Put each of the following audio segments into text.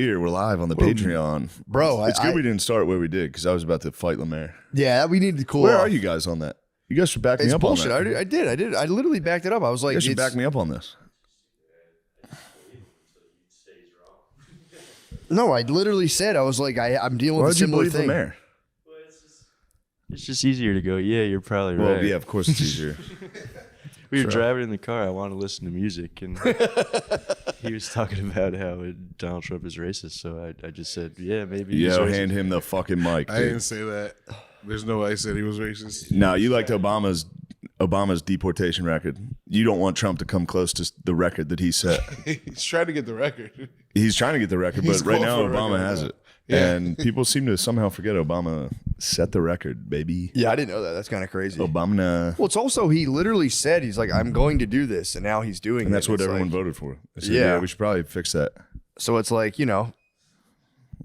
Here, we're live on the Patreon. Bro, it's good we didn't start where we did because I was about to fight Lemaire. Yeah, we need to cool Where off. are you guys on that? You guys should back me It's up bullshit. on that. I did. I literally backed it up. I was like, You guys should back me up on this. No, I literally said, I was like, I'm dealing with Why'd a you similar believe thing. Lemaire? It's just easier to go, yeah, you're probably right. Well, yeah, of course it's easier. We were driving in the car. I wanted to listen to music, and he was talking about how Donald Trump is racist. So I just said, yeah, maybe. he's Yo, racist. hand him the fucking mic. I Dude. didn't say that. There's no way I said he was racist. No, you liked Obama's deportation record. You don't want Trump to come close to the record that he set. He's trying to get the record. He's trying to get the record, He's but right going now for a Obama record has now. it. Yeah. And people seem to somehow forget Obama set the record, baby. Yeah, I didn't know that. That's kind of crazy. Obama. Well, it's also, he literally said, he's like, I'm going to do this. And now he's doing it. And that's what It's everyone like, voted for. They said, Yeah. we should probably fix that. So it's like,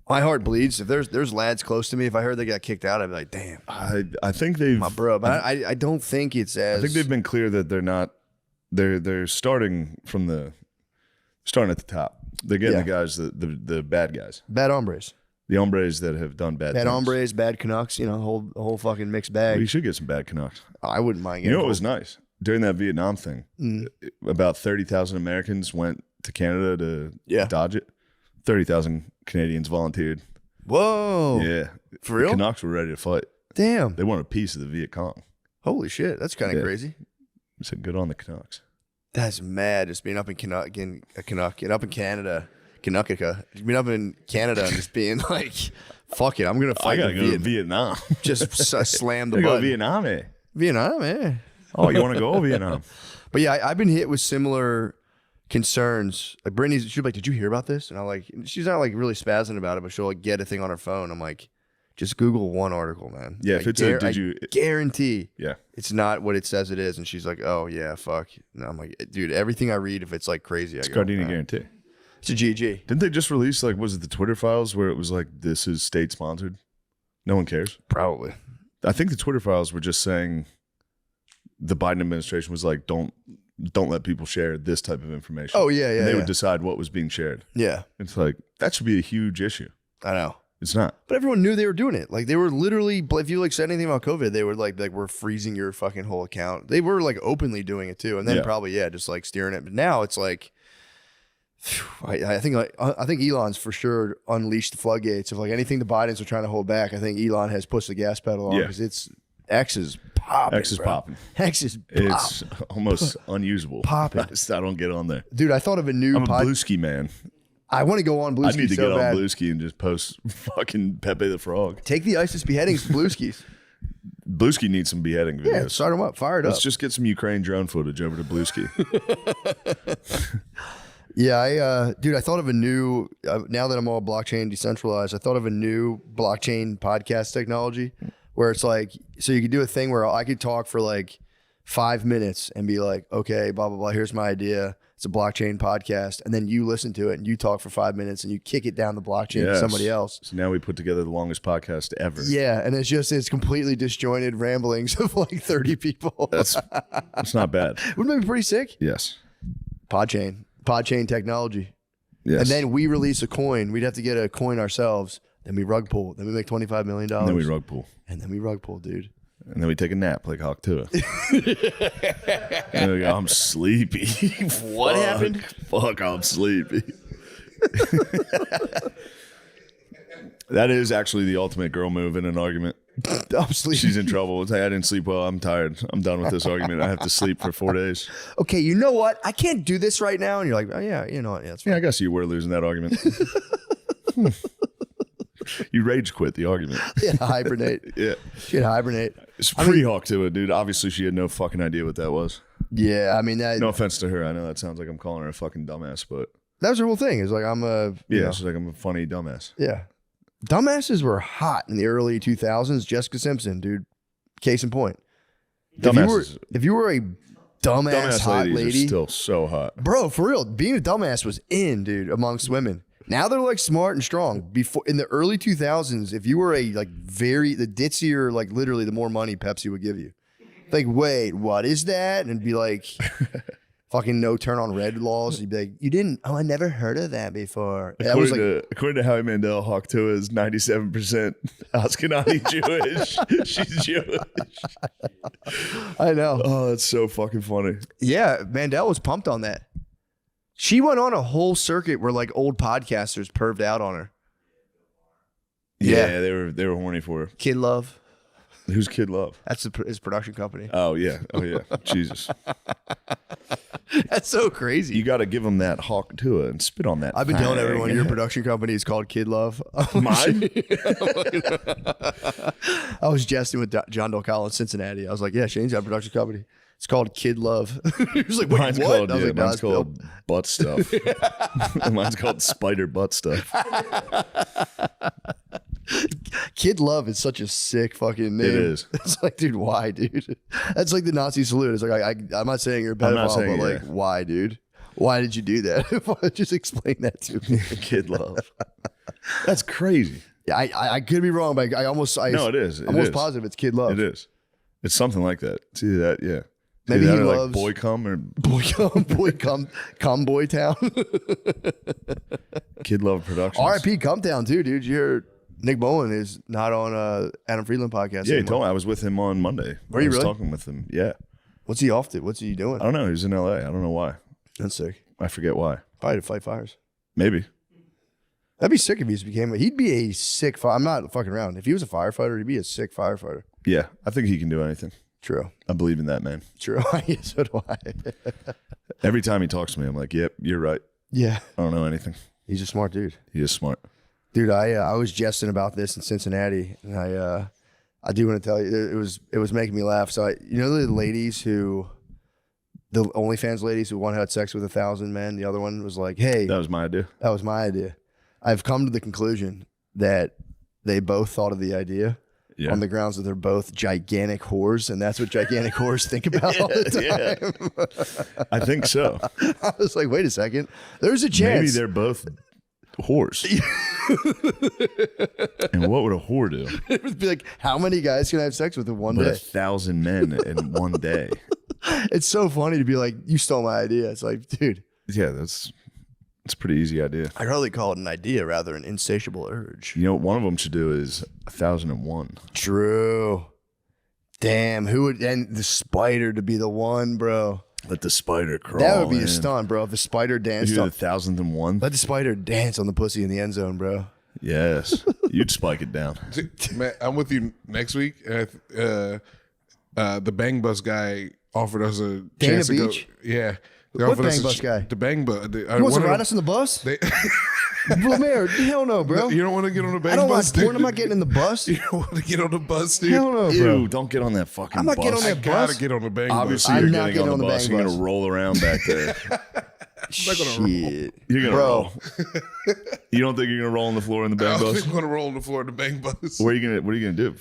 my heart bleeds. If there's lads close to me, if I heard they got kicked out, I'd be like, damn, I think they've my bro. But I don't think it's as. I think they've been clear that they're not. They're starting from starting at the top. They're getting Yeah. the guys, the bad guys, bad hombres. the hombres that have done bad. Bad things. hombres, bad Canucks, the whole fucking mixed Well, bag. you should get some bad Canucks. I wouldn't mind You getting know what was nice during that Vietnam thing? About 30,000 Americans went to Canada to dodge it. 30,000 Canadians volunteered. Whoa. Yeah, For real? The Canucks were ready to fight. Damn. They wanted a piece of the Viet Cong. Holy shit. That's kind of Yeah. crazy. So good on the Canucks. That's mad. Just being up in Canuck, getting up in Canada, Canuckica, being up in Canada and just being like, fuck it, I'm gonna I fight. gotta go to Vietnam. Just slam the I go to button. Vietnam, eh? Vietnam, eh? Oh, you want to go to Vietnam? But yeah, I've been hit with similar concerns. Like Brittany's, she'll be like, "Did you hear about this?" And I'm like, she's not like really spazzing about it, but she'll like get a thing on her phone. I'm like, just Google one article, man. Yeah, if it's a, did you? Guarantee. Yeah. It's not what it says it is. And she's like, oh, yeah, fuck. And I'm like, dude, everything I read, if it's like crazy, It's I go, Gardenia "Nah." Guarantee. It's a GG. Didn't they just release, like, was it the Twitter files where it was like, this is state sponsored? No one cares. Probably. I think the Twitter files were just saying the Biden administration was like, don't let people share this type of information. Oh, yeah, yeah. And they yeah. would decide what was being shared. Yeah, It's like, that should be a huge issue. I know. It's not. But everyone knew they were doing it. Like, they were literally, if you like said anything about COVID, they were like we're freezing your fucking whole account. They were like openly doing it too. And then Yeah. probably, just like steering it. But now it's like, I think Elon's for sure unleashed the floodgates of like anything the Bidens are trying to hold back. I think Elon has pushed the gas pedal on Yeah. because it's X is popping. X is bro. popping. X is It's almost unusable. Popping. I don't get on there. Dude, I thought of a new I'm a Blueski man. I want to go on I Blueski need to so get on bad. Blueski and just post fucking Pepe the Frog. Take the ISIS beheadings to Blueskis. Blueski needs some beheading videos. Yeah, start them up. Fire it Let's up. just get some Ukraine drone footage over to Blueski. Yeah, dude, I thought of a new, now that I'm all blockchain decentralized, I thought of a new blockchain podcast technology where it's like, so you could do a thing where I could talk for like 5 minutes and be like, okay, blah, blah, blah, here's my idea. It's a blockchain podcast. And then you listen to it and you talk for 5 minutes and you kick it down the blockchain to Yes. somebody else. So now we put together the longest podcast ever. Yeah, and it's completely disjointed ramblings of like 30 people. That's not bad. Wouldn't that be pretty sick? Yes. Podchain technology. Yes. And then we release a coin. We'd have to get a coin ourselves. Then we rug pull. Then we make $25 million. And then we rug pull. And then we rug pull, dude. And then we take a nap like Hawk Tua. And we go, I'm sleepy. What happened? Fuck, I'm sleepy. That is actually the ultimate girl move in an argument. I'm sleepy. She's in trouble. It's like, I didn't sleep well. I'm tired. I'm done with this argument. I have to sleep for 4 days. Okay, you know what? I can't do this right now. And you're like, oh, yeah, you know what? Yeah, that's fine. Yeah, I guess you were losing that argument. You rage quit the argument. Yeah, hibernate. Yeah. She'd hibernate. It's pre-Hawk Tua, dude. Obviously, she had no fucking idea what that was. Yeah, I mean, that No offense to her. I know that sounds like I'm calling her a fucking dumbass, but was her whole thing. It's like, I'm a, you know, she's like, I'm a funny dumbass. yeah. Dumbasses were hot in the early 2000s. Jessica Simpson, dude. Case in point. Dumbasses. If you were a dumbass hot ladies lady, are still so hot. bro, for real, being a dumbass was in, dude, amongst women. Now they're like smart and strong. Before in the early 2000s, if you were a like the ditzier, like literally the more money Pepsi would give you. Like, wait, what is that? And be like, fucking no turn on red laws. You'd be like, you didn't? Oh, I never heard of that before. According to Howie Mandel, Hawk Tuah is 97% Ashkenazi Jewish. She's Jewish. I know. Oh, that's so fucking funny. Yeah, Mandel was pumped on that. She went on a whole circuit where like old podcasters perved out on her. Yeah, they were horny for her. Kid Love. Who's Kid Love? That's his production company. Oh yeah. Jesus. That's so crazy. You got to give him that Hawk Tuah and spit on that. I've been telling everyone your production company is called Kid Love. Mine? I was jesting with John Dolcall in Cincinnati. I was like, yeah, Shane's got a production company. It's called Kid Love. He was like, wait, mine's what? called, I was like, mine's called butt stuff. Mine's called spider butt stuff. Kid Love is such a sick fucking name. It is. It's like, dude, why, dude? That's like the Nazi salute. It's like, I'm not saying you're a pedophile, but like, why, dude? Why did you do that? Just explain that to me. Kid Love. That's crazy. Yeah, I could be wrong, but no, it is. I'm almost positive it's Kid Love. It is. It's something like that. It's either that, yeah. It's Maybe he like loves Boy Cum or Boy Cum Boy Town. Kid Love Productions. R.I.P. Cum Town too, dude. You heard Nick Bowen is not on Adam Friedland podcast. Yeah, he told me. I was with him on Monday. Were you really? Talking with him. Yeah. What's he off to? What's he doing? I don't know. He's in L.A. I don't know why. That's sick. I forget why. Probably to fight fires. Maybe. That'd be sick if he he'd be a sick I'm not fucking around. If he was a firefighter, he'd be a sick firefighter. Yeah, I think he can do anything. True. I believe in that man. True. So do I. Every time he talks to me, I'm like, yep, you're right. Yeah. I don't know anything. He's a smart dude. He is smart. Dude, I was jesting about this in Cincinnati, and I do want to tell you, it was making me laugh. So you know the OnlyFans ladies who one had sex with 1,000 men, the other one was like, hey. That was my idea. That was my idea. I've come to the conclusion that they both thought of the idea. Yeah. On the grounds that they're both gigantic whores, and that's what gigantic whores think about all the time. I think so. I was like, wait a second. There's a chance. Maybe they're both whores. And what would a whore do? It would be like, how many guys can I have sex with in one day? 1,000 men in one day. It's so funny to be like, you stole my idea. It's like, dude. Yeah, it's a pretty easy idea. I'd rather call it an idea rather than an insatiable urge. You know what one of them should do is 1,001. True. Damn, who would, and the spider to be the one, bro. Let the spider crawl. That would be a stunt, bro. If the spider danced on the 1,001. Let the spider dance on the pussy in the end zone, bro. Yes. You'd spike it down. Man, I'm with you next week. The Bang Bus guy offered us a Dana chance Beach? to go. Yeah. What Bang Bus guy? The Bang Bus. You want to ride us on the bus? Blair, hell no, bro. You don't want to get on the Bang I don't Bus? like porn. I'm not getting in the bus. You don't want to get on the bus, dude? Hell no, bro. Ew, don't get on that fucking bus. I'm not getting on that I gotta bus. get on the Bang Obviously, Bus. you're I'm not getting on the bus. Bang You're Bus. going to roll around back there. Shit. You're going to Bro. roll. You don't think you're going to roll on the floor in the Bang I Bus? think I'm going to roll on the floor of the Bang Bus. What are you going to do?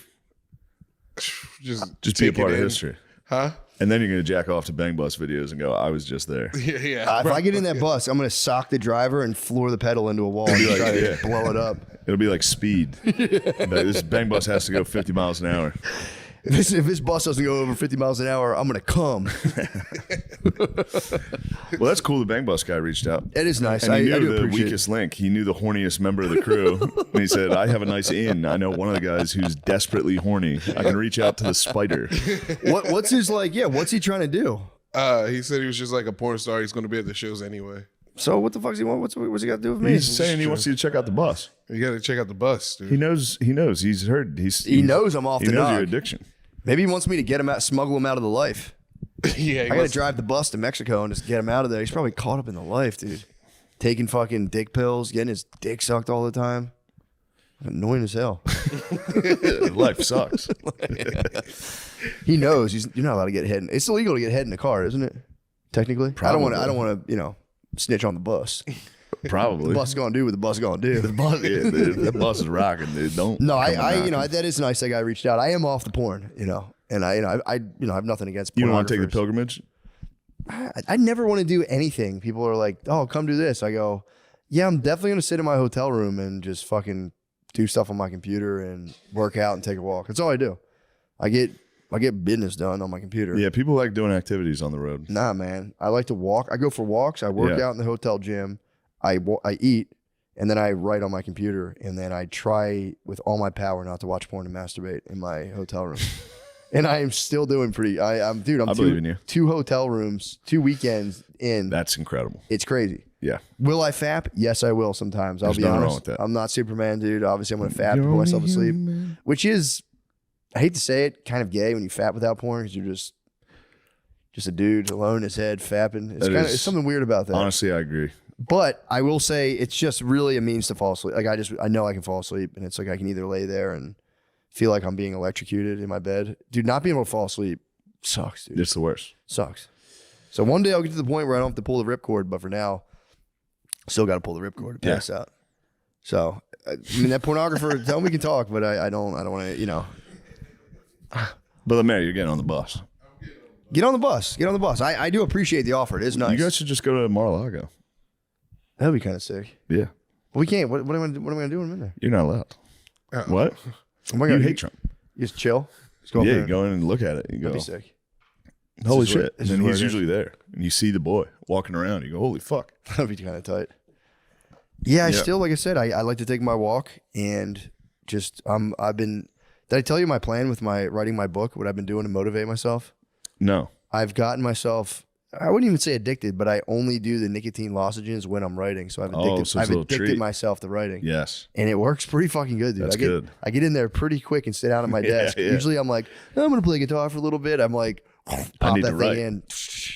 Just be a take part it of in. history. Huh? And then you're going to jack off to Bang Bus videos and go, I was just there. Yeah. If I get in that bus, I'm going to sock the driver and floor the pedal into a wall and try to blow it up. It'll be like speed. This Bang Bus has to go 50 miles an hour. If this bus doesn't go over 50 miles an hour, I'm going to come. Well, that's cool. The Bang Bus guy reached out. It is nice. And he I knew do the appreciate weakest link. He knew the horniest member of the crew. And he said, I have a nice in. I know one of the guys who's desperately horny. I can reach out to the spider. What's his what's he trying to do? He said he was just like a porn star. He's going to be at the shows anyway. So what the fuck does he want? What's he got to do with me? He's saying he wants you to check out the bus. You got to check out the bus, dude. He knows. He's heard. He knows I'm off the He knows knock. your addiction. Maybe he wants me to get him out, smuggle him out of the life. Yeah, I got to drive the bus to Mexico and just get him out of there. He's probably caught up in the life, dude. Taking fucking dick pills, getting his dick sucked all the time. Annoying as hell. Life sucks. He knows you're not allowed to get head. It's illegal to get head in the car, isn't it? Technically, Probably. I don't want to snitch on the bus. Probably. The bus is gonna do what the bus is gonna do. The bus, the bus is rocking, dude. Don't. No, that is nice. That guy reached out. I am off the porn, and I have nothing against. You don't want to take the pornographers. pilgrimage? I never want to do anything. People are like, "Oh, come do this." I go, "Yeah, I'm definitely gonna sit in my hotel room and just fucking do stuff on my computer and work out and take a walk." That's all I do. I I get business done on my computer. Yeah, people like doing activities on the road. Nah, man. I like to walk. I go for walks. I work out in the hotel gym. I eat, and then I write on my computer, and then I try with all my power not to watch porn and masturbate in my hotel room. And I am still doing pretty. I'm believe in you. 2 hotel rooms, 2 weekends in. That's incredible. It's crazy. Yeah. Will I fap? Yes, I will sometimes. I'll be honest. Wrong with that. I'm not Superman, dude. Obviously, I'm going to fap to put myself to sleep. Which is, I hate to say it, kind of gay when you fap without porn because you're just a dude alone in his head fapping. It's something weird about that. Honestly, I agree. But I will say it's just really a means to fall asleep. Like I know I can fall asleep, and it's like I can either lay there and feel like I'm being electrocuted in my bed. Dude, not being able to fall asleep sucks, dude. It's the worst. Sucks. So one day I'll get to the point where I don't have to pull the ripcord, but for now, still got to pull the ripcord to pass out. So, I mean, that pornographer, tell me we can talk, but I don't want to, you know. But Mary, you're getting on the bus. Get on the bus. Get on the bus. I do appreciate the offer. It is nice. You guys should just go to Mar-a-Lago. That'd be kind of sick. Yeah. But we can't. What am I going to do when I'm in there? You're not allowed. What? Oh my God. You hate Trump. You just chill? Just Go you go in and look at it. You go, that'd be sick. Holy shit. And then he's usually there. And you see the boy walking around. You go, holy fuck. That'd be kind of tight. Yeah, I still, like I said, I like to take my walk and just, did I tell you my plan with writing my book, what I've been doing to motivate myself? No. I've gotten myself, I wouldn't even say addicted, but I only do the nicotine lozenges when I'm writing. So I've addicted myself to writing. Yes. And it works pretty fucking good, dude. That's good. I get in there pretty quick and sit down at my desk. Yeah. Usually I'm like, I'm going to play guitar for a little bit. I'm like, pop that thing in.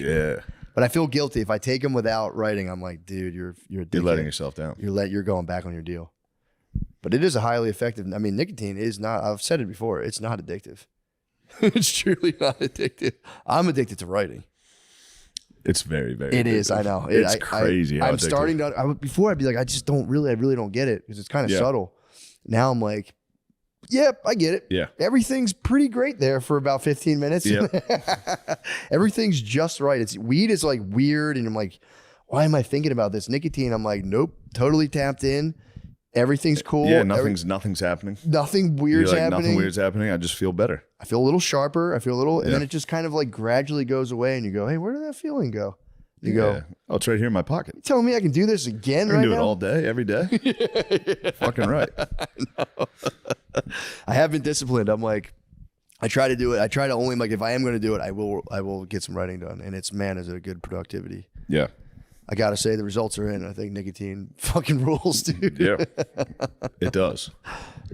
Yeah. But I feel guilty if I take them without writing. I'm like, dude, you're letting yourself down. You're going back on your deal. But it is a highly effective. I mean, nicotine is not. I've said it before. It's not addictive. It's truly not addictive. I'm addicted to writing. It's very, very. It is. I know. It's crazy. I'm starting to. Before I'd be like, I really don't get it because it's kind of subtle. Now I'm like, yep, I get it. Yeah. Everything's pretty great there for about 15 minutes. Yeah. Everything's just right. Weed is like weird. And I'm like, why am I thinking about this? Nicotine, I'm like, nope, totally tapped in. Everything's cool. Yeah, nothing's happening. Nothing weird's happening. Nothing weird's happening. I just feel better. I feel a little sharper. I feel a little, and then it just kind of like gradually goes away and you go, hey, where did that feeling go? You go, oh, it's right here in my pocket. You telling me I can do this again right now? I can do it all day, every day. Fucking right. I have been disciplined. I'm like, I try to do it. I try to only like, if I am going to do it, I will get some writing done. And it's, man, is it a good productivity. Yeah. I got to say the results are in. I think nicotine fucking rules, dude. Yeah. It does.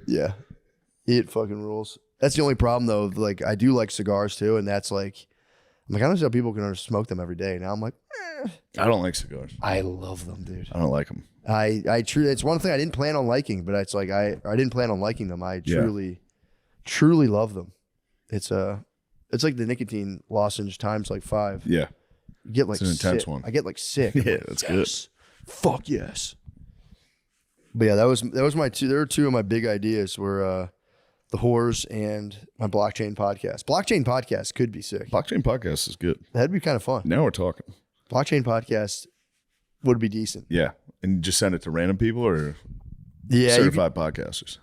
Yeah. It fucking rules. That's the only problem though. Like I do like cigars too. And that's like, I'm like, I don't know how people can smoke them every day. Now I'm like, I don't like cigars. I love them, dude. I don't like them. I truly, it's one thing I didn't plan on liking, but it's like, I didn't plan on liking them. I truly love them. It's like the nicotine lozenge times like 5. Yeah. You get like it's an intense one. I get like sick. Yeah, that's good. Fuck yes. But yeah, that was my two. There were 2 of my big ideas were the whores and my blockchain podcast. Blockchain podcast could be sick. Blockchain podcast is good. That'd be kind of fun. Now we're talking. Blockchain podcast would be decent. Yeah, and just send it to random people or certified podcasters.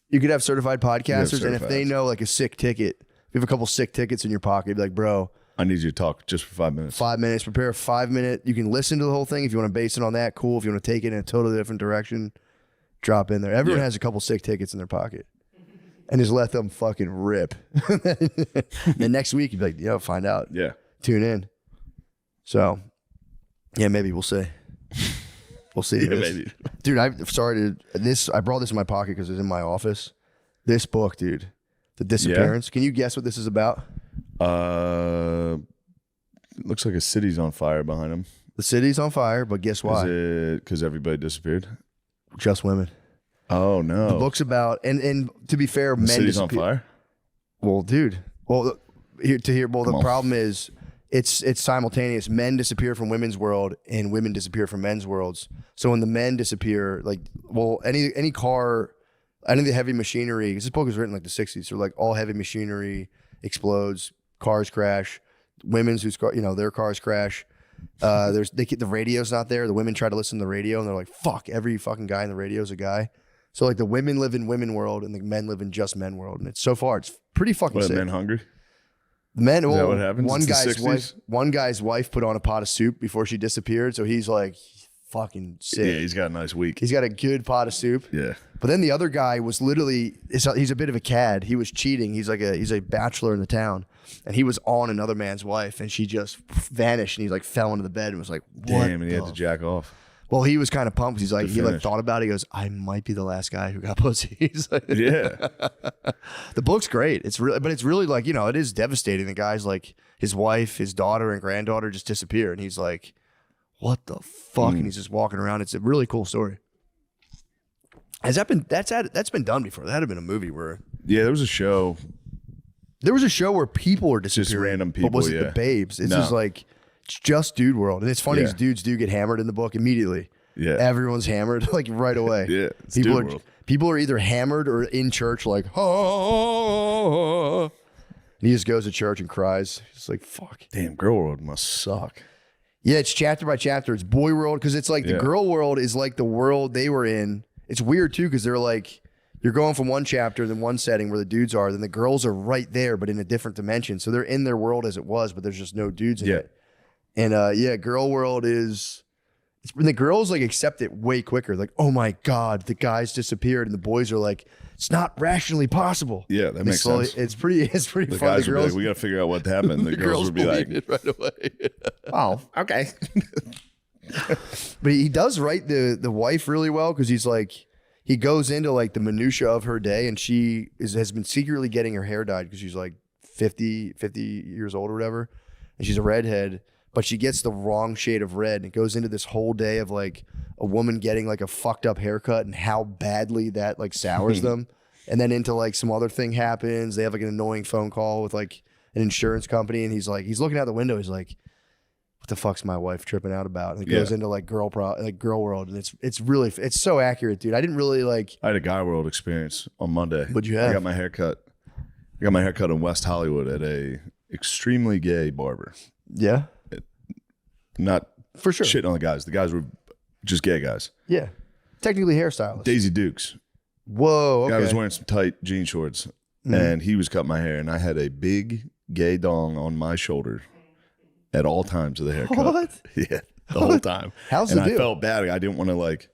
You could have certified podcasters, and if they know like a sick ticket, if you have a couple sick tickets in your pocket, be like, bro, I need you to talk just for 5 minutes. 5 minutes. Prepare a 5-minute. You can listen to the whole thing if you want to base it on that. Cool. If you want to take it in a totally different direction, drop in there. Everyone has a couple sick tickets in their pocket, and just let them fucking rip. Then next week you'd be like, find out. Yeah. Tune in. So, yeah, maybe we'll see. We'll see. Maybe. Dude, I brought this in my pocket because it was in my office. This book, dude, The Disappearance. Can you guess what this is about? It looks like a city's on fire behind him. The city's on fire, but guess why? Is it because everybody disappeared? Just women. Oh no. The book's about and to be fair, the men city's on fire. Well, dude. Well, the problem is it's simultaneous. Men disappear from women's world and women disappear from men's worlds. So when the men disappear, any car, any of the heavy machinery, because this book was written like the 60s, so like all heavy machinery explodes, cars crash, women's their cars crash. The radio's not there. The women try to listen to the radio and they're like, fuck, every fucking guy in the radio is a guy. So like the women live in women world and the men live in just men world. And it's pretty fucking sick. Are men hungry? Men, Is that what happens? One guy's wife put on a pot of soup before she disappeared, so he's like fucking sick. Yeah, he's got a nice week. He's got a good pot of soup. Yeah. But then the other guy was literally, he's a bit of a cad. He was cheating. He's a bachelor in the town, and he was on another man's wife, and she just vanished, and he like fell into the bed and was like, what? Damn, and he had to jack off. Well, he was kind of pumped. He's like, he like thought about it. He goes, I might be the last guy who got pussy. He's like, yeah. The book's great. It's really like, you know, it is devastating. The guy's like, his wife, his daughter, and granddaughter just disappear, and he's like, what the fuck? And he's just walking around. It's a really cool story. Has that been that's been done before? That had been a movie where there was a show. There was a show where people were disappearing. Just random people. But was it the babes? It's just like it's just dude world. And it's funny because dudes do get hammered in the book immediately. Yeah. Everyone's hammered like right away. Yeah. It's people are either hammered or in church like, oh. And he just goes to church and cries. He's like, fuck. Damn, girl world must suck. Yeah, it's chapter by chapter. It's boy world because it's like the girl world is like the world they were in. It's weird too because they're like, you're going from one chapter in one setting where the dudes are, then the girls are right there but in a different dimension. So they're in their world as it was, but there's just no dudes in it. And girl world is, the girls like accept it way quicker. Like, oh my God, the guys disappeared, and the boys are like, it's not rationally possible. Yeah, that makes sense. It's pretty the fun. Guys would be like, we got to figure out what happened. The girls would be like, it right away. oh, okay. But he does write the wife really well because he's like, he goes into like the minutia of her day, and she has been secretly getting her hair dyed because she's like 50 years old or whatever, and she's a redhead, but she gets the wrong shade of red, and it goes into this whole day of like a woman getting like a fucked up haircut and how badly that like sours them, and then into like some other thing happens. They have like an annoying phone call with like an insurance company, and he's looking out the window, he's like, what the fuck's my wife tripping out about? And it goes into like girl world, and it's so accurate, dude. I didn't really like. I had a guy world experience on Monday. What'd you have? I got my hair cut in West Hollywood at a extremely gay barber. Yeah, not for sure shitting on the guys. The guys were just gay guys. Yeah, technically hairstylists. Daisy Dukes. Whoa. Okay. Guy was wearing some tight jean shorts, and he was cutting my hair, and I had a big gay dong on my shoulder at all times of the haircut. What? Yeah, the whole time. How's and the I deal? felt bad. I didn't want to like.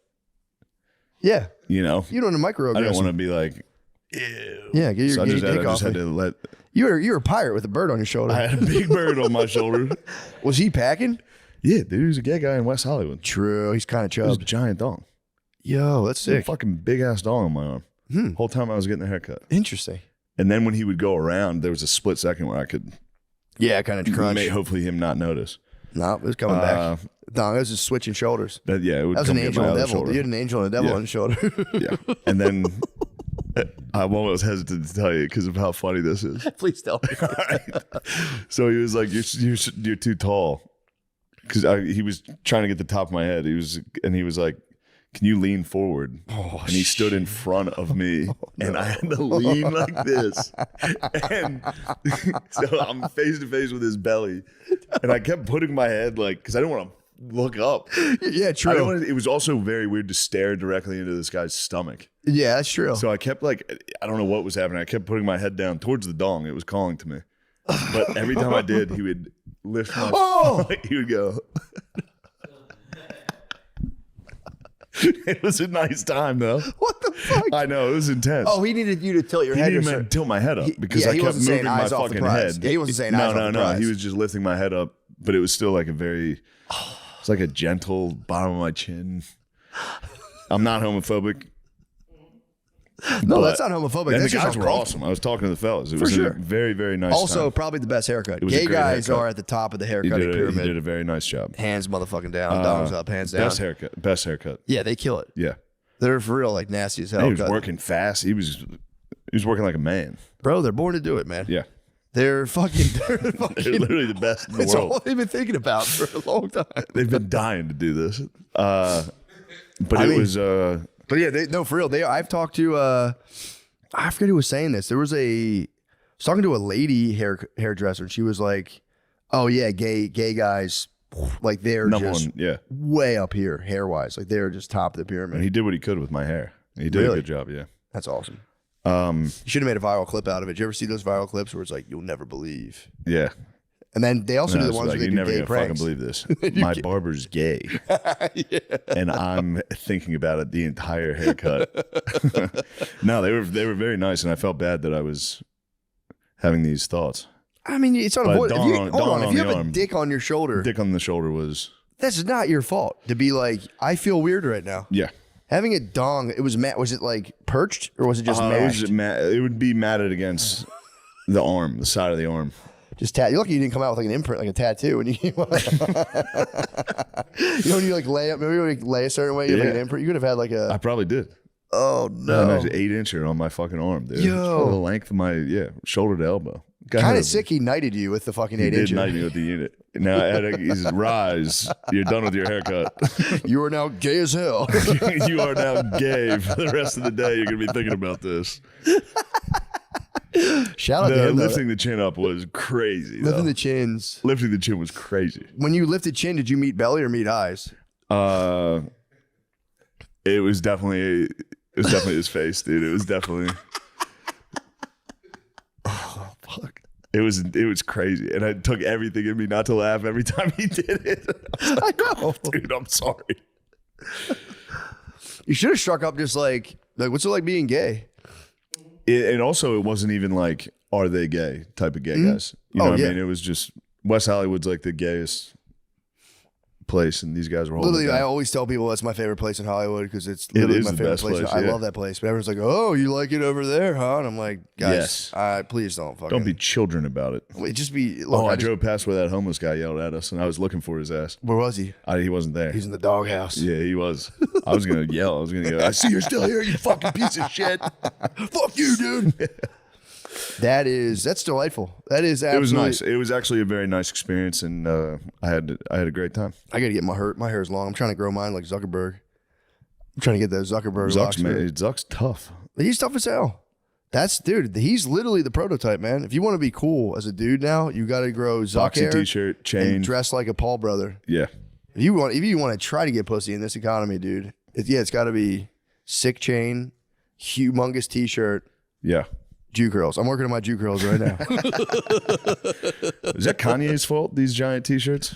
Yeah. You know. You don't want to microaggress. I didn't want to be like. Ew. Yeah, get your so I just had to let. You're a pirate with a bird on your shoulder. I had a big bird on my shoulder. Was he packing? Yeah, dude, he was a gay guy in West Hollywood. True, he's kind of It was chubbed. a giant dong. Yo, that's sick. A fucking big ass dong on my arm. Whole time I was getting the haircut. Interesting. And then when he would go around, there was a split second where I could. Yeah, kind of crunch. Hopefully him not notice. No, it was coming back. No, it was just switching shoulders. It would that was come an get angel my and other devil. shoulder. You had an angel and a devil on your shoulder. Yeah. And then I'm almost hesitant to tell you because of how funny this is. Please tell me. Right. So he was like, you're too tall. Because he was trying to get the top of my head. He was like, can you lean forward? Oh, and he stood in front of me, and I had to lean like this. And so I'm face to face with his belly, and I kept putting my head like, because I didn't want to look up. Yeah, true. It was also very weird to stare directly into this guy's stomach. Yeah, that's true. So I kept like, I don't know what was happening. I kept putting my head down towards the dong. It was calling to me. But every time I did, he would lift my he would go. It was a nice time though. What the fuck? I know, it was intense. Oh, he needed you to tilt your head. He didn't even tilt my head up because I he kept wasn't saying moving my eyes off the fucking prize. head. Yeah, he wasn't saying no, eyes off the prize. He was just lifting my head up, but it was still like a very, it's like a gentle bottom of my chin. I'm not homophobic. No, that's not homophobic. And That's the just guys were awesome. I was talking to the fellas. It was a very, very nice Also, time. probably the best haircut. was a Gay great guys haircut. are at the top of the He haircutting pyramid. did a very nice job. Hands motherfucking down, dongs up, hands down. Best haircut. Yeah, they kill it. Yeah. They're for real, like nasty as hell. And he was working fast. He was working like a man. Bro, they're born to do it, man. Yeah. They're fucking. They're literally the best in the It's world. all they've been thinking about for a long time. They've been dying to do this. But But yeah, no, for real. I've talked to. I forget who was saying this. I was talking to a lady hairdresser, and she was like, "Oh yeah, gay guys, like they're number just one, yeah, way up here hair wise. Like they're just top of the pyramid." and he did what he could with my hair. He did a good job. Yeah, that's awesome. You should have made a viral clip out of it. Did you ever see those viral clips where it's like, you'll never believe? Yeah. And then they also do the ones where they you're do never gay gonna pranks. fucking believe this. My barber's gay. And I'm thinking about it the entire haircut. No, they were very nice, and I felt bad that I was having these thoughts. I mean, it's unavoidable. If you have a arm, dick on your shoulder, dick on the shoulder was that's not your fault to be like, I feel weird right now. yeah. Having a dong, was it like perched or was it just mashed? It would be matted against the arm, the side of the arm. Just you're lucky you didn't come out with like an imprint, like a tattoo. When you, you know, when you like lay up, maybe when you lay a certain way, you have like an imprint. You could have had like I probably did. Oh no! An 8-incher on my fucking arm, dude. Yo. The length of my shoulder to elbow. Kind of sick. He knighted you with the fucking 8-incher. He did knight me with the unit. Now he says, "Rise! You're done with your haircut. You are now gay as hell. You are now gay for the rest of the day. You're gonna be thinking about this." Shout out to him. Lifting the chin up was crazy. Lifting the chins. Lifting the chin was crazy. When you lifted chin, did you meet belly or meet eyes? It was definitely his face, dude. It was definitely. Oh fuck! It was crazy, and it took everything in me not to laugh every time he did it. I know, dude. I'm sorry. You should have struck up just like what's it like being gay? And also, it wasn't even like, are they gay type of gay guys. You know what I mean? It was just, West Hollywood's like the gayest place, and these guys were holding literally. it down. I always tell people that's my favorite place in Hollywood because it's literally my favorite place. I love that place. But everyone's like, "Oh, you like it over there, huh?" And I'm like, "Guys, please don't fucking be children about it." Just be. Look, I drove past where that homeless guy yelled at us, and I was looking for his ass. Where was he? He wasn't there. He's in the doghouse. Yeah, he was. I was gonna yell. I was gonna go, "I see you're still here, you fucking piece of shit! Fuck you, dude!" That's delightful. That is absolutely. It was nice. It was actually a very nice experience, and I had a great time. I got to get my hair is long. I'm trying to grow mine like Zuckerberg. I'm trying to get those Zuckerberg locks. Zuck's tough. He's tough as hell. Dude, he's literally the prototype, man. If you want to be cool as a dude now, you got to grow Zuck Boxy hair, t-shirt, chain, and dress like a Paul brother. Yeah. If you want to try to get pussy in this economy, dude, it's got to be sick chain, humongous t-shirt. Yeah. Jew curls. I'm working on my Jew curls right now. Is that Kanye's fault, these giant t-shirts?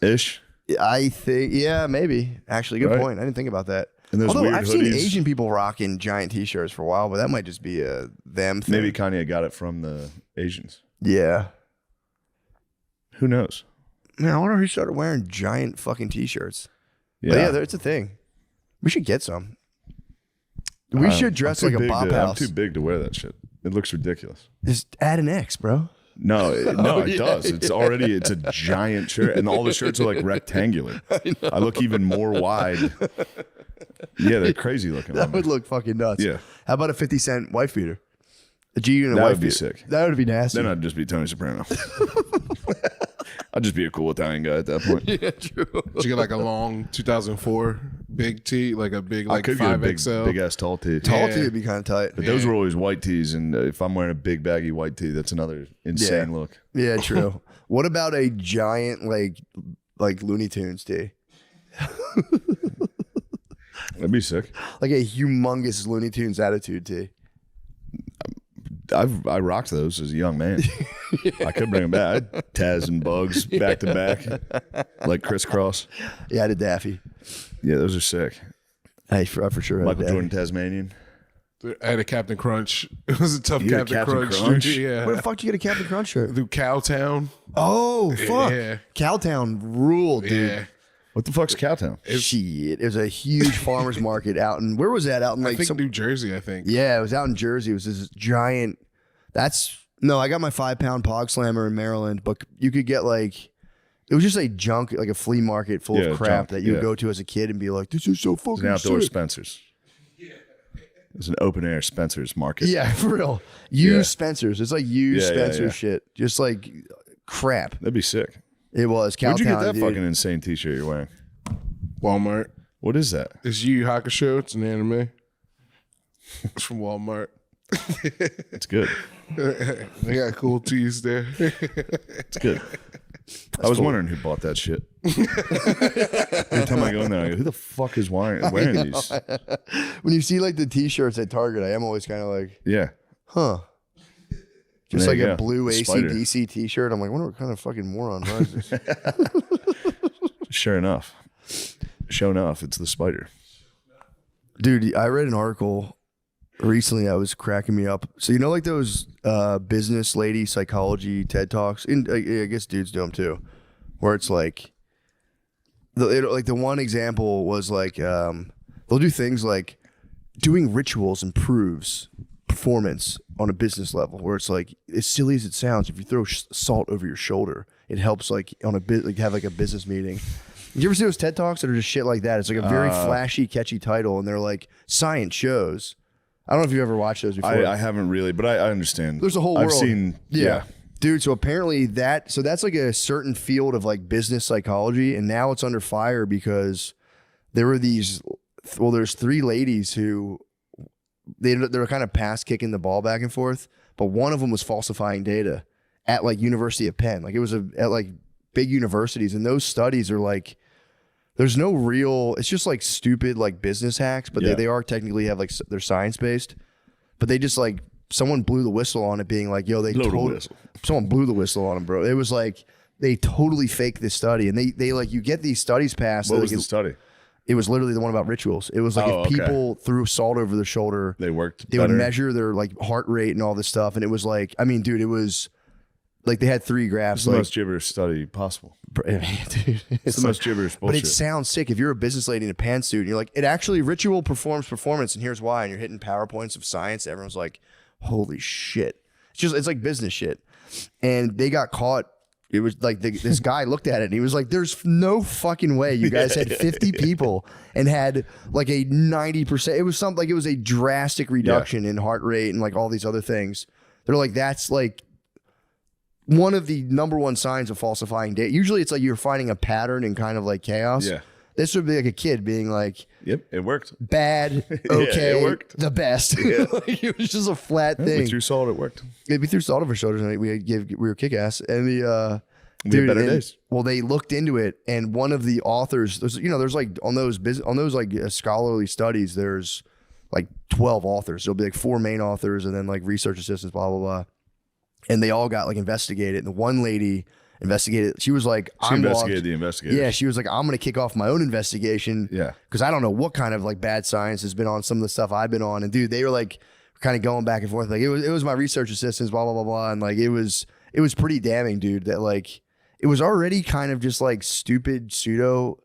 Ish? I think, maybe. Actually, good point. I didn't think about that. And those weird I've hoodies. seen Asian people rocking giant t-shirts for a while, but that might just be a them thing. Maybe Kanye got it from the Asians. Yeah. Who knows? Man, I wonder who started wearing giant fucking t-shirts. Yeah. But it's a thing. We should get some. We should dress like a bop house. I'm too big to wear that shit. It looks ridiculous. Just add an X, bro. No, it does. It's a giant shirt, and all the shirts are like rectangular. I look even more wide. Yeah, they're crazy looking. That would look fucking nuts. Yeah. How about a 50 Cent wife beater? A G unit That wife would be beater. sick. That would be nasty. Then I'd just be Tony Soprano. I'd just be a cool Italian guy at that point. Yeah, true. Did you get like a long 2004 big tee, like a big I like could get a 5XL? big ass tall tee. Tall tee would be kind of tight. But those were always white tees, and if I'm wearing a big baggy white tee, that's another insane look. Yeah, true. What about a giant like Looney Tunes tee? That'd be sick. Like a humongous Looney Tunes attitude tee. I rocked those as a young man. I could bring them back. I'd Taz and Bugs back to back, like crisscross. Yeah, I did Daffy. Yeah, those are sick. I for sure had Michael Daffy. Jordan Tasmanian. I had a Captain Crunch. It was a tough You had Captain, Captain Crunch. Crunch? Yeah. Where the fuck did you get a Captain Crunch shirt? Through Cowtown. Oh, fuck. Yeah. Cowtown ruled, dude. Yeah. What the fuck's Cowtown? Shit. It was a huge farmer's market out in, where was that? Out in I like think New Jersey, I think. Yeah, it was out in Jersey. It was this giant, I got my 5-pound Pog Slammer in Maryland, but you could get like, it was just like junk, like a flea market full of crap junk, that you would go to as a kid and be like, this is so It's fucking an outdoor sick. Spencer's. It's an open air Spencer's market. Yeah, for real. Spencer's. It's like Spencer's shit. Just like crap. That'd be sick. It was. Where'd you get Cowtown, that dude. fucking insane t-shirt you're wearing? Walmart. What is that? It's Yu Yu Hakusho. It's an anime. It's from Walmart. It's good. They got cool tees there. It's good. I was wondering who bought that shit. Every time I go in there, I go, who the fuck is wearing these? When you see like the t-shirts at Target, I am always kind of like, Yeah. huh. Just There like you a go. blue The spider. AC/DC t-shirt. I'm like, I wonder what kind of fucking moron buys this. Sure enough. It's the spider. Dude, I read an article recently that was cracking me up. So you know like those business lady psychology TED Talks? And I guess dudes do them too. Where it's like, the one example was like, they'll do things like doing rituals improves performance on a business level, where it's like, as silly as it sounds, if you throw salt over your shoulder, it helps like on a bit, like have like a business meeting. Did you ever see those TED Talks that are just shit like that? It's like a very flashy, catchy title, and they're like, science shows. I don't know if you ever watched those before. I haven't really, but I understand. There's a whole world. I've seen, yeah. Dude, so apparently that's like a certain field of like business psychology, and now it's under fire because there were there's 3 ladies who they're kind of past kicking the ball back and forth, but one of them was falsifying data at like University of Penn. Like it was at like big universities, and those studies are like, there's no real, it's just like stupid like business hacks, but they are technically have like, they're science based, but they just like, someone blew the whistle on it being like, yo, someone blew the whistle on them, bro. It was like, they totally faked this study, and they like, you get these studies passed. What was the study? It was literally the one about rituals. It was like, if people threw salt over their shoulder, they would measure their like heart rate and all this stuff. And it was like, I mean, dude, it was like, they had 3 graphs. It's the most gibberish study possible. Dude, it's the most gibberish bullshit. But it sounds sick. If you're a business lady in a pantsuit and you're like, it actually ritual performs performance, and here's why, and you're hitting PowerPoints of science, everyone's like, holy shit. It's like business shit. And they got caught. It was like this guy looked at it and he was like, there's no fucking way you guys had 50 people and had like a 90%. It was something like, it was a drastic reduction in heart rate and like all these other things. They're like, that's like one of the number one signs of falsifying data. Usually it's like you're finding a pattern in kind of like chaos. Yeah. This would be like a kid being like, yep, it worked. Bad, okay, it worked. The best. Yeah. Like, it was just a flat thing. We threw salt, it worked. We threw salt over our shoulders, and we were kick ass. And we had better days. Well, they looked into it, and one of the authors, there's like on those like scholarly studies, there's like 12 authors. There'll be like 4 main authors, and then like research assistants, blah blah blah. And they all got like investigated. And the one lady investigated. She was like, she investigated the investigators. Yeah, she was like, I'm going to kick off my own investigation. Yeah. Because I don't know what kind of like bad science has been on some of the stuff I've been on. And dude, they were like kind of going back and forth. Like it was my research assistants, blah, blah, blah, blah. And like, it was pretty damning, dude, that like, it was already kind of just like stupid pseudo,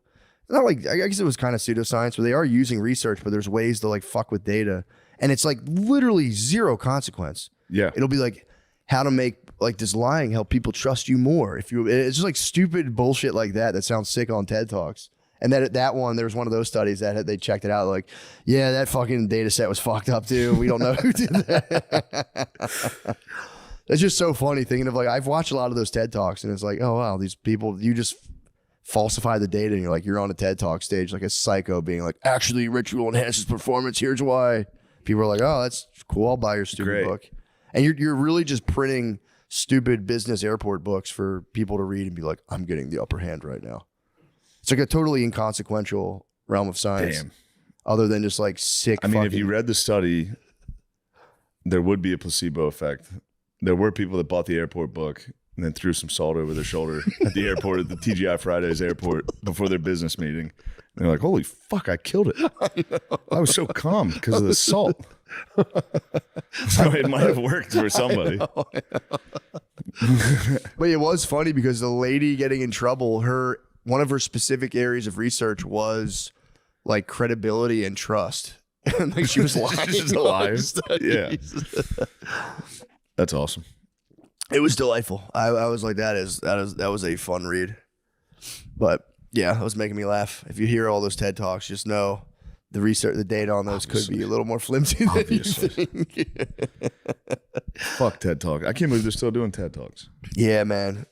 not like, I guess it was kind of pseudoscience where they are using research, but there's ways to like fuck with data. And it's like literally zero consequence. Yeah. It'll be like, how to make like this lying help people trust you more. It's just like stupid bullshit like that sounds sick on TED Talks. And that one, there was one of those studies that they checked it out. Like, yeah, that fucking data set was fucked up too. We don't know who did that. That's just so funny thinking of like, I've watched a lot of those TED Talks and it's like, oh wow, these people, you just falsify the data and you're like, you're on a TED Talk stage like a psycho being like, actually ritual enhances performance. Here's why. People are like, oh, that's cool. I'll buy your stupid book. And you're really just printing stupid business airport books for people to read and be like, I'm getting the upper hand right now. It's like a totally inconsequential realm of science. Damn. Other than just like sick. I mean, if you read the study, there would be a placebo effect. There were people that bought the airport book and then threw some salt over their shoulder at the airport, at the TGI Fridays airport before their business meeting. And they're like, holy fuck, I killed it. I was so calm because of the salt. So it might have worked for somebody. But it was funny because the lady getting in trouble, one of her specific areas of research was like credibility and trust. And like she was lying. She's a liar. Yeah. That's awesome. It was delightful. I was like, that was a fun read. But yeah, it was making me laugh. If you hear all those TED Talks, just know the research, the data on those could be a little more flimsy than you think. Fuck TED Talk. I can't believe they're still doing TED Talks. Yeah, man.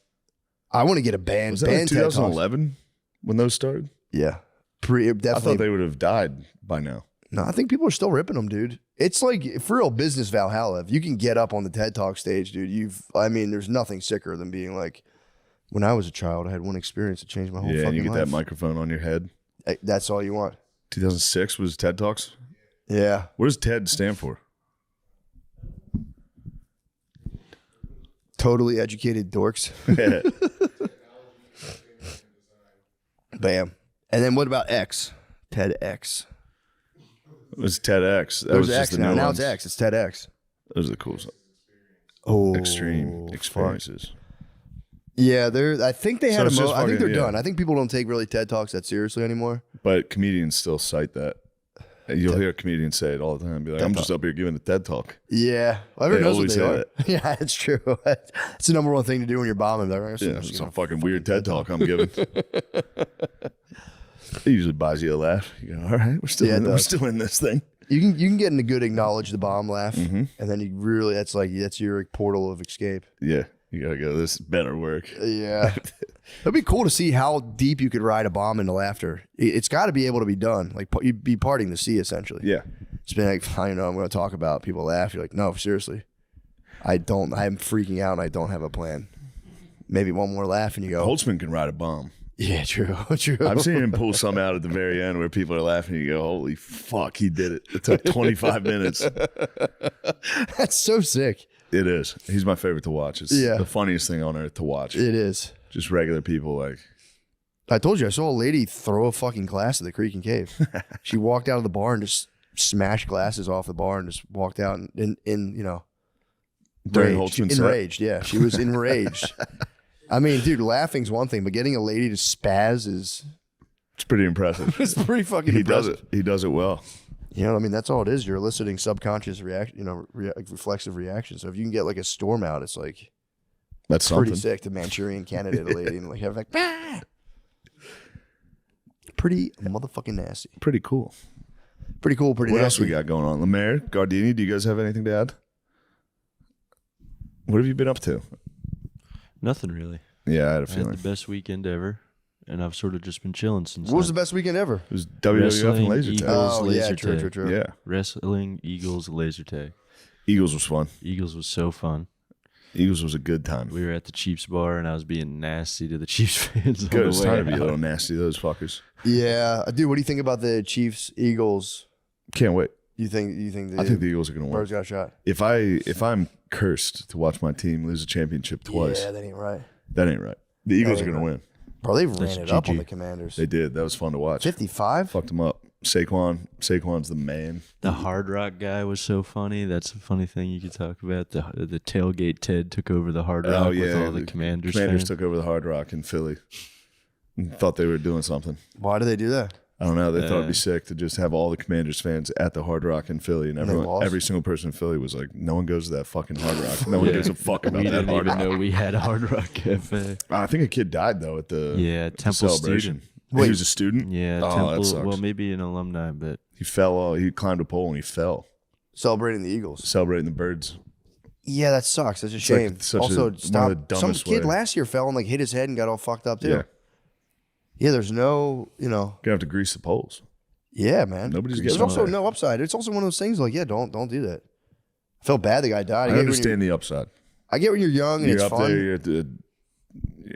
I want to get a band. Was that like 2011 when those started? Yeah. Definitely. I thought they would have died by now. No, I think people are still ripping them, dude. It's like, for real, business Valhalla. If you can get up on the TED Talk stage, dude, there's nothing sicker than being like, When I was a child, I had one experience that changed my whole Yeah, fucking and you get life. that microphone on your head. That's all you want. 2006 was TED Talks. Yeah. What does TED stand for? Totally educated dorks. Bam. And then what about X? TEDx. It was TEDx. That There's was X just the now. new Now ones. it's X. It's TEDx. Those are the cool stuff. Oh, Extreme fuck. experiences. Yeah, I think they So had it's just I think fucking- they're yeah. done. I think people don't take really TED Talks that seriously anymore. But comedians still cite that. You'll hear comedians say it all the time. Be like, I'm just up here giving a TED Talk. Yeah. Well, everyone knows what always they say are. Yeah, it's true. It's the number one thing to do when you're bombing. Like, Yeah, it's a fucking weird TED Talk I'm giving. It usually buys you a laugh. You go, all right, we're still in this thing. You can get in a good acknowledge the bomb laugh, and then you really that's your portal of escape. Yeah, you gotta go. This better work. Yeah, it'd be cool to see how deep you could ride a bomb into laughter. It's got to be able to be done. Like you'd be parting the sea essentially. Yeah, It's been like, I know I'm going to talk about people laugh. You're like, no, seriously, I'm freaking out and I don't have a plan. Maybe one more laugh and you go, Holtzman can ride a bomb. yeah, true. I've seen him pull some out at the very end where people are laughing. And you go, holy fuck, he did it. It took 25 minutes. That's so sick. It is. He's my favorite to watch. It's Yeah. the funniest thing on earth to watch. It is. Just regular people like, I told you, I saw a lady throw a fucking glass at the Creek and Cave. She walked out of the bar and just smashed glasses off the bar and just walked out in during rage. Holtzman's set. Enraged. Yeah, she was enraged. I mean, dude, laughing's one thing, but getting a lady to spaz is It's pretty impressive. it's pretty fucking He does impressive. it. He does it well. You know what I mean? That's all it is. You're eliciting subconscious reaction, reflexive reaction. So if you can get like a storm out, it's like That's pretty something. sick to Manchurian candidate a lady and like have like "Ah!" Pretty motherfucking nasty. Pretty cool. Pretty cool, pretty What nasty. else we got going on? Lemaire, Gardini, do you guys have anything to add? What have you been up to? Nothing really. Yeah, I had a I had feeling. the best weekend ever, and I've sort of just been chilling since. What was the then. best weekend ever? It was WWF and Wrestling, laser tag. Eagles. Oh, laser yeah, true, tag. true, true. Yeah, Wrestling, Eagles, laser tag. Eagles was fun. Eagles was so fun. Eagles was a good time. We were at the Chiefs bar, and I was being nasty to the Chiefs fans. Good. on It's the time way to be a out. little nasty, those fuckers. Yeah, dude. What do you think about the Chiefs Eagles? Can't wait. You think I think the Eagles are going to win. Birds got shot? If I'm cursed to watch my team lose a championship twice, Yeah, that ain't right, that ain't right. The Eagles are ain't going to win. bro. They ran That's it up on GG. the Commanders. They did. That was fun to watch. 55. Fucked them up. Saquon's the man. The Hard Rock guy was so funny. That's a funny thing you could talk about. The tailgate Ted took over the Hard Rock with all the Commanders fans. took over the Hard Rock in Philly. And thought they were doing something. Why do they do that? I don't know. They thought it'd be sick to just have all the Commanders fans at the Hard Rock in Philly, and they lost? every single person in Philly was like, "No one goes to that fucking Hard Rock. No one Yeah. gives a fuck about We that didn't Hard even Rock." know we had a Hard Rock Cafe. I think a kid died though at the Temple celebration. student. He was a student. Yeah, Oh, that Temple. sucks. Well, maybe an alumni, but He fell. He climbed a pole and he fell, Celebrating the Eagles. celebrating the birds. Yeah, that sucks. That's a like shame. such Also, one of the stop. Some dumbest kid way. last year fell and like hit his head and got all fucked up too. Yeah, Yeah, there's no, gonna have to grease the poles. Yeah, man. Nobody's There's getting also on that. no upside. It's also one of those things like, yeah, don't do that. I felt bad the guy died. I understand the upside. I get when you're young and You're it's up fun. there. You're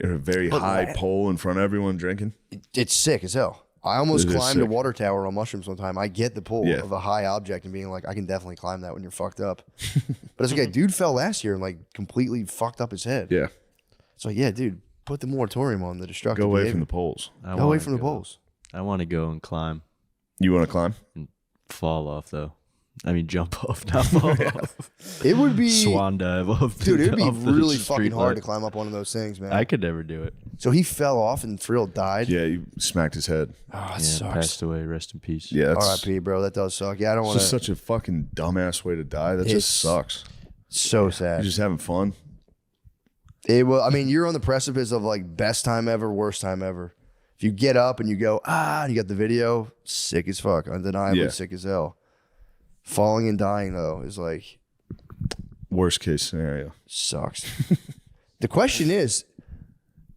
at a very But high man- pole in front of everyone drinking. It's sick as hell. I almost It is climbed a sick. water tower on mushrooms one time. I get the pull Yeah. of a high object and being like, I can definitely climb that when you're fucked up. But it's okay. Dude fell last year and like completely fucked up his head. Yeah, It's like, yeah, dude, put the moratorium on the destructive go away behavior. from the poles. I Go away wanna from the go. poles. I want to go and climb, You want to climb? fall off though. I mean, jump off, not fall off. It would be, Swan dive off. dude, it would be off the really street fucking hard light. to climb up one of those things, man. I could never do it. So he fell off and for real died. Yeah, you smacked his head. Oh, it Yeah, sucks. passed away. Rest in peace. Yeah, that's R.I.P., bro. That does suck. Yeah, I don't it's want just to. such a fucking dumbass way to die. That It's- just sucks. So sad. You're just having fun. It will. I mean, you're on the precipice of like best time ever, worst time ever. If you get up and you go, and you got the video, sick as fuck, undeniably Yeah. sick as hell. Falling and dying though is like Worst case scenario. sucks. The question is,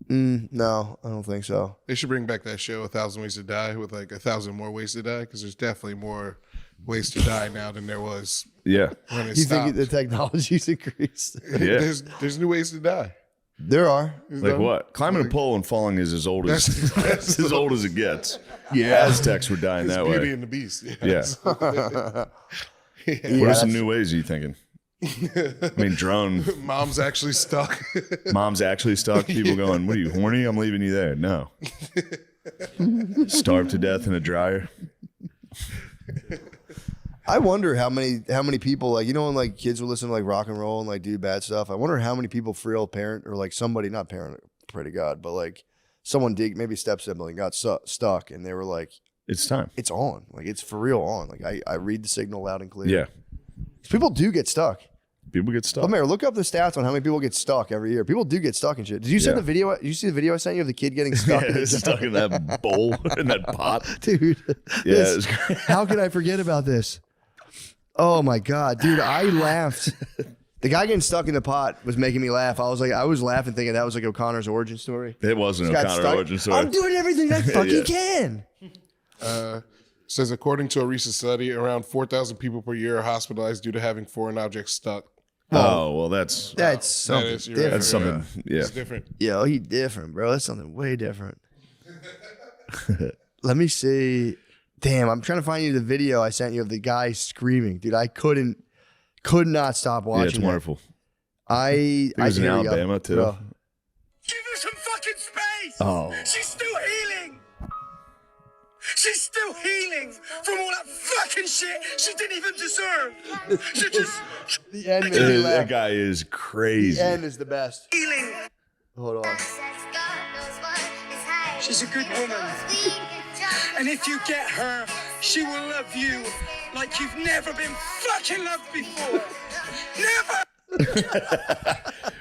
no, I don't think so. They should bring back that show, 1,000 Ways to Die, with like 1,000 more ways to die, because there's definitely more ways to die now than there was Yeah, when it You stopped. think the technology's increased? Yeah. There's new ways to die. There are. Like what? Climbing a pole and falling is as old as that's as old as it gets. Yeah. Aztecs were dying that Beauty way. and the Beast. Yeah. Yeah, What are some new ways are you thinking? I mean, drone. Mom's actually stuck. Mom's actually stuck. People going, what are you, horny? I'm leaving you there. No. Starved to death in a dryer. I wonder how many people, like, you know, when like kids will listen to like rock and roll and like do bad stuff. I wonder how many people for real parent or like somebody, not parent, pray to God, but like someone maybe step sibling got stuck and they were like, It's time. it's on. Like it's for real on. Like I read the signal loud and clear. Yeah. People do get stuck. People get stuck. But Mayor, look up the stats on how many people get stuck every year. People do get stuck and shit. Did you send the video? Did you see the video I sent you of the kid getting stuck? Yeah, stuck in that bowl, in that pot. Dude. Yeah, it was great. How can I forget about this? Oh my God, dude, I laughed. The guy getting stuck in the pot was making me laugh. I was laughing thinking that was like O'Connor's origin story. It wasn't Got O'Connor stuck. origin story. I'm doing everything I fucking can. Says according to a recent study, around 4,000 people per year are hospitalized due to having foreign objects stuck. Well, that's Something is- you're different. that's something. Yeah. It's different. Yo, he different, bro. That's something way different. Let me see. Damn, I'm trying to find you the video I sent you of the guy screaming. Dude, I could not stop watching Yeah, it's that. wonderful. I it was in here we go. Alabama, too. Bro. Give her some fucking space! Oh. She's still healing! She's still healing from all that fucking shit she didn't even deserve! She just The end made me laugh. That guy is crazy. The end is the best. healing! Hold on. She's a good woman. And if you get her, she will love you like you've never been fucking loved before! Never!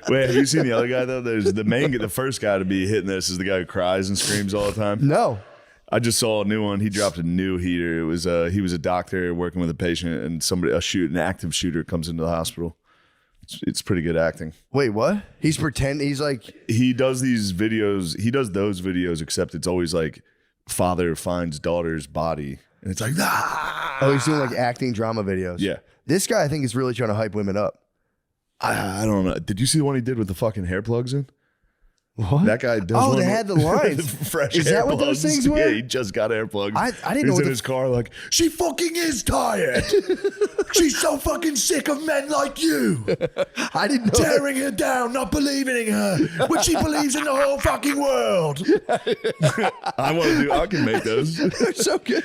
Wait, have you seen the other guy though? There's the first guy to be hitting this is the guy who cries and screams all the time. No. I just saw a new one. He dropped a new heater. It was he was a doctor working with a patient, and an active shooter comes into the hospital. It's pretty good acting. Wait, what? He's pretending. He's like, He does these videos. He does those videos, except it's always like father finds daughter's body, and it's like ah. oh, he's doing like acting drama videos. Yeah. This guy, I think, is really trying to hype women up. I don't know. Did you see the one he did with the fucking hair plugs in? What? That guy does. Oh, one they with- had the lines. fresh Is hair that what those plugs. things were? Yeah, he just got hair plugs. I didn't know He's what in the his car like, she fucking is tired. She's so fucking sick of men like you. I didn't know. Tearing her down, not believing in her, when she believes in the whole fucking world. I can make those. They're so good.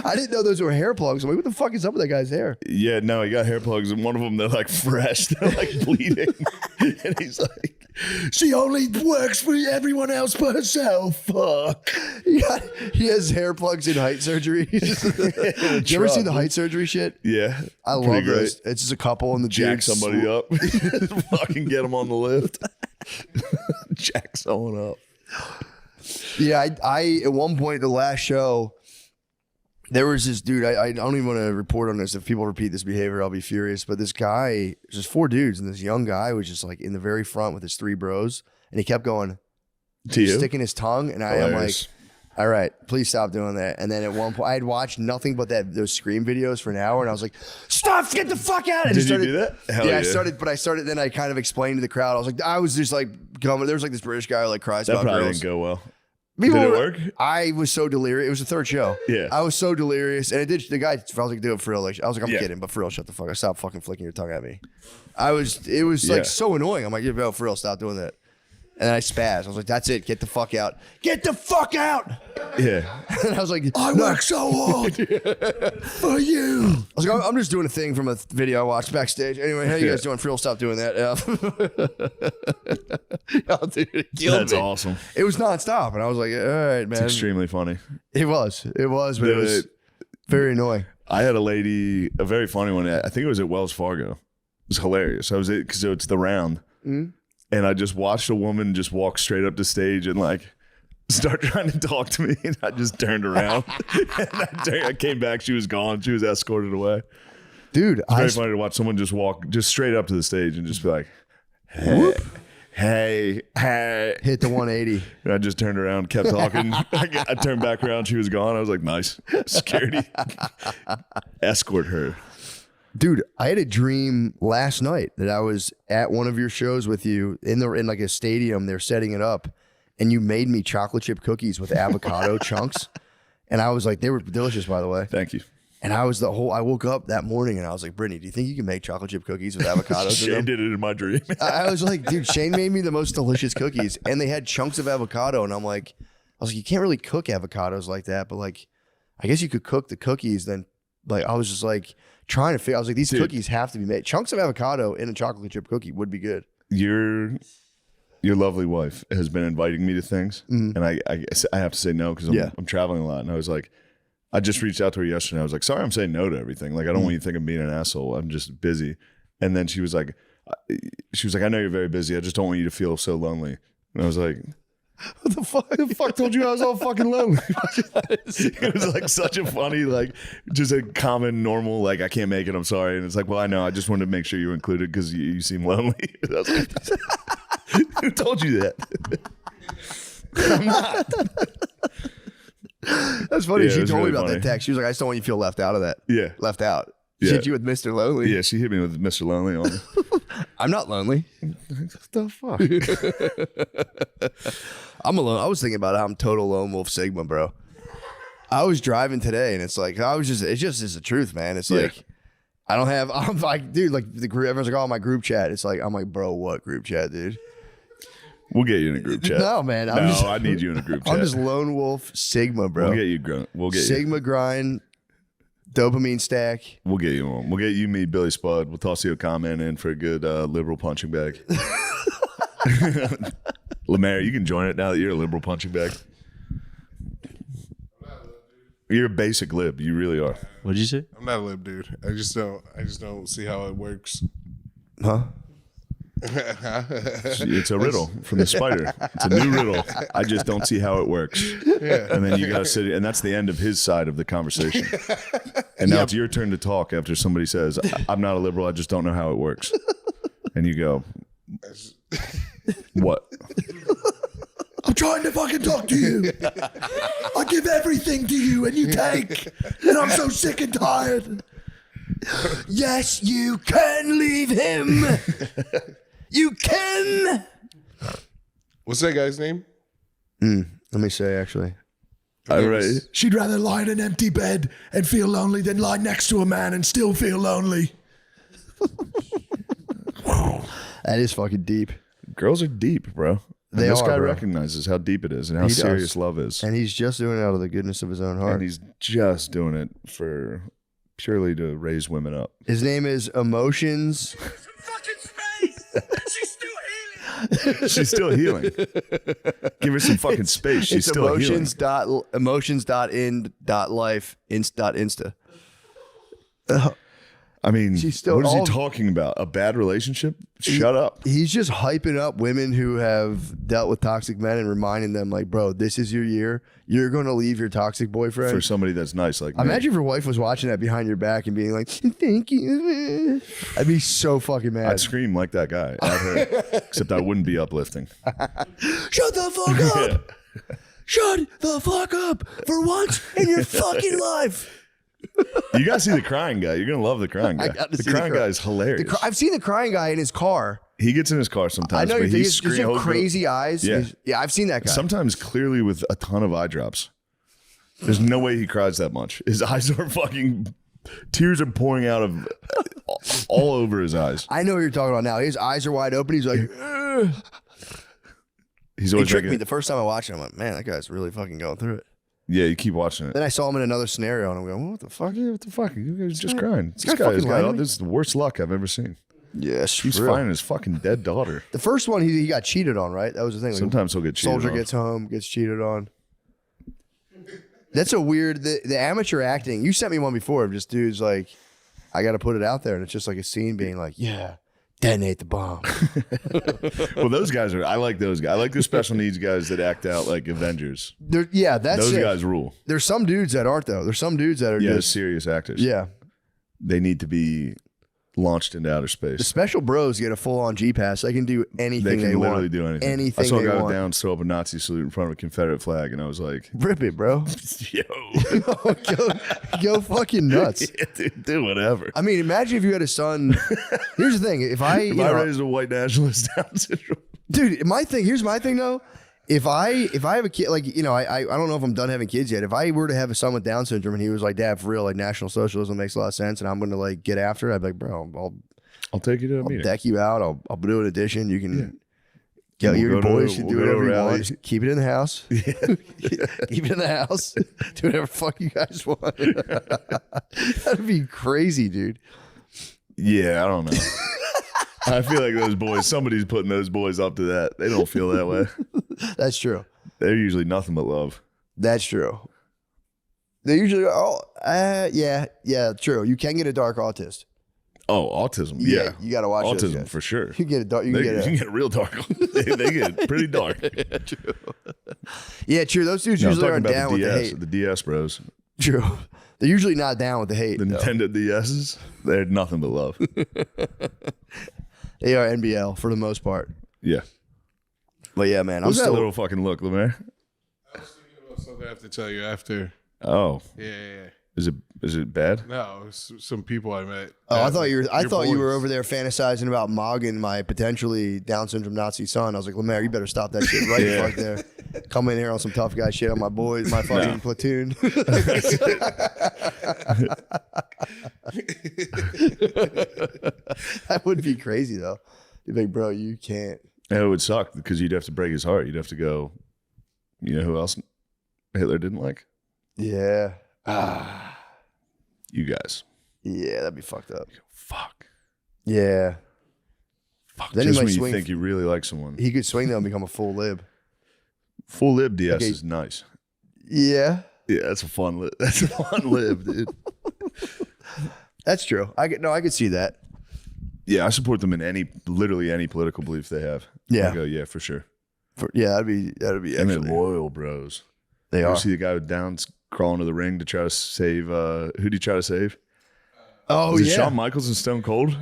I didn't know those were hair plugs. I'm like, what the fuck is up with that guy's hair? Yeah, no, he got hair plugs, and one of them, they're like fresh. They're like bleeding. And he's like, she only works for everyone else but herself. Fuck. He has hair plugs in height surgery. You ever see the height surgery shit? Yeah. I pretty love great. those. It's just a couple and the Jack dude somebody up. Fucking get them on the lift. Jack someone up. Yeah, I at one point, the last show, there was this dude. I don't even want to report on this. If people repeat this behavior, I'll be furious. But this guy, just 4 dudes, and this young guy was just like in the very front with his 3 bros, and he kept going, To you? sticking his tongue, and I'm like, Hilarious. all right, please stop doing that. And then at one point, I had watched nothing but those Scream videos for an hour, and I was like, stop, get the fuck out. And Did started, you do that? Hell yeah, yeah. I started, then I kind of explained to the crowd. I was like, I was just like, coming. There was like this British guy who like cries That about probably girls. didn't go well. People Did it were- work? I was so delirious. It was the 3rd show. Yeah. I was so delirious. And it did, the guy, I was like, do it for real. Like, I was like, I'm Yeah. kidding, but for real, shut the fuck up. Stop fucking flicking your tongue at me. It was Yeah. like so annoying. I'm like, yo, for real, stop doing that. And then I spazzed. I was like, that's it. Get the fuck out. Get the fuck out. Yeah. And I was like, I no. work so hard for you. I was like, I'm just doing a thing from a video I watched backstage. Anyway, how you guys doing? For real, stop doing that. Oh, dude, it killed That's me. awesome. It was nonstop. And I was like, all right, man. It's extremely funny. It was, but it was very annoying. I had a lady, a very funny one. I think it was at Wells Fargo. It was hilarious. I was because it's the round, and I just watched a woman just walk straight up to stage and like start trying to talk to me, and I just turned around. And I came back. She was gone. She was escorted away. Dude, It's very funny to watch someone just walk just straight up to the stage and just be like, hey. hit the 180. And I just turned around, kept talking. I turned back around. She was gone. I was like, nice. Security. Escort her. Dude, I had a dream last night that I was at one of your shows with you in like a stadium. They're setting it up, and you made me chocolate chip cookies with avocado chunks, and I was like, they were delicious, by the way. Thank you. And I woke up that morning and I was like, Brittany, do you think you can make chocolate chip cookies with avocados? Shane did it in my dream. I was like, dude, Shane made me the most delicious cookies, and they had chunks of avocado, and I was like, you can't really cook avocados like that, but like, I guess you could cook the cookies. Then, like, I was just like trying to figure. I was like, these cookies have to be made. Chunks of avocado in a chocolate chip cookie would be good. Your lovely wife has been inviting me to things, and I have to say no because I'm traveling a lot, and I was like, I just reached out to her yesterday. I was like, sorry, I'm saying no to everything. Like, I don't want you to think I'm being an asshole. I'm just busy. And then she was like, I know you're very busy. I just don't want you to feel so lonely. And I was like, what the fuck? The fuck told you I was all fucking lonely? It was like such a funny, like, just a common, normal, like, I can't make it. I'm sorry. And it's like, well, I know. I just wanted to make sure you were included because you seem lonely. I was like, who told you that? I'm not. That's funny. Yeah, she told really me about funny. that text. She was like, I just don't want you to feel left out of that. Yeah. Left out. She Yeah. hit you with Mr. Lonely. Yeah, she hit me with Mr. Lonely on it. I'm not lonely. What the fuck? I'm alone. I was thinking about how I'm total lone wolf Sigma, bro. I was driving today, and it's like, it just is the truth, man. It's like, I'm like, dude, like the group, everyone's like, oh, my group chat. It's like, I'm like, bro, what group chat, dude? We'll get you in a group chat. No, man. I need you in a group chat. I'm just lone wolf Sigma, bro. We'll get you. We'll get Sigma grind, dopamine stack. We'll get you on. We'll get you, me, Billy Spud. We'll toss you a comment in for a good liberal punching bag. Lemaire, you can join it now that you're a liberal punching bag. You're a basic lib. You really are. What'd you say? I'm not a lib, dude. I just don't see how it works. Huh? It's a riddle from the spider. It's a new riddle. I just don't see how it works. Yeah. And then you got to sit, and that's the end of his side of the conversation. And now it's your turn to talk after somebody says, I'm not a liberal, I just don't know how it works. And you go, what? I'm trying to fucking talk to you. I give everything to you and you take. And I'm so sick and tired. Yes, you can leave him. You can. What's that guy's name? Let me say, actually. All right. She'd rather lie in an empty bed and feel lonely than lie next to a man and still feel lonely. That is fucking deep. Girls are deep, bro. And this guy recognizes how deep it is and how serious love is. And he's just doing it out of the goodness of his own heart. And he's just doing it for purely to raise women up. His name is Emotions. Fucking space! She's still healing! She's still healing. Give her some fucking space. She's still emotions healing. Emotions.in.life.insta. I mean, She's still what is he talking about? A bad relationship? Shut up. He's just hyping up women who have dealt with toxic men and reminding them, like, bro, this is your year. You're going to leave your toxic boyfriend. For somebody that's nice like me. Imagine if your wife was watching that behind your back and being like, thank you. I'd be so fucking mad. I'd scream like that guy at her, except I wouldn't be uplifting. Shut the fuck up. Shut the fuck up for once in your fucking life. You gotta see the crying guy. You're gonna love the crying guy. The crying guy is hilarious. I've seen the crying guy in his car. He gets in his car sometimes. I know but he's crazy eyes. Yeah. I've seen that guy. Sometimes clearly with a ton of eye drops. There's no way he cries that much. His eyes are fucking, tears are pouring out of all over his eyes. I know what you're talking about now. His eyes are wide open. He's like, ugh. He's He always tricked me making, the first time I watched it. I'm like, man, that guy's really fucking going through it. yeah, you keep watching it. Then I saw him in another scenario, and I'm going, what the fuck? Yeah, what the fuck? You guys just crying. This guy guy has fucking got lying to me? this is the worst luck I've ever seen. Yes, He's finding his fucking dead daughter. The first one, he got cheated on, right? That was the thing. Like, Sometimes he'll get cheated soldier on. gets home, gets cheated on. That's a weird, the amateur acting. You sent me one before of just dudes like, I got to put it out there. And it's just like a scene being like, yeah, detonate the bomb. Well, those guys I like those guys. I like the special needs guys that act out like Avengers. Yeah, that's Those it. guys rule. There's some dudes that aren't, though. There's some dudes that are Yeah, just, serious actors. yeah. They need to be launched into outer The space. special bros get a full-on G-Pass. They can do anything They they, can want. literally do anything. Anything I saw a they guy want. down throw up a Nazi salute in front of a Confederate flag, and I was like, Rip it, bro. yo. go fucking nuts. Yeah, dude, do whatever. I mean, imagine if you had a son. Here's the thing. If I, If I raised a white nationalist Down syndrome. dude, here's my thing though. If I have a kid, like, I don't know if I'm done having kids yet. If I were to have a son with Down syndrome and he was like, Dad, for real, like National Socialism makes a lot of sense, and I'm going to like get after it, I'd be like, bro, I'll take you to a I'll meeting. deck you out. I'll do an addition. You can We'll your go to- boys should we'll do go to whatever you rally. want. Just keep it in the house. Keep it in the house. Do whatever the fuck you guys want. That'd be crazy, dude. Yeah, I don't know. I feel like those boys, somebody's putting those boys up to that. They don't feel that way. That's true. They're usually nothing but love. That's true. They usually yeah, true. You can get a dark autist. Oh, autism. Yeah. You got to watch those autism guys. for sure. You get a dark. You They, can you get can get real dark. they get pretty dark. yeah, true. Those dudes No, I'm usually talking aren't down about with the the DS, hate. the DS bros. True. They're usually not down with the hate. The though. Nintendo DSs, they're nothing but love. They are NBL for the most part. Yeah. But yeah, man, What's I'm that still. little fucking look, Lemaire? I was thinking about something I have to tell you after. Oh, Yeah. is it bad? No, it's some people I met. Oh, I thought you were. I Your thought you were boys. over there fantasizing about Mogging, my potentially Down syndrome Nazi son. I was like, Lemaire, you better stop that shit right the fuck there. Come in here on some tough guy shit on my boys, my fucking platoon. That would be crazy though. You'd be like, bro, you can't. And it would suck because you'd have to break his heart. You'd have to go, you know who else Hitler didn't like? Yeah. You guys. Yeah, that'd be fucked up. Fuck. Yeah. Fuck. Then he Just might when you swing- think you really like someone. He could swing though and become a full lib. Full lib DS Okay. is nice. Yeah. Yeah, that's a fun lib. That's a fun lib, dude. That's true. I could see that. Yeah, I support them in literally any political belief they have. Yeah. I go, yeah, for sure. That'd be And they're actually. loyal bros. They You are. ever see the guy with Downs crawling to the ring to try to save, who'd he try to save? Oh Was it yeah. Shawn Michaels and Stone Cold?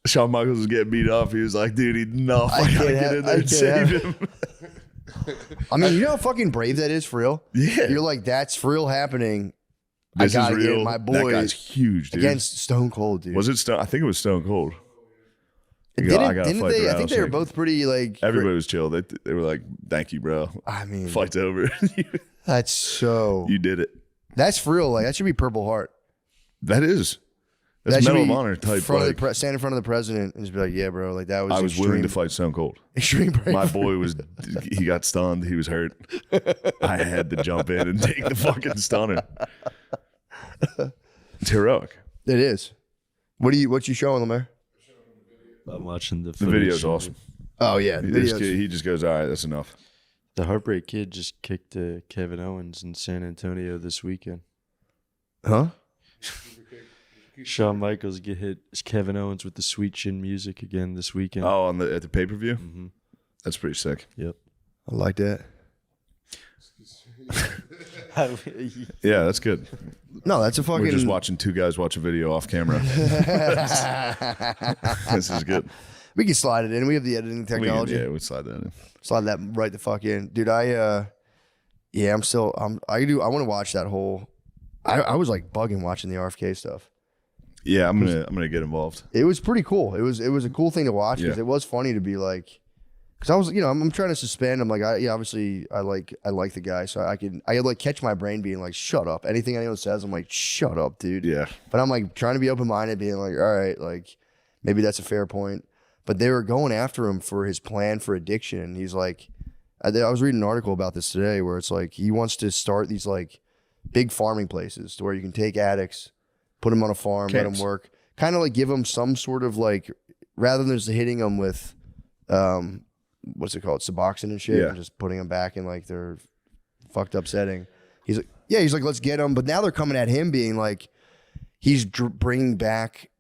Shawn Michaels was getting beat up. He was like, dude, I gotta can't get have- in there I and can't save have- him. I mean, you know how fucking brave that is for real? Yeah. You're like, that's for real happening. This I is gotta real. get my That boy guy's huge, dude. against Stone Cold, dude. Was it Stone? I think it was Stone Cold. I Didn't gotta they? fight the I think they were rattlesnake. both pretty like. Everybody was chill. They were like, thank you, bro. I mean, Fight's over. that's so. You did it. That's for real. Like that should be Purple Heart. That is. That's That should Medal of be Honor type. front of Like, the stand in front of the president and just be like, yeah, bro. Like that was. I was willing to fight Stone Cold. Extreme bravery. My boy was, he got stunned. He was hurt. I had to jump in and take the fucking stunner. It's heroic. It is. What you showing, Lemaire? I'm watching the The footage video's from awesome. Oh yeah, the This videos. kid, he just goes, all right, that's enough. The Heartbreak Kid just kicked Kevin Owens in San Antonio this weekend. Huh? Shawn Michaels get hit Kevin Owens with the Sweet Chin music again this weekend. Oh, at the pay per view. Mm-hmm. That's pretty sick. Yep. I like that. Yeah, that's good. No, that's a fucking. We're just watching two guys watch a video off camera. This is good. We can slide it in. We have the editing technology. Yeah, we slide that in. Slide that right the fuck in, dude. I want to watch that whole. I was like bugging watching the RFK stuff. Yeah, I'm gonna get involved. It was pretty cool. It was a cool thing to watch because Yeah. it was funny to be like, because I was I'm trying to suspend. I'm like obviously I like the guy, so I like catch my brain being like, shut up. Anything anyone says, I'm like, shut up, dude. Yeah, But I'm like trying to be open minded, being like, all right, like maybe that's a fair point. But they were going after him for his plan for addiction. And he's like, I was reading an article about this today where it's like he wants to start these like big farming places to where you can take addicts, put them on a farm, let Camps. them work, kind of like give them some sort of like, rather than just hitting them with, what's it called, Suboxone and shit, Yeah. and just putting them back in like their fucked up setting. He's like, let's get them. But now they're coming at him being like, he's bringing back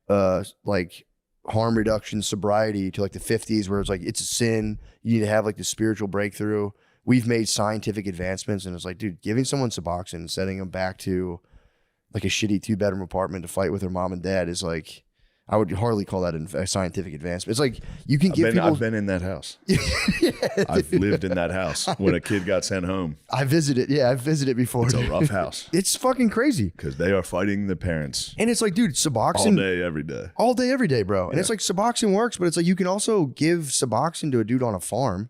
like harm reduction sobriety to like the 50s where it's like it's a sin, you need to have like the spiritual breakthrough. We've made scientific advancements, and it's like, dude, giving someone Suboxone and setting them back to like a shitty 2-bedroom apartment to fight with her mom and dad is like, I would hardly call that a scientific advancement. It's like you can give people. I've been in that house. I've lived in that house when a kid got sent home. I visited. Yeah, I've visited before. It's a rough house. It's fucking crazy. Because they are fighting the parents. And it's like, dude, Suboxone. All day, every day. All day, every day, bro. And it's like Suboxone works, but it's like you can also give Suboxone to a dude on a farm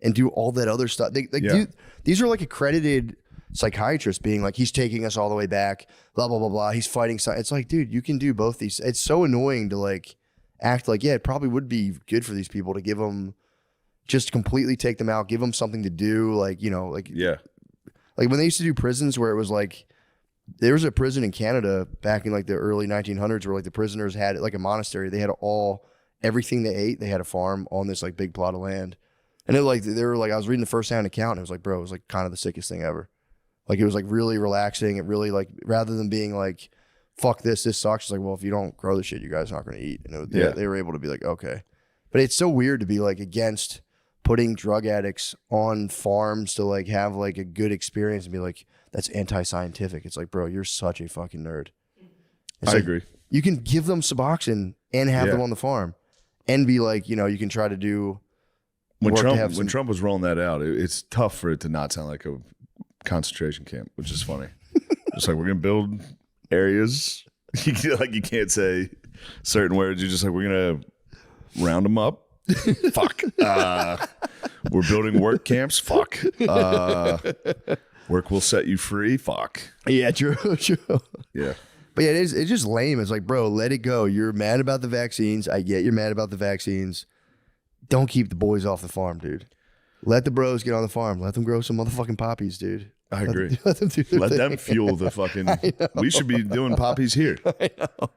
and do all that other stuff. Dude, these are like accredited psychiatrists being like, he's taking us all the way back, blah, blah, blah, blah. He's fighting. It's like, dude, you can do both these. It's so annoying to like act like, yeah, it probably would be good for these people to give them, just completely take them out, give them something to do. Like, you know, like, like when they used to do prisons where it was like, there was a prison in Canada back in like the early 1900s where like the prisoners had like a monastery. They had everything they ate. They had a farm on this like big plot of land. And it like, they were like, I was reading the first-hand account and it was like, bro, it was like kind of the sickest thing ever. Like it was like really relaxing. It really like, rather than being like, fuck this sucks. It's like, well, if you don't grow the shit, you guys aren't going to eat. And they were able to be like, okay. But it's so weird to be like against putting drug addicts on farms to like have like a good experience and be like, that's anti-scientific. It's like, bro, you're such a fucking nerd. I agree. You can give them Suboxone and have them on the farm and be like, you know, you can try to do. When Trump was rolling that out, it's tough for it to not sound like a concentration camp, which is funny. It's like, we're gonna build areas. Like you can't say certain words. You're just like, we're gonna round them up. Fuck. We're building work camps. Fuck. Work will set you free. Fuck. Yeah, true. Yeah. But yeah, it's just lame. It's like, bro, let it go. You're mad about the vaccines. I get you're mad about the vaccines. Don't keep the boys off the farm, dude. Let the bros get on the farm. Let them grow some motherfucking poppies, dude. I agree. Let them do their Let thing. them fuel the fucking. We should be doing poppies here. I know.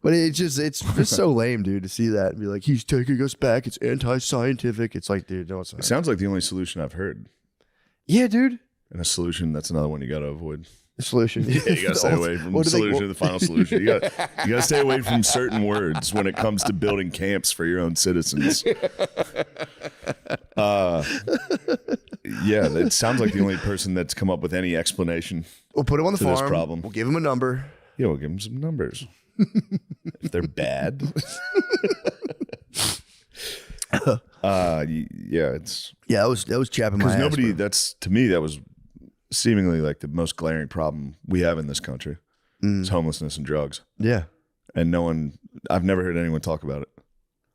But it's just so lame, dude, to see that and be like, he's taking us back. It's anti-scientific. It's like, dude, no, it's not. It sounds like the only solution I've heard. Yeah, dude. And a solution, that's another one you got to avoid. The solution. Yeah, you got to stay away from the solution, the final solution. You got to stay away from certain words when it comes to building camps for your own citizens. Yeah, it sounds like the only person that's come up with any explanation. We'll put him on the farm. This problem. We'll give him a number. Yeah, we'll give them some numbers. If they're bad. Yeah, it's. Yeah, that was chapping my ass. Because nobody, bro. that's, to me, that was seemingly like the most glaring problem we have in this country. It's homelessness and drugs. Yeah. And I've never heard anyone talk about it.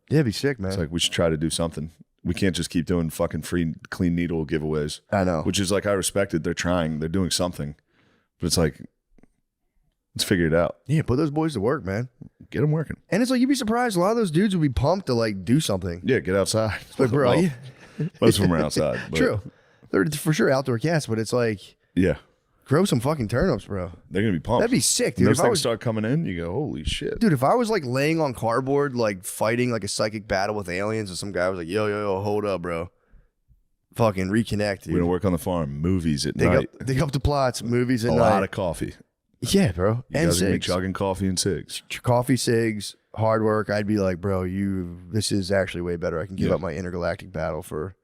Yeah, it'd be sick, man. It's like, we should try to do something. We can't just keep doing fucking free clean needle giveaways. I know. Which is like, I respect it. They're trying. They're doing something. But it's like, let's figure it out. Yeah, put those boys to work, man. Get them working. And it's like, you'd be surprised. A lot of those dudes would be pumped to like do something. Yeah, get outside. Like, bro, Well, most of them are outside. But True. They're for sure outdoor cats, but it's like, yeah, grow some fucking turnips, bro. they're going to be pumped. That'd be sick, When dude. those If I things was, start coming in, you go, holy shit. dude, if I was like laying on cardboard, like fighting like a psychic battle with aliens, and some guy was like, yo, hold up, bro. Fucking reconnect, dude. We're going to work on the farm, movies at night. Dig up the plots, movies at A night. lot of coffee. Yeah, bro. You And guys are going to be cigs. chugging coffee and cigs. Coffee, cigs, hard work. I'd be like, bro, this is actually way better. I can give Yeah. up my intergalactic battle for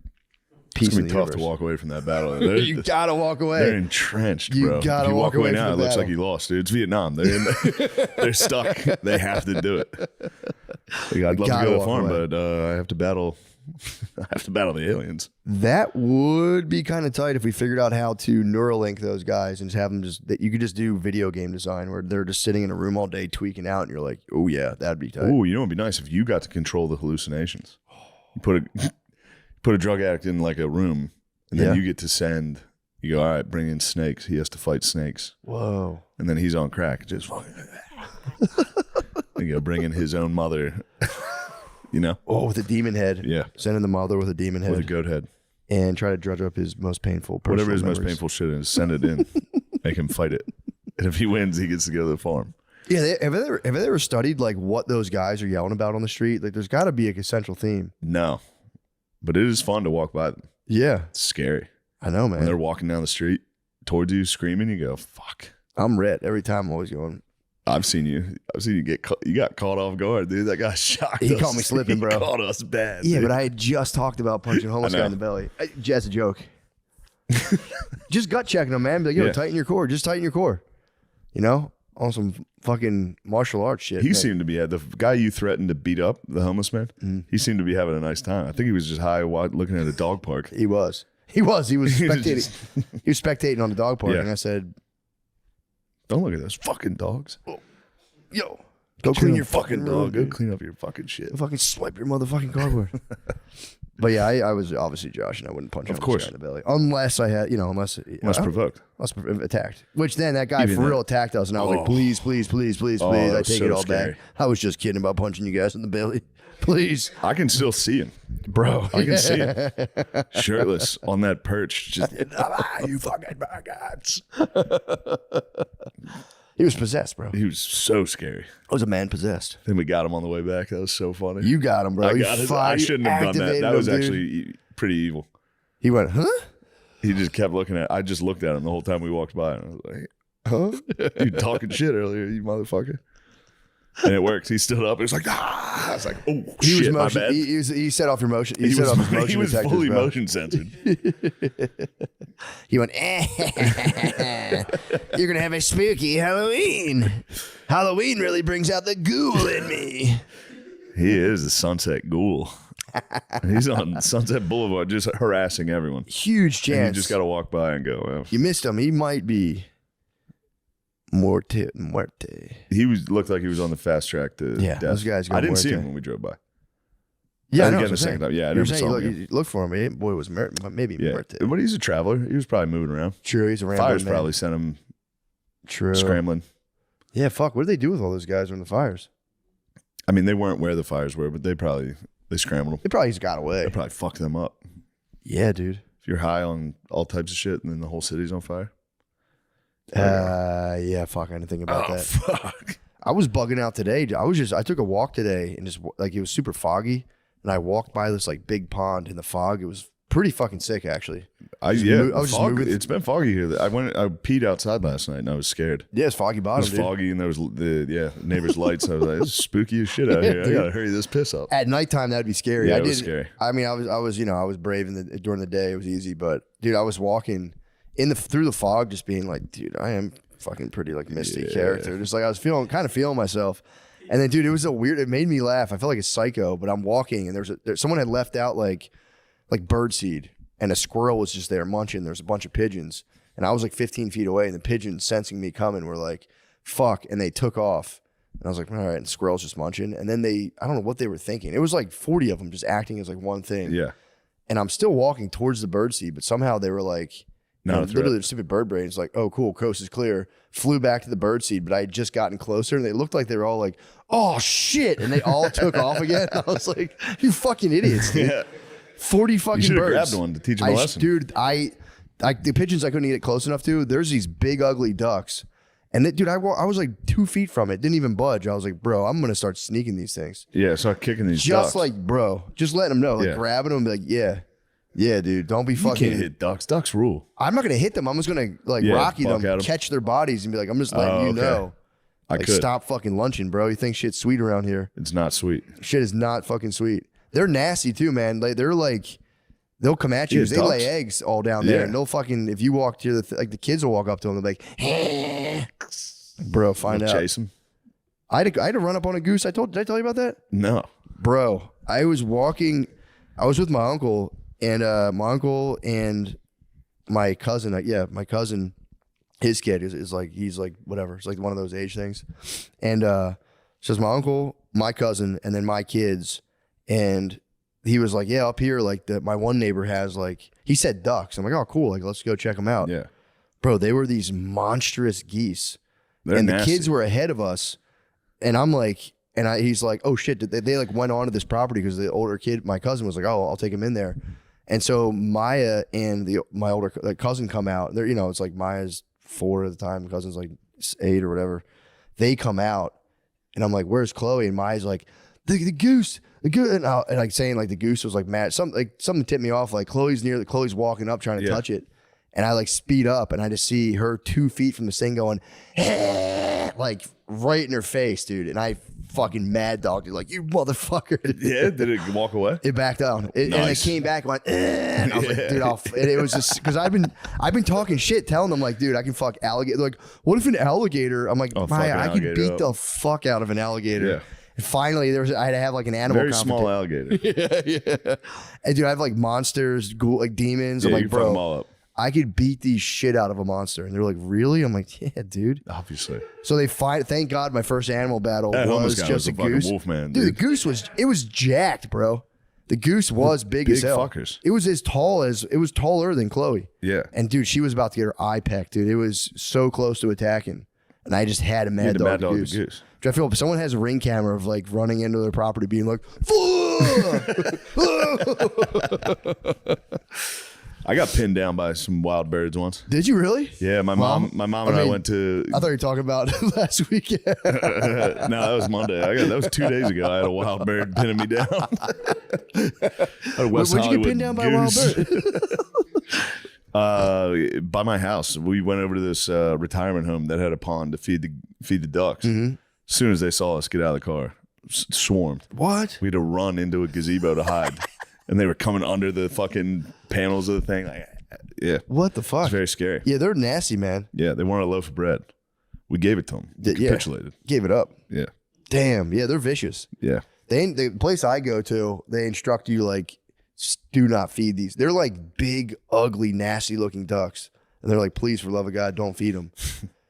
It's peace going in to the be tough to universe. walk away from that battle. You gotta walk They're away. entrenched, You bro. gotta if you walk walk away away now, it from the looks like battle. you lost, dude. It's Vietnam. They're stuck. They have to do it. Like, I'd love to gotta go to the walk farm, away. but I have to battle. I have to battle the aliens. That would be kind of tight if we figured out how to Neuralink those guys and just have them that you could just do video game design where they're just sitting in a room all day tweaking out, and you're like, oh yeah, that'd be tight. Ooh, you know, it'd be nice if you got to control the hallucinations. You put a drug addict in like a room, and then Yeah. you get to send. You go, all right, bring in snakes. He has to fight snakes, Whoa. and then he's on crack. Just you go, bring in his own mother. You know, Oh, with a demon head. yeah, Send in the mother with a demon head with a goat head. and try to drudge up his most painful Whatever his personal most memories. painful shit is, send it in. Make him fight it. And if he wins, he gets to go to the farm. Yeah, have they ever studied like what those guys are yelling about on the street? Like, there's got to be a central theme. No. But it is fun to walk by them. Yeah, It's scary. I know, When they're man. walking down the street towards you screaming, you go, fuck. I'm red every time. I'm always going. I've seen you get caught. You got caught off guard, dude. That guy shocked us. He caught me slipping, bro. He caught us bad. Yeah, dude. but I had just talked about punching a homeless I guy know. in the belly. Just a joke. Just gut checking him, man. Be like, yo, Yeah. tighten your core. Just tighten your core. You know, on some fucking martial arts shit. He seemed to be the guy you threatened to beat up, the homeless man. He seemed to be having a nice time. I think he was just high looking at a dog park. He was spectating. He was spectating on the dog park, Yeah. and I said, Don't look at those fucking dogs. "Yo, go clean your fucking dog. room, Go dude. clean up your fucking shit. Go fucking swipe your motherfucking cardboard." But yeah, I was obviously Josh, and I wouldn't punch him course. in the belly unless I had, unless Provoked. attacked. Which then that guy Even for that. real attacked us, and I was like, "Please, please, please, please, Oh, please, that I was take so it all scary. back. I was just kidding about punching you guys in the belly, please, I can still see him, bro." I can see him shirtless on that perch. Just you fucking maggots. He was possessed, bro. He was so scary. I was a man possessed. Then we got him on the way back. That was so funny. You got him, bro. I You got it. fought- I you shouldn't have done that. activated That was him, dude. actually pretty evil. He went, huh? He just kept looking at. I just looked at him the whole time we walked by, and I was like, "Huh? You talking shit earlier, you motherfucker." And it worked. He stood up. He was like, "Ah!" I was like, "Oh He shit, was my motion. bad." He set off your motion. He, He set was, off his motion he was detectors, fully bro. motion censored. He went, "You're gonna have a spooky Halloween. Halloween really brings out the ghoul in me." He is the Sunset Ghoul. He's on Sunset Boulevard just harassing everyone. Huge And chance. you just got to walk by and go, well. You missed him. He might be muerte. He looked like he was on the fast track to Yeah, death. those guys go I didn't see muerte. him when we drove by. Yeah, I I know didn't what get I'm a second saying. time. Yeah, I You were never saying saw you him. look, you look for him. Boy, was maybe Yeah, muerte. but he's a traveler. He was probably moving around. True, he's a random Fires man. probably sent him True. scrambling. Yeah, fuck. What did they do with all those guys in the fires? I mean, they weren't where the fires were, but they scrambled them. They probably just got away. They probably fucked them up. Yeah, dude. If you're high on all types of shit and then the whole city's on fire. Yeah, fuck. I didn't think about that. Fuck. I was bugging out today. I took a walk today and just like it was super foggy, and I walked by this like big pond in the fog. It was pretty fucking sick, actually. I was just fog- moving. It's been foggy here. I peed outside last night and I was scared. Yeah, it's foggy It bottom, was dude. foggy and there was the neighbor's lights. I was like, "This is spooky as shit out here. I Dude. gotta hurry this piss up." At nighttime, that'd be scary. Yeah, I it was did- scary. I mean, I was brave during the day. It was easy, but dude, I was walking through the fog, just being like, dude, I am fucking pretty like misty character. Just like I was feeling myself. And then, dude, it made me laugh. I felt like a psycho, but I'm walking and someone had left out like birdseed, and a squirrel was just there munching. There's a bunch of pigeons, and I was like 15 feet away, and the pigeons, sensing me coming, were like, fuck, and they took off. And I was like, all right, and the squirrel's just munching. And then I don't know what they were thinking. It was like 40 of them just acting as like one thing. Yeah. And I'm still walking towards the birdseed, but somehow they were like, Not a threat. literally the stupid bird brains, like, oh, cool, coast is clear. Flew back to the birdseed, but I had just gotten closer, and they looked like they were all like, oh shit, and they all took off again. I was like, you fucking idiots, dude. Yeah. 40 fucking You should have birds. grabbed one to teach them a lesson. Dude, the pigeons I couldn't get close enough to. There's these big ugly ducks, and dude, I was like 2 feet from it, didn't even budge. I was like, bro, I'm gonna start sneaking these things. Yeah, start kicking these Just ducks. like, bro, just letting them know, like Yeah. grabbing them, and be like, yeah, dude, don't be You fucking. can't hit ducks. Ducks rule. I'm not gonna hit them. I'm just gonna like Yeah, Rocky buck them, at 'em. catch their bodies, and be like, I'm just letting you okay. know. I Like, could. stop fucking lunching, bro. You think shit's sweet around here? It's not sweet. Shit is not fucking sweet. They're nasty too, man. They're like, they'll come at you. Yeah, 'Cause they ducks. lay eggs all down there, Yeah. and they'll fucking, if you walk to like the kids will walk up to them, they'll be like, bro, find out. Chase them. I had to run up on a goose. Did I tell you about that? No. Bro, I was with my uncle and my cousin. My cousin, his kid is like, he's like, whatever. It's like one of those age things. And so it's my uncle, my cousin, and then my kids. And he was like, yeah, up here, like my one neighbor has like, he said ducks. I'm like, oh, cool. Like, let's go check them out. Yeah. Bro, they were these monstrous geese. They're and nasty. the kids were ahead of us. And I'm like, he's like, oh shit, they like went onto this property because the older kid, my cousin, was like, oh, I'll take him in there. And so Maya and my older cousin come out. They're, it's like Maya's 4 at the time, cousin's like 8 or whatever. They come out, and I'm like, where's Chloe? And Maya's like, the goose, and like saying like the goose was like mad. Something tipped me off. Like Chloe's walking up trying to touch it, and I like speed up, and I just see her 2 feet from this thing going, like right in her face, dude. And I fucking mad dog, dude. Like, you motherfucker. Yeah, did it walk away? It backed down. And it Nice. came back and went, and I was like, dude, and it was just because I've been talking shit, telling them like, dude, I can fuck alligator. They're like, what if an alligator? I'm like, Oh, fuck Maya, an I could alligator beat up. the fuck out of an alligator. Yeah. And finally, I had to have like an animal Very small alligator. yeah. And dude, I have like monsters, like demons. Yeah, I'm like, you can fuck them bro, all up. I could beat the shit out of a monster. And they're like, really? I'm like, yeah, dude. Obviously. So they fight. Thank God my first animal battle That was homeless guy just was a a fucking goose. wolfman, Dude, the dude. goose was jacked, bro. The goose was big as Big hell. fuckers. It was taller than Chloe. Yeah. And dude, she was about to get her eye pecked, dude. It was so close to attacking. And I just had a You mad had to dog, mad dog the the goose. goose. Which I feel if someone has a ring camera of like running into their property being like, I got pinned down by some wild birds once. did you really? Yeah, my mom and I mean, went to. I thought you were talking about last weekend. No, that was Monday. That was 2 days ago. I had a wild bird pinning me down. Where'd you get pinned down by a wild bird? By my house. We went over to this retirement home that had a pond to feed the ducks. Mm-hmm. As soon as they saw us get out of the car, swarmed. What? We had to run into a gazebo to hide, and they were coming under the fucking panels of the thing. Like, yeah, What the fuck? it's very scary. Yeah, they're nasty, man. Yeah, they wanted a loaf of bread. We gave it to them. They Yeah. capitulated. Gave it up. Yeah, Damn. Yeah, they're vicious. yeah. The place I go to, they instruct you like, do not feed these. They're like big, ugly, nasty looking ducks, and they're like, please, for love of God, don't feed them,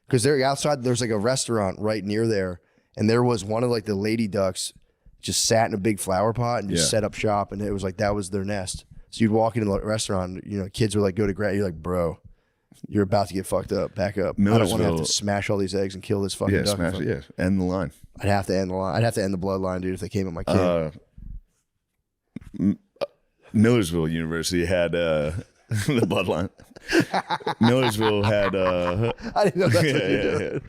because they're outside. There's like a restaurant right near there, and there was one of like the lady ducks just sat in a big flower pot and just Yeah. set up shop, and it was like that was their nest. So you'd walk into the restaurant, kids would like go to grab. You're like, bro, you're about to get fucked up. Back up. I don't want to have to Millersville- smash all these eggs and kill this fucking Yeah, duck. smash it. Yeah, end the line. I'd have to end the line. I'd have to end the bloodline, dude, if they came at my kid. Millersville University had the bloodline. Millersville had I didn't know that's what you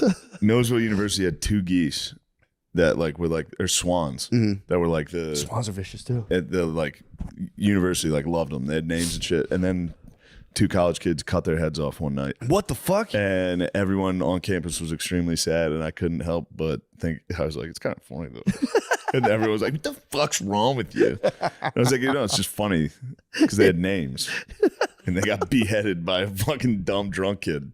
did. Millersville University had two geese that like were like or swans that were like the Swans are vicious too. at the like university like loved them. They had names and shit. And then two college kids cut their heads off one night. What the fuck? And everyone on campus was extremely sad, and I couldn't help but think, I was like, it's kind of funny though. And everyone was like, what the fuck's wrong with you? And I was like, it's just funny because they had names and they got beheaded by a fucking dumb drunk kid.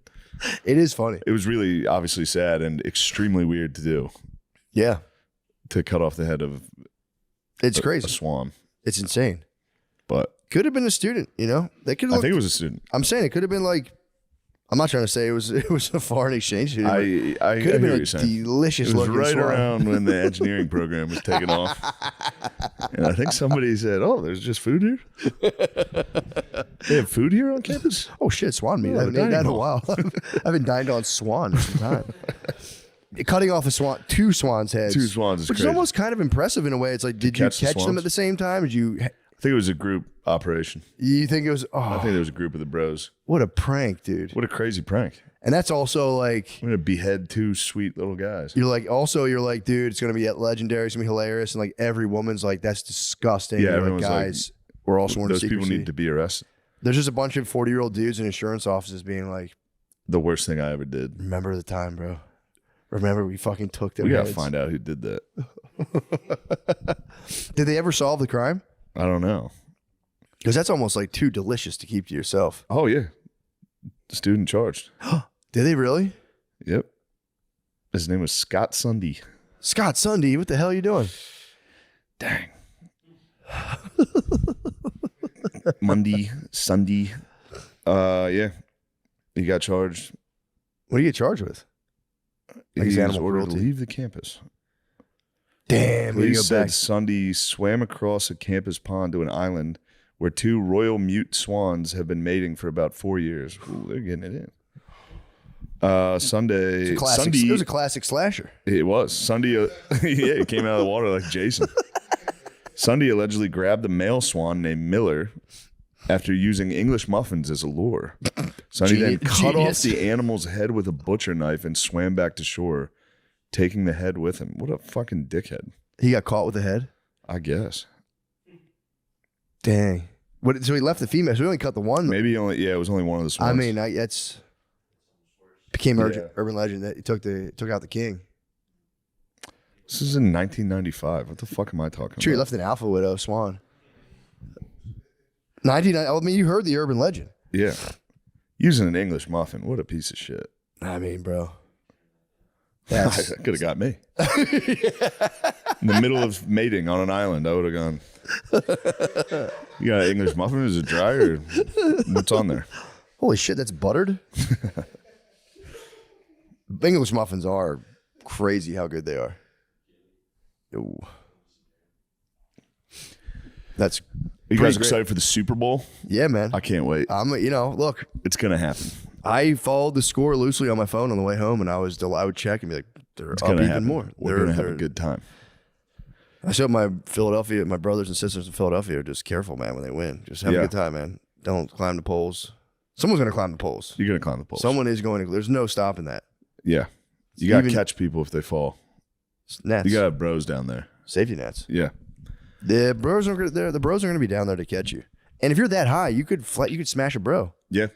It is funny. It was really obviously sad and extremely weird to do, Yeah. to cut off the head of It's a crazy. swan. It's insane. But Could have been a student, They could I have think it was a student. I'm saying it could have been like, I'm not trying to say it was a foreign exchange student. I could hear have what been a you're saying. delicious It was looking right swan. around when the engineering program was taking off. And I think somebody said, oh, there's just food here? They have food here on campus? Oh shit, swan meat. Oh, I haven't eaten that in a dining while. I haven't dined on swan in some time. Cutting off two swans' heads. Two swans is which crazy. is almost kind of impressive in a way. It's like, did you catch the catch them swans? at the same time? Did you I think it was a group operation. you think it was I think there was a group of the bros. what a prank, dude. What a crazy prank. And that's also like I'm going to behead two sweet little guys. you're like, dude, it's gonna be legendary, it's gonna be hilarious, and like every woman's like, that's disgusting. Yeah, You're like, everyone's like, guys, we're also sworn to Those people secrecy. need to be arrested. There's just a bunch of 40-year-old dudes in insurance offices being like, The worst thing I ever did. remember the time, bro. Remember we fucking took their We got to heads. find out who did that. Did they ever solve the crime? I don't know. Because that's almost like too delicious to keep to yourself. Oh, yeah. Student charged. Did they really? Yep. His name was Scott Sunday. Scott Sunday, what the hell are you doing? Dang. Monday, Sunday. Yeah. He got charged. What do you get charged with? Like his He was animal ordered to cruelty. leave the campus. Damn, we Police go said back. Sunday swam across a campus pond to an island where two royal mute swans have been mating for about 4 years. Ooh, they're getting it in. Sunday. It was a classic slasher. It was. Sunday, yeah, it came out of the water like Jason. Sunday allegedly grabbed the male swan named Miller after using English muffins as a lure. Sunday then cut off the animal's head with a butcher knife and swam back to shore, taking the head with him. What a fucking dickhead. He got caught with the head? I guess. Dang. So he left the female. So he only cut the one. Maybe it was only one of the swans. I mean, that's became Yeah. urban legend that he took out the king. This is in 1995. What the fuck am I talking Sure, you about? left an alpha widow, Swan. 1990. I mean, you heard the urban legend. Yeah. Using an English muffin. What a piece of shit. I mean, bro. That could have got me. In the middle of mating on an island, I would have gone. You got an English muffin? Is it dry or what's on there? Holy shit, that's buttered? English muffins are crazy how good they are. Ooh. That's You pretty guys great. excited for the Super Bowl? Yeah, man. I can't wait. Look, It's going to happen. I followed the score loosely on my phone on the way home, and I would check and be like, they're It's up going to even happen. more. We're going to have a good time. I showed my brothers and sisters in Philadelphia, just careful, man, when they win. Just have a good time, man. Don't climb the poles. Someone's going to climb the poles. You're going to climb the poles. Someone is going to. There's no stopping that. Yeah. You got to Even- catch people if they fall. Nets. You got to have bros down there. Safety nets. Yeah. The bros are going to be down there to catch you. And if you're that high, you could smash a bro. Yeah.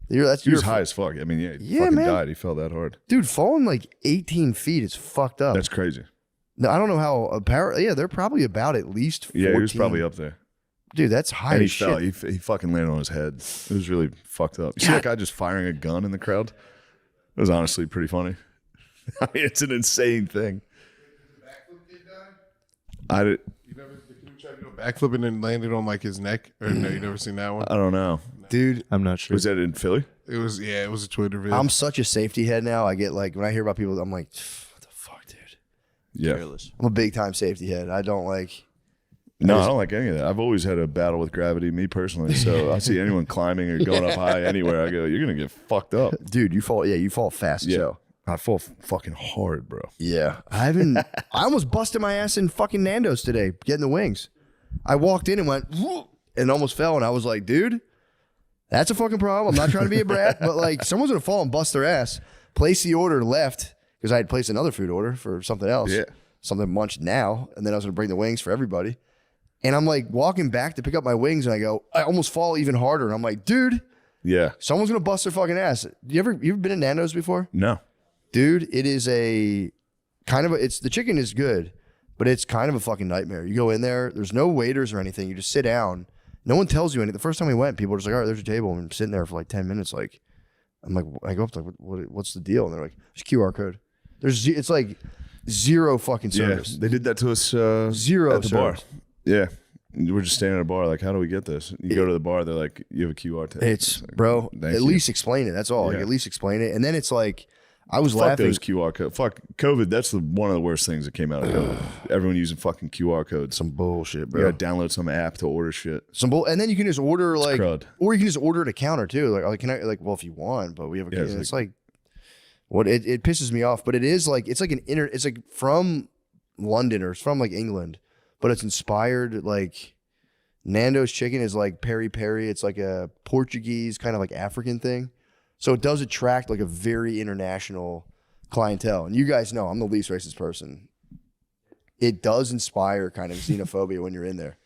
He He was high as fuck. I mean, he fucking man. died. He fell that hard. Dude, falling like 18 feet is fucked up. That's crazy. No, I don't know how apparent. Yeah, they're probably about at least 14. Yeah, he was probably up there. Dude, that's high And he as fell. shit. He fucking landed on his head. It was really fucked up. You see that guy just firing a gun in the crowd? It was honestly pretty funny. I mean, it's an insane thing. I The kid tried to do a backflip and then landed on like his neck. Or no, you never seen that one? don't know. Dude, I'm not sure. Was that in Philly? It was a Twitter video. I'm such a safety head now. I get like, when I hear about people, I'm like, what the fuck, dude? Yeah. Careless. I'm a big time safety head. I don't like. No, I don't like any of that. I've always had a battle with gravity, me personally. So I see anyone climbing or going up high anywhere, I go, you're going to get fucked up. Dude, you fall fast as Yeah. hell. I fall fucking hard, bro. Yeah. I almost busted my ass in fucking Nando's today getting the wings. I walked in and went, "Whoa," and almost fell. And I was like, dude, that's a fucking problem. I'm not trying to be a brat, but like someone's going to fall and bust their ass. Place the order, left, because I had placed another food order for something else. Yeah. Something munched now. And then I was going to bring the wings for everybody. And I'm like walking back to pick up my wings and I go, I almost fall even harder. And I'm like, dude, Yeah. someone's going to bust their fucking ass. You ever been in Nando's before? No. Dude, it is a kind of the chicken is good, but it's kind of a fucking nightmare. You go in there, there's no waiters or anything. You just sit down. No one tells you anything. The first time we went, people were just like, all right, there's your table. And I'm sitting there for like 10 minutes. Like, I'm like, I go up to like, what's the deal? And they're like, there's QR code. It's like zero fucking service. Yeah. They did that to us Zero at the bar. service. Yeah. We're just standing at a bar, like, how do we get this? You go to the bar, they're like, you have a QR tag. It's, like, bro, thank at you. least explain it. That's all. Like, Yeah. at least explain it. And then it's like, I was Fuck laughing. those QR codes. Fuck COVID. That's one of the worst things that came out of COVID. Everyone using fucking QR codes. Some bullshit, You bro. gotta download some app to order shit. And then you can just order like, crud. or you can just order at a counter too. Like, can I well if you want, but we have a. Yeah, it's like what it pisses me off, but it is like it's like it's like from London or it's from like England, but it's inspired like Nando's chicken is like peri peri. It's like a Portuguese kind of like African thing, so it does attract like a very international clientele. And you guys know I'm the least racist person. It does inspire kind of xenophobia when you're in there.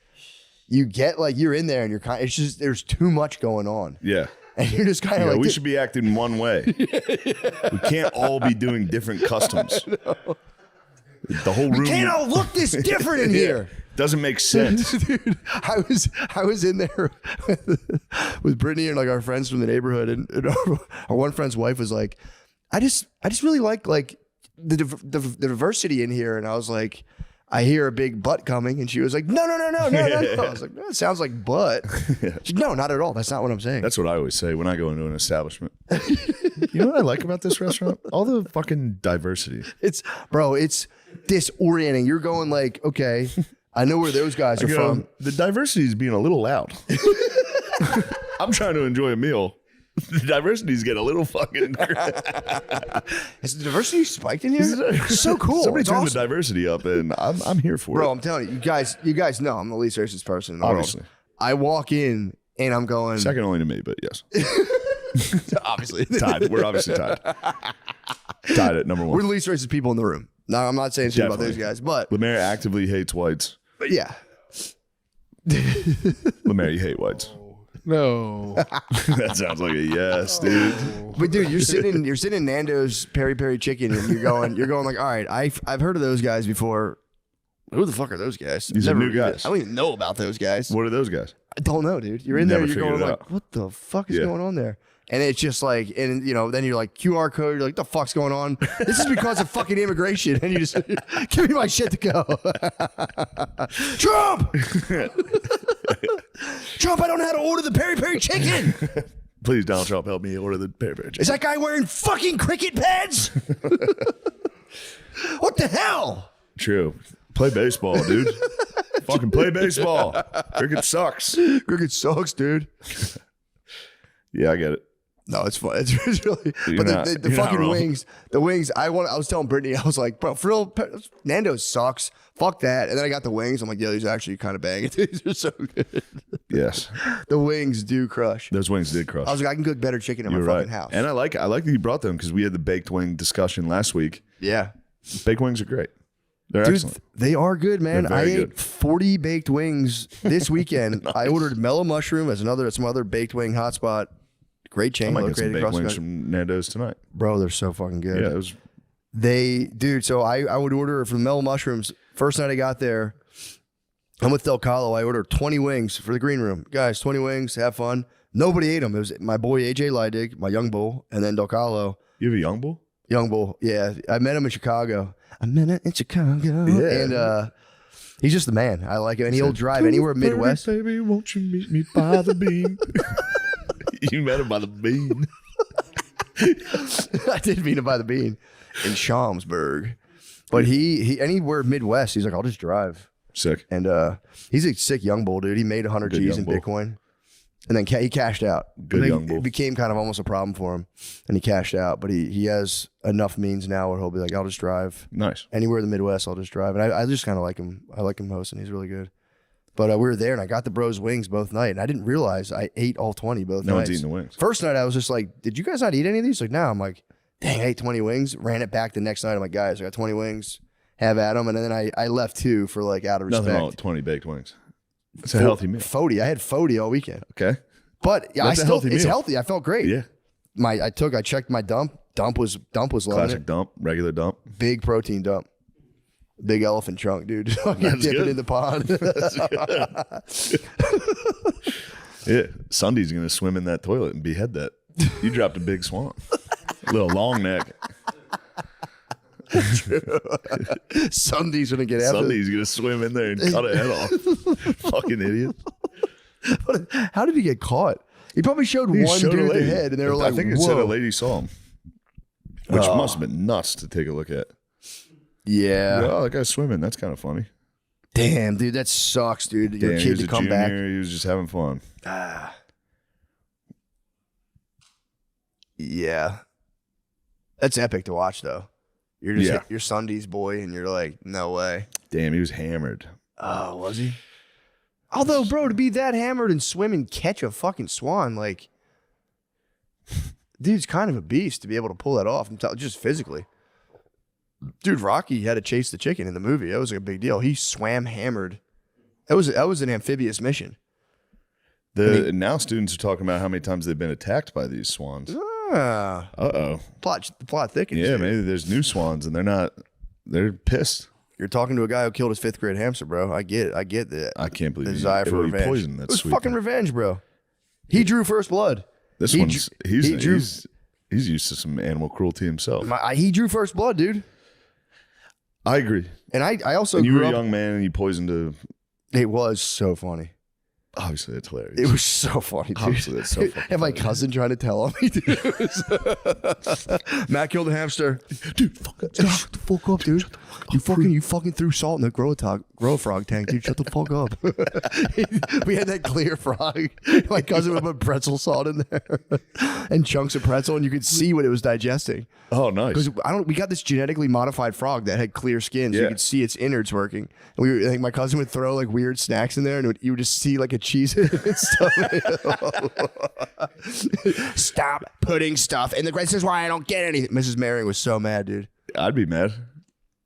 You get like you're in there and you're kind. It's just there's too much going on, Yeah. and you're just kind of Yeah, like we should be acting one way. We can't all be in different customs. The whole room can't all look this different in here. doesn't make sense. Dude, I was in there with Brittany and like our friends from the neighborhood, and our one friend's wife was like, I just really like the diversity in here, and I was like, I hear a big butt coming, and she was like, no. I was like, it sounds like butt. She, no, not at all. That's not what I'm saying. That's what I always say when I go into an establishment. You know what I like about this restaurant? All the fucking diversity. It's disorienting. You're going like, okay, I know where those guys are from. The diversity is being a little loud. I'm trying to enjoy a meal. The diversity's getting a little fucking. Has the diversity spiked in here? It's so cool. Somebody It's turn awesome. the diversity up, and I'm here for Bro, it. I'm telling you, you guys know I'm the least racist person in the world. Obviously. I walk in and I'm going. Second only to me, but yes. Obviously. Tied. We're obviously tied. Tied at number We're one. the least racist people in the room. No, I'm not saying shit about those Definitely. guys, but Lemaire actively hates whites. yeah. Lemaire, you hate whites. No. That sounds like a yes, dude. But dude, you're sitting in Nando's peri peri chicken, and you're going like, all right, I've heard of those guys before. Who the fuck are those guys? These are new guys. I don't even know about those guys. What are those guys? I don't know, dude. You're in Never there, you're figured going it like, out. what the fuck is going on there? And it's just like, and you know, then you're like QR code. You're like, the fuck's going on? This is because of fucking immigration. And you just give me my shit to go. Trump, Trump, I don't know how to order the peri peri chicken. Please, Donald Trump, help me order the peri peri chicken. Is that guy wearing fucking cricket pads? What the hell? True. Play baseball, dude. Fucking play baseball. Cricket sucks. Cricket sucks, dude. Yeah, I get it. No, it's fun. It's really. You're But not- the you're not fucking wrong. wings, the wings. I was telling Brittany, I was like, bro, for real, Nando's sucks. Fuck that. And then I got the wings. I'm like, yeah, these are actually kind of banging. These are so good. Yes. The wings do crush. Those wings did crush. I was like, I can cook better chicken in You're my right. fucking house. And I like that you brought them because we had the baked wing discussion last week. Yeah. Baked wings are great. They're Dude, excellent. they are good, man. They're I very ate good. 40 baked wings this weekend. I ordered mellow mushroom as some other baked wing hotspot. Great chain. I might get some located baked across the wings country. from Nando's tonight. Bro, they're so fucking good. Yeah, it was. So I would order for the mellow mushrooms. First night I got there, I'm with Del Calo. I ordered 20 wings for the green room. Guys, 20 wings, have fun. Nobody ate them. It was my boy AJ Leidig, my young bull, and then Del Calo. You have a young bull? Young bull, yeah. I met him in Chicago. Yeah. And he's just the man. I like him. And he'll drive anywhere Midwest. Baby, won't you meet me by the bean? You met him by the bean. I did meet him by the bean in Schaumsburg. But he anywhere Midwest, he's like, I'll just drive. Sick. And he's a sick young bull, dude. He made 100 Good G's young in bull. Bitcoin. And then he cashed out. Good Like, young bull. It became kind of almost a problem for him. And he cashed out. But he has enough means now where he'll be like, I'll just drive. Nice. Anywhere in the Midwest, I'll just drive. And I just kind of like him. I like him hosting. He's really good. But we were there, and I got the bros wings both night. And I didn't realize I ate all 20 both No nights. one's eating the wings. First night, I was just like, did you guys not eat any of these? Like, no. I'm like, dang, I ate 20 wings. Ran it back the next night. I'm like, guys, I got 20 wings. Have at them. And then I left 2 for like out of respect. Nothing wrong with 20 baked wings. It's a healthy meal. 40. I had 40 all weekend. Okay. But yeah, That's a healthy it's meal. healthy. I felt great. Yeah. I checked my dump. Dump was loving Classic it. dump, regular dump. Big protein dump. Big elephant trunk, dude. Fucking That's dip good. it in the pond. Yeah. Sunday's going to swim in that toilet and behead that. You dropped a big swan. Little long neck. Sunday's gonna get after. Sunday's going to swim in there and cut a head off. Fucking idiot. How did he get caught? He probably showed He one showed a dude the lady. head, and they were like, I think it whoa. said a lady saw him. Which must have been nuts to take a look at. Yeah. Oh, that guy's swimming. That's kind of funny. Damn, dude, that sucks, dude. Your Damn, he kid was to a come junior. back. He was just having fun. Yeah. That's epic to watch, though. You're just you're Sunday's boy, and you're like, no way. Damn, he was hammered. Oh, was he? Although, bro, to be that hammered and swim and catch a fucking swan, like, dude's kind of a beast to be able to pull that off. Just physically. Dude, Rocky had to chase the chicken in the movie. That was like a big deal. He swam hammered. That was an amphibious mission. Now students are talking about how many times they've been attacked by these swans. Ah, Uh-oh. the plot thickens. Yeah, dude. maybe there's new swans and they're pissed. You're talking to a guy who killed his 5th grade hamster, bro. I get that. I can't believe The he desire for he revenge. poisoned that it was sweet fucking thing. revenge, bro. He drew first blood. This he one's drew- he drew- he's used to some animal cruelty himself. He drew first blood, dude. I agree. And I also And you were grew a up. young man and you poisoned a. It was so funny. Obviously, it's hilarious. It was so funny, dude. Obviously, that's so fucking And my funny. cousin trying to tell him. Matt killed a hamster. Dude, fuck it. Shut the fuck up, dude. You fucking threw salt in the grow frog tank, dude. Shut the fuck up. We had that clear frog. My cousin would put pretzel salt in there and chunks of pretzel, and you could see what it was digesting. Oh, nice. Because we got this genetically modified frog that had clear skin, so you Yeah. could see its innards working. And like my cousin would throw like weird snacks in there, and you would just see like a cheese and stuff. Stop putting stuff in the grate. This is why I don't get anything. Mrs. Maring was so mad, dude. I'd be mad.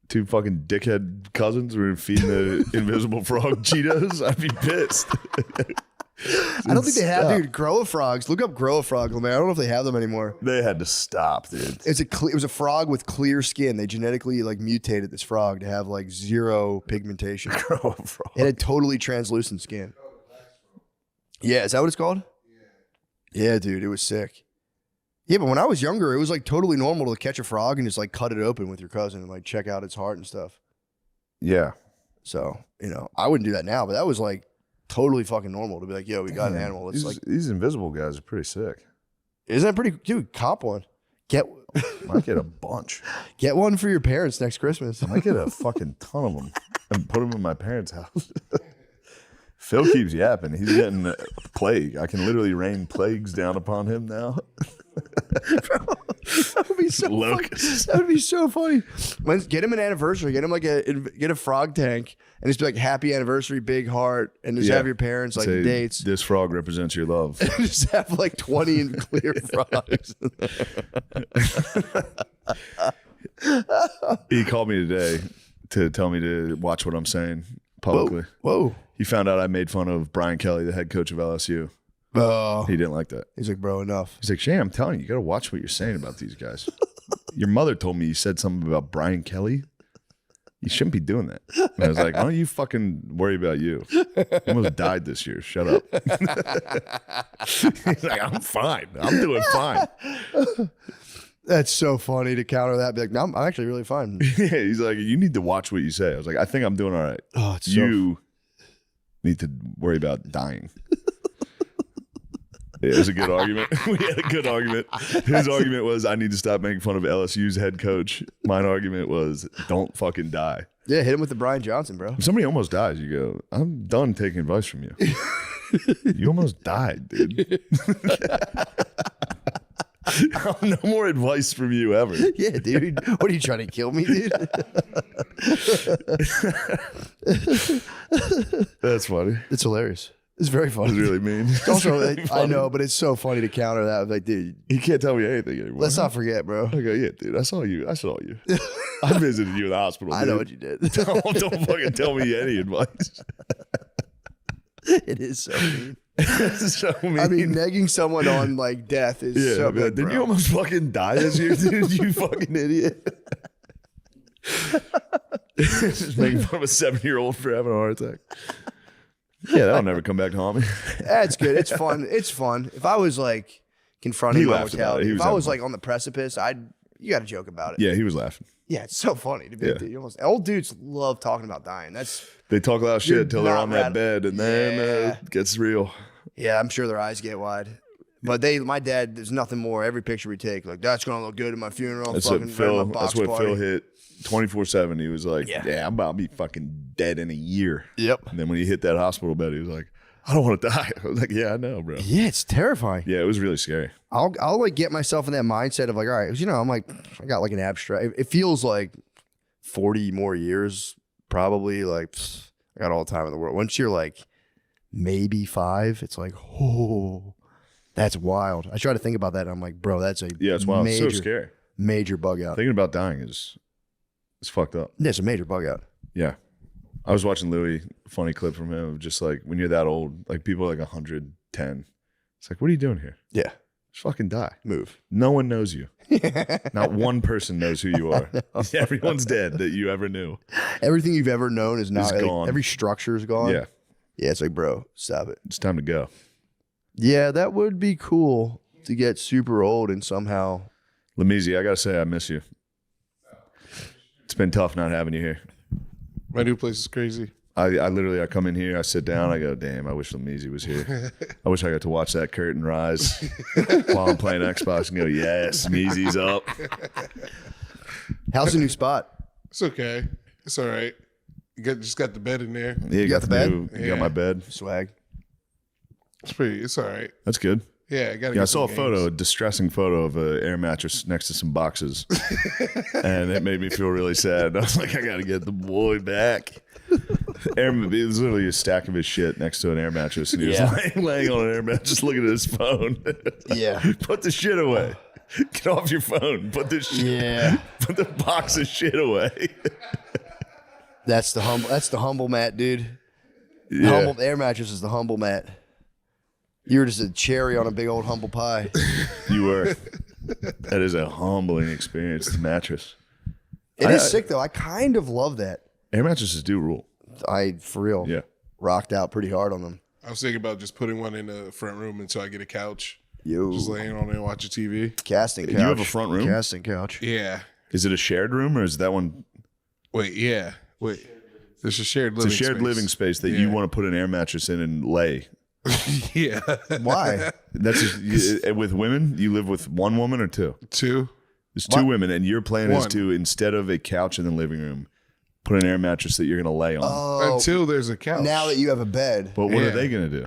2 fucking dickhead cousins were feeding the invisible frog Cheetos. I'd be pissed. I don't think they have, dude. Grow frogs. Look up grow frog, man. I don't know if they have them anymore. They had to stop, dude. It was a frog with clear skin. They genetically like mutated this frog to have like zero pigmentation. Grow frog. It had totally translucent skin. Yeah, is that what it's called? Yeah, dude, it was sick. Yeah, but when I was younger, it was like totally normal to catch a frog and just like cut it open with your cousin and like check out its heart and stuff. Yeah. So, I wouldn't do that now, but that was like totally fucking normal to be like, yo, we got an animal. It's These invisible guys are pretty sick. Isn't that pretty, dude, cop one. Might get a bunch. Get one for your parents next Christmas. I might get a fucking ton of them and put them in my parents' house. Phil keeps yapping. He's getting a plague. I can literally rain plagues down upon him now. That would be so funny. That would be so funny. Get him an anniversary. Get him get a frog tank and just be like, happy anniversary, big heart, and just have your parents like say, dates. This frog represents your love. Just have like 20 in clear frogs. He called me today to tell me to watch what I'm saying publicly. Whoa. He found out I made fun of Brian Kelly, the head coach of LSU. Oh. He didn't like that. He's like, bro, enough. He's like, Shane, I'm telling you got to watch what you're saying about these guys. Your mother told me you said something about Brian Kelly. You shouldn't be doing that. And I was like, why don't you fucking worry about you? You almost died this year. Shut up. He's like, I'm fine. I'm doing fine. That's so funny to counter that. Be like, no, I'm actually really fine. Yeah, he's like, you need to watch what you say. I was like, I think I'm doing all right. Oh, it's you need to worry about dying. It was a good argument. We had a good argument. His argument was, I need to stop making fun of LSU's head coach. Mine argument was, don't fucking die. Yeah, hit him with the Brian Johnson, bro. If somebody almost dies, you go, I'm done taking advice from you. You almost died, dude. No more advice from you ever. Yeah, dude. What are you trying to kill me, dude? That's funny. It's hilarious. It's very funny. It's really mean. It's also, really I know, but it's so funny to counter that. Like, dude, he can't tell me anything anymore. let's not forget, bro. I go, yeah, dude, I saw you. I visited you in the hospital. I know what you did. Don't fucking tell me any advice. It is so mean. So mean. I mean, negging someone on like death is so good. Did bro. you almost fucking die this year, dude? You fucking idiot. Just making fun of a 7-year-old for having a heart attack. Yeah, that'll never come back to haunt me. That's good. It's fun. It's fun. If I was like confronting He my laughed about it. mortality, He if was I was having like on the precipice, you got to joke about it. Yeah, he was laughing. Yeah, it's so funny to be Yeah. dude. Old dudes love talking about dying. They talk a lot of You're shit until they're not on that bed, and then Yeah. it gets real. Yeah, I'm sure their eyes get wide. But my dad, there's nothing more. Every picture we take, like, that's going to look good at my funeral. That's fucking what Phil. right at my box That's what party. Phil hit 24/7. He was like, Yeah. "Yeah, I'm about to be fucking dead in a year." Yep. And then when he hit that hospital bed, he was like, "I don't want to die." I was like, "Yeah, I know, bro." Yeah, it's terrifying. Yeah, it was really scary. I'll like get myself in that mindset of like, all right, I'm like, I got like an abstract. It feels like 40 more years, probably. Like, I got all the time in the world. Once you're like maybe 5, it's like, oh, that's wild. I try to think about that, and I'm like, bro, that's It's wild. It's so scary. Major bug out. Thinking about dying is fucked up. Yeah, it's a major bug out. Yeah. I was watching Louis, a funny clip from him of just like when you're that old, like people are like 110. It's like, what are you doing here? Yeah. Just fucking die. Move. No one knows you. Not one person knows who you are. Everyone's dead that you ever knew. Everything you've ever known is now Is gone. Every structure is gone. Yeah. Yeah, it's like, bro, stop it. It's time to go. Yeah, that would be cool to get super old and somehow. Lamisi, I got to say, I miss you. It's been tough not having you here. My new place is crazy. I come in here, I sit down, I go, damn, I wish Lamisi was here. I wish I got to watch that curtain rise while I'm playing Xbox and go, yes, Meezy's up. How's the new spot? It's okay. It's all right. Just got the bed in there. Yeah, you got the bed? You Yeah. got my bed. Swag. It's all right. That's good. Yeah, I got. Yeah, I saw a distressing photo of an air mattress next to some boxes, and it made me feel really sad. I was like, I got to get the boy back. It was literally a stack of his shit next to an air mattress, and he was laying on an air mattress looking at his phone. Yeah. Put the shit away. Get off your phone. Put the shit. Yeah. Put the box of shit away. That's the humble mat, dude. Yeah. The air mattress is the humble mat. You were just a cherry on a big old humble pie. You were. That is a humbling experience. The mattress. It is sick though. I kind of love that. Air mattresses do rule. For real. Yeah. Rocked out pretty hard on them. I was thinking about just putting one in the front room until I get a couch. Yo. Just laying on it and watching TV. Casting couch. You have a front room? Casting couch. Yeah. Is it a shared room or is that one? Wait, yeah. Wait. There's a shared living It's a shared space. living space that you want to put an air mattress in and lay. Yeah. Why? That's just, with women. You live with one woman or two? Two. There's two women, and your plan is One. to, instead of a couch in the living room, put an air mattress that you're going to lay on. Oh, Until there's a couch. now that you have a bed, But what Yeah. are they going to do?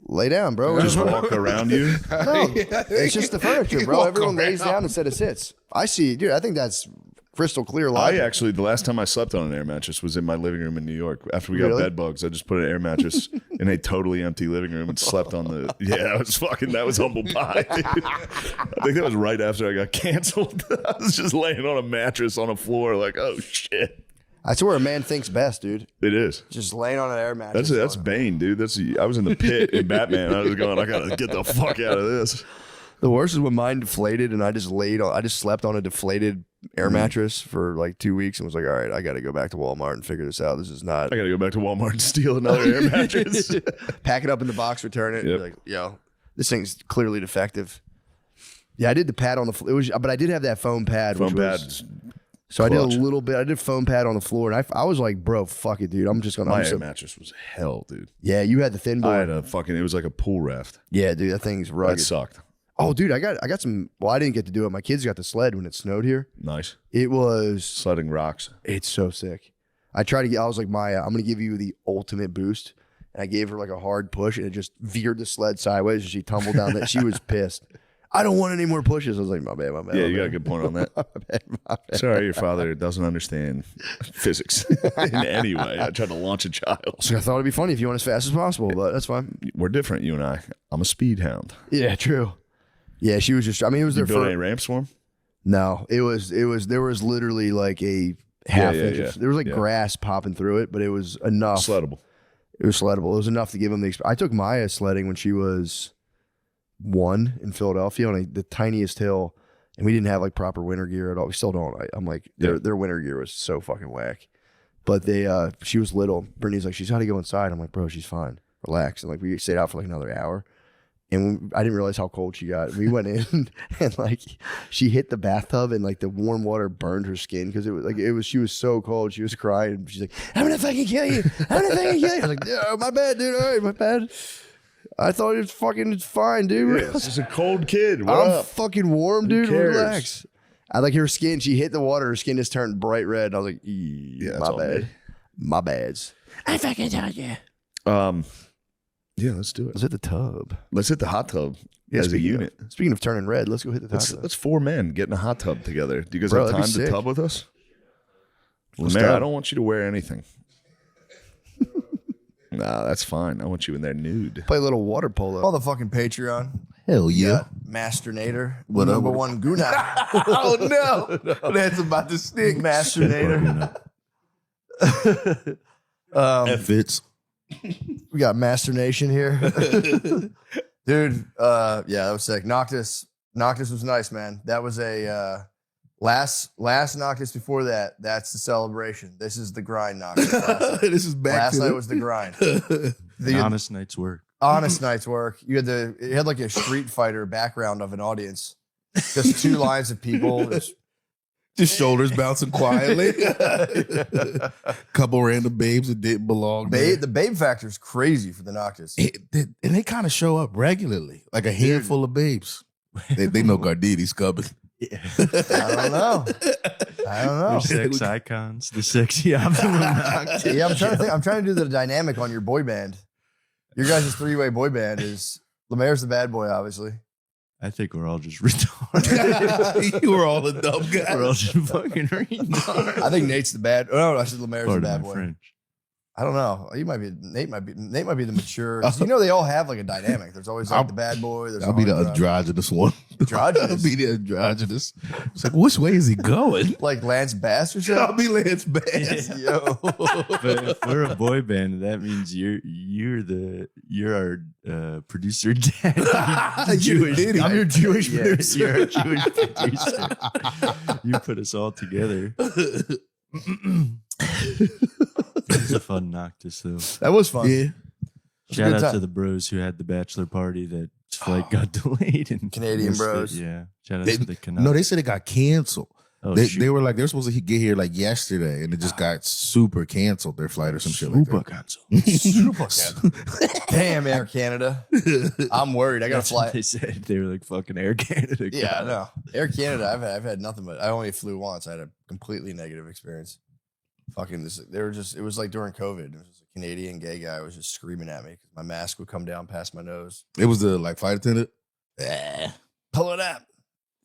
lay down, bro. Just walk around you? No, it's just the furniture, bro. walk Everyone lays around. down instead of sits. I see, dude. I think that's crystal clear I logic. actually, the last time I slept on an air mattress was in my living room in New York. After we got Really? bed bugs, I just put an air mattress in a totally empty living room and slept on the. Yeah, that was humble pie. Dude. I think that was right after I got canceled. I was just laying on a mattress on a floor, like, oh shit. That's where a man thinks best, dude. It is. Just laying on an air mattress. That's Bane, dude. I was in the pit in Batman. I was going, I gotta get the fuck out of this. The worst is when mine deflated and I just slept on a deflated air mattress for like 2 weeks and was like, all right, I got to go back to Walmart and figure this out. This is not. I gotta go back to Walmart and steal another air mattress. Pack it up in the box, return it. Yep. And be like, yo, this thing's clearly defective. Yeah, I did the pad on the floor. But I did have that foam pad. Foam which pad. was, so I did a clutch. little bit. I did foam pad on the floor, and I was like, bro, fuck it, dude. I'm just gonna. My I'm air so, mattress was hell, dude. yeah, you had the thin I had board. it was like a pool raft. Yeah, dude, that thing's That rugged. sucked. Oh, dude, I got some. Well, I didn't get to do it. My kids got the sled when it snowed here. Nice. It was. Sledding rocks. It's so sick. I was like, Maya, I'm gonna give you the ultimate boost. And I gave her like a hard push, and it just veered the sled sideways, and she tumbled down. That she was pissed. I don't want any more pushes. I was like, my bad. Yeah, my you got a bad. good point on that. My bad. Sorry, your father doesn't understand physics in any way. I tried to launch a child. So I thought it'd be funny if you went as fast as possible, but that's fine. We're different, you and I. I'm a speed hound. Yeah, true. Yeah, she was just. I mean, it was You their built first. any ramps for him? No, it was. There was literally like a half inch. yeah. There was like grass popping through it, but it was enough. Sleddable. It was sleddable. It was enough to give him the. I took Maya sledding when she was 1 in Philadelphia on the tiniest hill, and we didn't have like proper winter gear at all. We still don't. I'm like their winter gear was so fucking whack. But she was little. Brittany's like, she's got to go inside. I'm like, bro, she's fine. Relax. And like we stayed out for like another hour. And I didn't realize how cold she got. We went in and like she hit the bathtub and like the warm water burned her skin because she was so cold. She was crying. She's like, I'm gonna fucking kill you. I'm gonna fucking kill you. I was like, yeah, my bad, dude. All right, my bad. I thought it's fine, dude. This is a cold kid. What I'm up? fucking warm, Who dude. cares? Relax. I like her skin. She hit the water. Her skin just turned bright red. And I was like, that's my all bad. me. My bads. I fucking told you. Yeah, let's do it. Let's hit the tub. Let's hit the hot tub as a speaking unit. Speaking of turning red, let's go hit the top. Let's 4 men get in a hot tub together. Do you guys Bro, have that'd time be to sick. tub with us? Let's Mayor, tub. I don't want you to wear anything. Nah, that's fine. I want you in there nude. Play a little water polo. All the fucking Patreon. Hell yeah. Masternator. What up? Number one Guna. Oh no. That's about to stick. Masternator. That fits. We got Master Nation here. Dude, yeah, that was sick. Noctis was nice, man. That was a last Noctis before that. That's the celebration. This is the grind Noctis. This is back Last to night was the grind. An The honest night's work. honest night's work. It had like a Street Fighter background of an audience. Just 2 lines of people. just shoulders bouncing quietly. Couple random babes that didn't belong there. The babe factor is crazy for the Noctis. And they kind of show up regularly, like a handful of babes. They know Gardini's coming. I don't know. They're sex icons. The sexy optimum Noctis. Yeah, I'm trying to think. I'm trying to do the dynamic on your boy band. Your guys' 3-way boy band is Lemaire's the bad boy, obviously. I think we're all just retarded. You were all a dumb guy. We're all just fucking retarded. I think Nate's the bad. Oh, no, I said Lemaire's the Pardon bad my boy. French. I don't know. Nate might be the mature. 'Cause they all have like a dynamic. There's always like the bad boy. I'll be the androgynous one. Androgynous? I'll be the androgynous. It's like, which way is he going? like Lance Bass or I'll something. be Lance Bass. Yo, But if we're a boy band, that means you're our producer dad. You're Diddy. I'm your Jewish Yeah, producer. you're our Jewish producer. You put us all together. It was a fun Noctis, though. That was fun. Yeah. Shout good out time. to the bros who had the bachelor party that flight got delayed. And Canadian missed it. bros. Yeah. Shout out They- to the Canucks. No, they said it got canceled. Oh, they shoot. were like, they're supposed to get here like yesterday, and it just got super canceled, their flight or some shit like Super that. cancel. Damn, Air Canada. I'm worried. I got to That's what fly. they said. They were like fucking Air Canada. Yeah, I know. Air Canada. I've had nothing but. I only flew once. I had a completely negative experience. Fucking this. They were just. It was like during COVID. It was just a Canadian gay guy was just screaming at me because my mask would come down past my nose. It was the like flight attendant. Pull it up.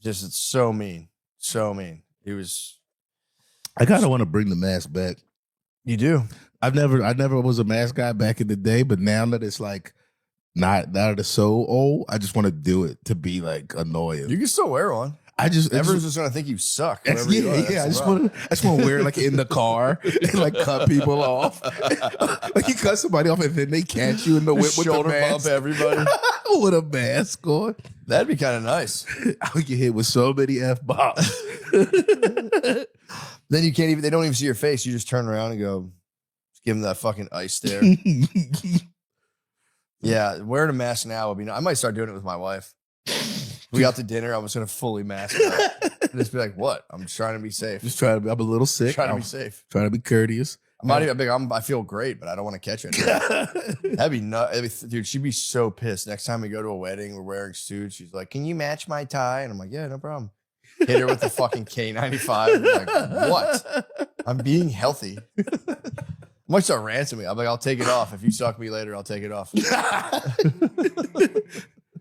Just it's so mean. So mean. He was. I kind of want to bring the mask back. You do. I never was a mask guy back in the day, but now that it's like not now that it's so old, I just want to do it to be like annoying. You can still wear one. it's Everyone's just gonna think you suck. wherever you are. yeah. That's I just the problem. want to wear it like in the car and like cut people off. Like you cut somebody off and then they catch you in the whip with the shoulder mask. bump everybody. With a mask on. That'd be kind of nice. I would get hit with so many F-bombs. Then you can't even. They don't even see your face. You just turn around and go. Just give them that fucking ice stare. Yeah, wearing a mask now would be. I might start doing it with my wife. We got to dinner. I was gonna fully mask up and just be like, "What? I'm just trying to be safe. Just trying to be, I'm a little sick. trying to I'm be safe. trying to be courteous. I'm not even big. I feel great, but I don't want to catch it. That'd be nuts. Dude, she'd be so pissed. Next time we go to a wedding, we're wearing suits. She's like, "Can you match my tie?" And I'm like, "Yeah, no problem." Hit her with the fucking K95. Like, what? I'm being healthy. I might start ranting me. I'm like, I'll take it off. If you suck me later, I'll take it off.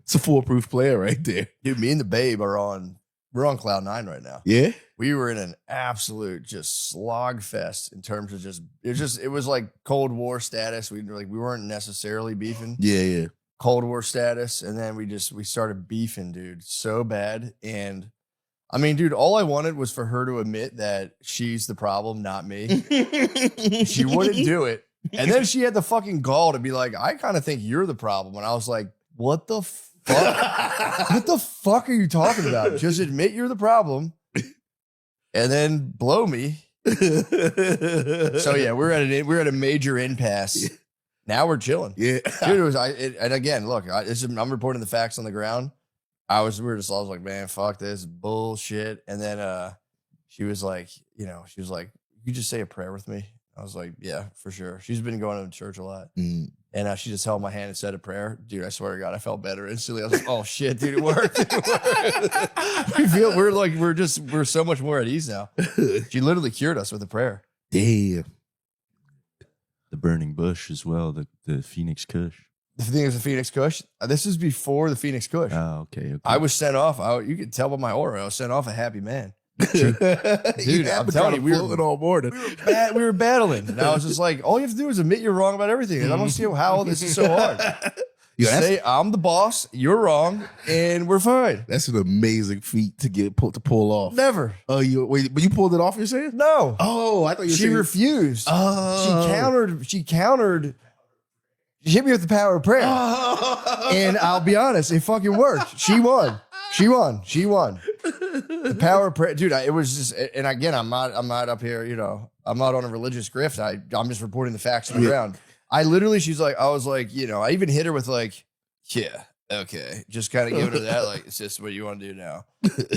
It's a foolproof player right there. Dude, me and the babe we're on cloud nine right now. Yeah. We were in an absolute just slog fest in terms of it was like Cold War status. We weren't necessarily beefing. Yeah. Cold War status. And then we started beefing, dude, so bad. And I mean, dude, all I wanted was for her to admit that she's the problem, not me. She wouldn't do it. And then she had the fucking gall to be like, I kind of think you're the problem. And I was like, what the fuck? What the fuck are you talking about? Just admit you're the problem and then blow me. So yeah, we're at a major impasse. Now we're chilling. Yeah. Dude, and again, look, I'm reporting the facts on the ground. I was like, man, fuck this bullshit. And then she was like, you just say a prayer with me. I was like, yeah, for sure. She's been going to church a lot. Mm. And she just held my hand and said a prayer. Dude, I swear to God, I felt better instantly. I was like, oh shit, dude, it worked. We're so much more at ease now. She literally cured us with a prayer. Damn. The burning bush as well, the Phoenix Kush. The thing is the Phoenix Kush. This is before the Phoenix Kush. Oh, okay. I was sent off. You could tell by my aura. I was sent off a happy man. Dude, I'm telling you, we were all morning. we were battling. And I was just like, all you have to do is admit you're wrong about everything. And I don't see how this is so hard. Say, I'm the boss, you're wrong, and we're fine. That's an amazing feat to pull off. Never. Oh, but you pulled it off, you're saying? No. Oh, I thought you were She saying. refused. Oh. She countered. She hit me with the power of prayer. And I'll be honest, it fucking worked. She won. The power of prayer. Dude, it was just, and again, I'm not up here, I'm not on a religious grift. I'm just reporting the facts on the ground. I was like, I even hit her with like, yeah, okay. Just kind of giving her that, like, is this what you want to do now?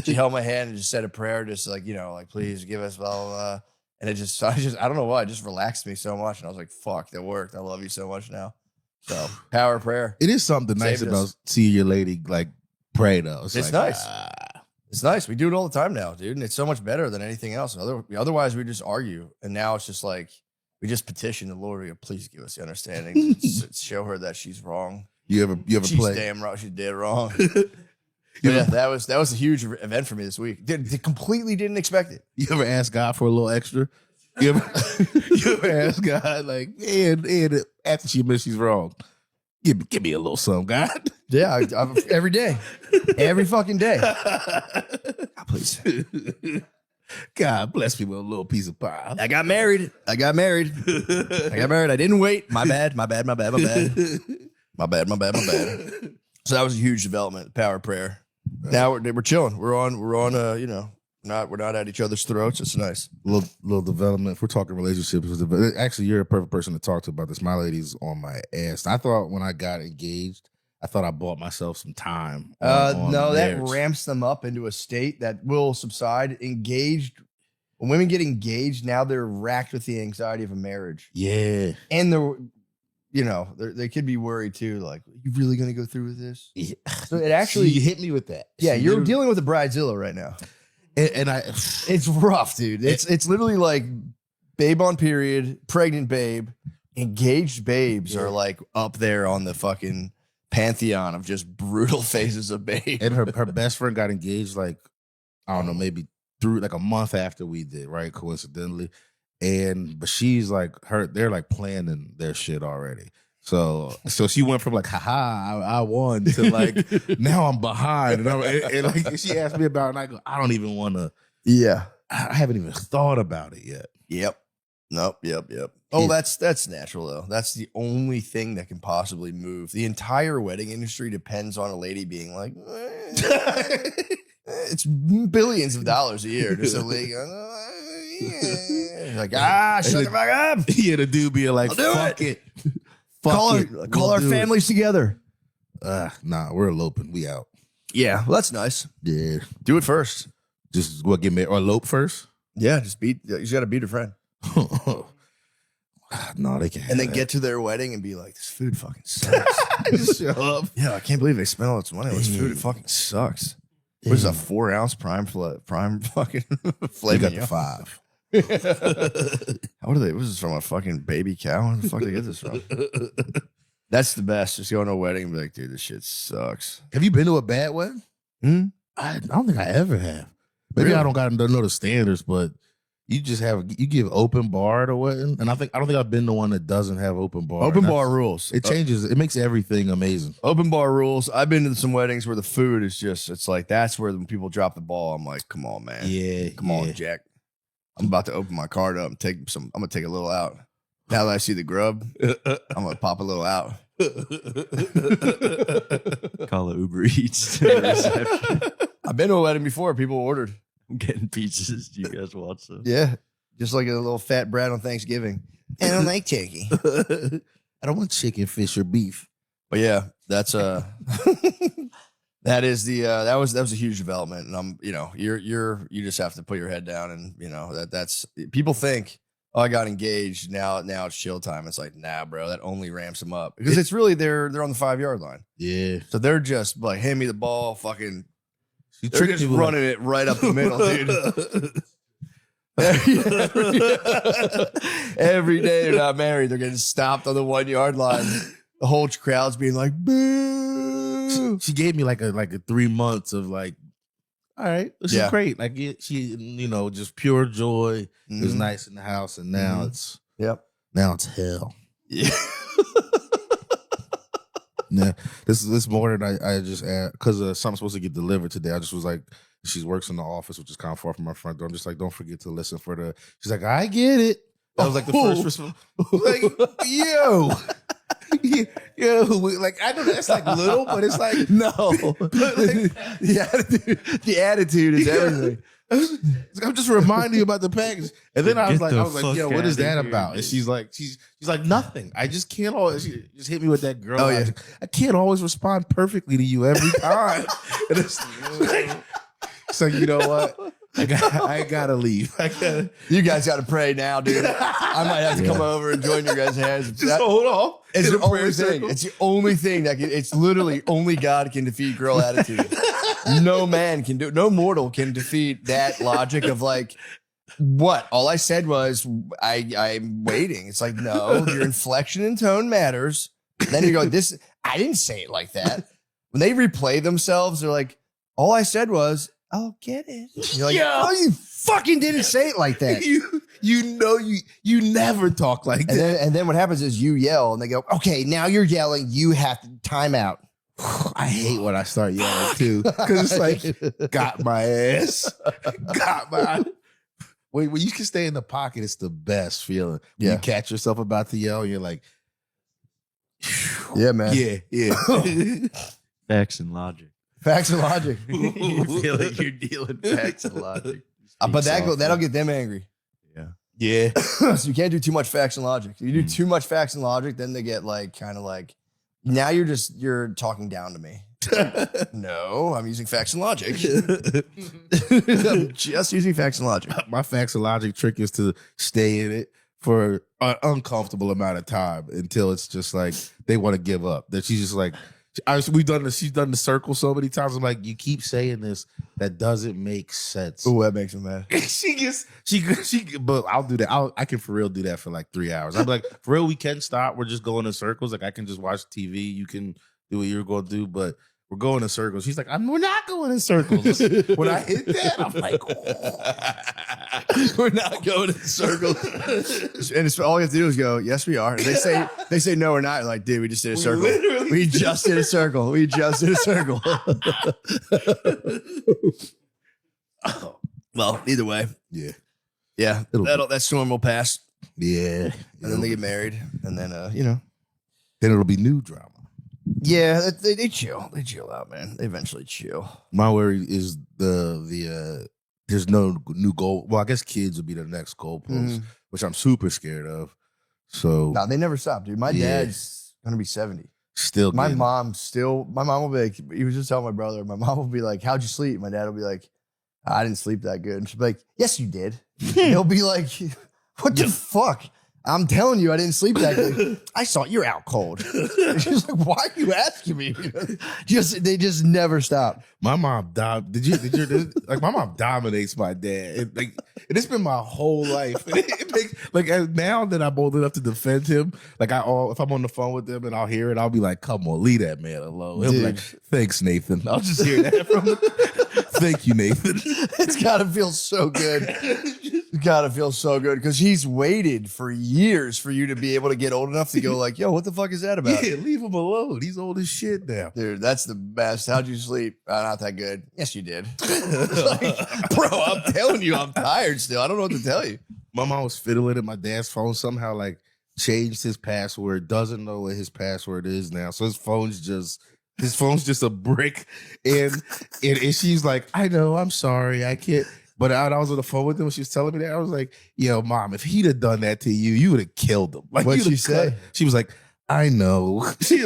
She held my hand and just said a prayer, just like, like, please give us blah, blah, blah. And I don't know why, it just relaxed me so much. And I was like, fuck, that worked. I love you so much now. So power of prayer. It is something nice Saved about us. seeing your lady like pray though. It's like, nice. It's nice. We do it all the time now, dude. And it's so much better than anything else. Otherwise, we just argue. And now it's just like, we just petition the Lord. We go, please give us the understanding. Show her that she's wrong. You ever She's play? damn wrong. She's dead wrong. But yeah, that was a huge event for me this week. Completely didn't expect it. You ever ask God for a little extra? You ever ask God, like, and after she admits she's wrong, give me a little something, God. Yeah, every day. Every fucking day. God, please. God bless me with a little piece of pie. I got married. I didn't wait. My bad. So that was a huge development, power of prayer. Now we're chilling. We're on we're not at each other's throats. It's nice. Little development. If we're talking relationships, actually, you're a perfect person to talk to about this. My lady's on my ass. I thought when I got engaged, I thought I bought myself some time. On No, that marriage. ramps them up into a state that will subside. Engaged, when women get engaged, now they're racked with the anxiety of a marriage. Yeah. And they could be worried too. Like, are you really going to go through with this? Yeah. So it actually, you hit me with that. yeah, See, you're dealing with a bridezilla right now. and I. It's rough, dude. It's literally like babe on period, pregnant babe, engaged babes are like up there on the fucking pantheon of just brutal phases of babe. And her best friend got engaged like, I don't know, maybe through like a month after we did, right? Coincidentally. But she's like they're like planning their shit already. So she went from like, haha, I won to like now I'm behind. And like she asked me about it and I go, I don't even want to. Yeah. I haven't even thought about it yet. Yep. Nope. Yep. Oh, that's natural though. That's the only thing that can possibly move. The entire wedding industry depends on a lady being like, it's billions of dollars a year. Just a lady like, shut the fuck up. Yeah, the dude being like, I'll do fuck it. Call our families together. Nah, we're eloping. We out. Yeah, well, that's nice. Yeah. Do it first. Just get married or elope first? Yeah, you got to beat a friend. No, they can't. And then get to their wedding and be like, this food fucking sucks. just show up. Yeah, I can't believe they spent all this money on this food. It fucking sucks. What is a 4 ounce prime fucking filet You got mignon? the 5. What are they? Was this from a fucking baby cow? Where the fuck did they get this from? That's the best. Just go to a wedding and be like, dude, this shit sucks. Have you been to a bad wedding? I don't think I ever have. Maybe Really? I don't know the standards, but you give open bar at a wedding, and I don't think I've been to one that doesn't have open bar. Open bar rules. It changes. It makes everything amazing. Open bar rules. I've been to some weddings where the food is just, it's like, that's where when people drop the ball, I'm like, come on, man. Yeah, Come on, Jack. I'm about to open my card up and I'm going to take a little out. Now that I see the grub, I'm going to pop a little out. Call it Uber Eats to the reception. I've been to a wedding before. People ordered. I'm getting pizzas. Do you guys want some? Yeah. Just like a little fat brat on Thanksgiving. I don't like turkey. I don't want chicken, fish, or beef. But yeah, that's that is the that was a huge development. And I'm, you just have to put your head down and that's people think, oh, I got engaged. Now it's chill time. It's like, nah, bro, that only ramps them up. Because it's really they're on the 5-yard line. Yeah. So they're just like, hand me the ball, fucking They're they're just running it right up the middle, dude. Every day they're not married, they're getting stopped on the 1-yard line. The whole crowd's being like, boo. She gave me like a 3 months of like, all right, this is great. Like she, just pure joy. It was nice in the house, and now it's hell. Yeah. Yeah, this morning I just because something's supposed to get delivered today. I just was like, she works in the office, which is kind of far from my front door. I'm just like, don't forget to listen for the. She's like, I get it. That was like the first response. Like, yo, like I know that's like little, but it's like No. But like, The attitude is everything. I'm just reminding you about the package. And then I was like, fuck yo, what is outta that here, about? And dude. she's like, nothing. I just can't always. She just hit me with that girl. Oh, yeah. I can't always respond perfectly to you every time. And it's like, you know what? I gotta leave. You guys got to pray now, dude. I might have to come over and join your guys' hands. Just hold on. It's In the a prayer only thing. circle. It's the only thing it's literally only God can defeat girl attitude. No man can do it. No mortal can defeat that logic of like, what? All I said was, I'm waiting. It's like, no, your inflection and tone matters. And then you go, I didn't say it like that. When they replay themselves, they're like, all I said was, I'll get it. You're like, oh, you fucking didn't say it like that. you never talk like that. And then what happens is you yell and they go, okay, now you're yelling. You have to time out. I hate when I start yelling too, because it's like, got my ass, got my. When you can stay in the pocket, it's the best feeling. When you catch yourself about to yell, you're like, yeah, man. Yeah. Facts and logic. Facts and logic. You feel like you're dealing facts and logic. But that'll get them angry. Yeah. So you can't do too much facts and logic. If you do too much facts and logic, then they get like kind of like, now you're talking down to me. No, I'm using facts and logic. I'm just using facts and logic. My facts and logic trick is to stay in it for an uncomfortable amount of time until it's just like they want to give up. That she's just like, she's done the circle so many times. I'm like, you keep saying this, that doesn't make sense. Ooh, that makes me mad. But I'll do that. I can for real do that for like 3 hours. I'm like, for real, we can stop. We're just going in circles. Like I can just watch TV. You can do what you're going to do, but we're going in circles. She's like, we're not going in circles. When I hit that, I'm like, we're not going in circles. And it's all you have to do is go, yes, we are. And they say no, we're not. Like, dude, we just did a circle. We just did a circle. We just did a circle. Well, either way. Yeah. Yeah. That storm will pass. Yeah. And then they get married. And then, then it'll be new drama. Yeah, they chill. They chill out, man. They eventually chill. My worry is the there's no new goal. Well, I guess kids will be the next goalpost, which I'm super scared of. So no, they never stop, dude. My dad's gonna be 70. Still, my mom will be like, he was just telling my brother, my mom will be like, how'd you sleep? My dad will be like, I didn't sleep that good. And she'll be like, yes, you did. He'll be like, what the fuck? I'm telling you, I didn't sleep that good. I saw you're out cold. She's like, why are you asking me? They just never stop. My mom like my mom dominates my dad. And it's been my whole life. It makes, now that I'm old enough to defend him, if I'm on the phone with him and I'll hear it, I'll be like, come on, leave that man alone. He'll be like, thanks, Nathan. I'll just hear that from him. Thank you, Nathan. It's gotta feel so good. It's gotta feel so good because he's waited for years for you to be able to get old enough to go like, yo, what the fuck is that about? Yeah, leave him alone. He's old as shit now. Dude, that's the best. How'd you sleep? Not that good. Yes, you did. Bro, I'm telling you, I'm tired still. I don't know what to tell you. My mom was fiddling at my dad's phone, somehow changed his password, doesn't know what his password is now. So his phone's just a brick. And she's like, I know, I'm sorry, I can't. But I was on the phone with him when she was telling me that. I was like, yo, Mom, if he'd have done that to you, you would have killed him. What'd she say? She was like, I know. She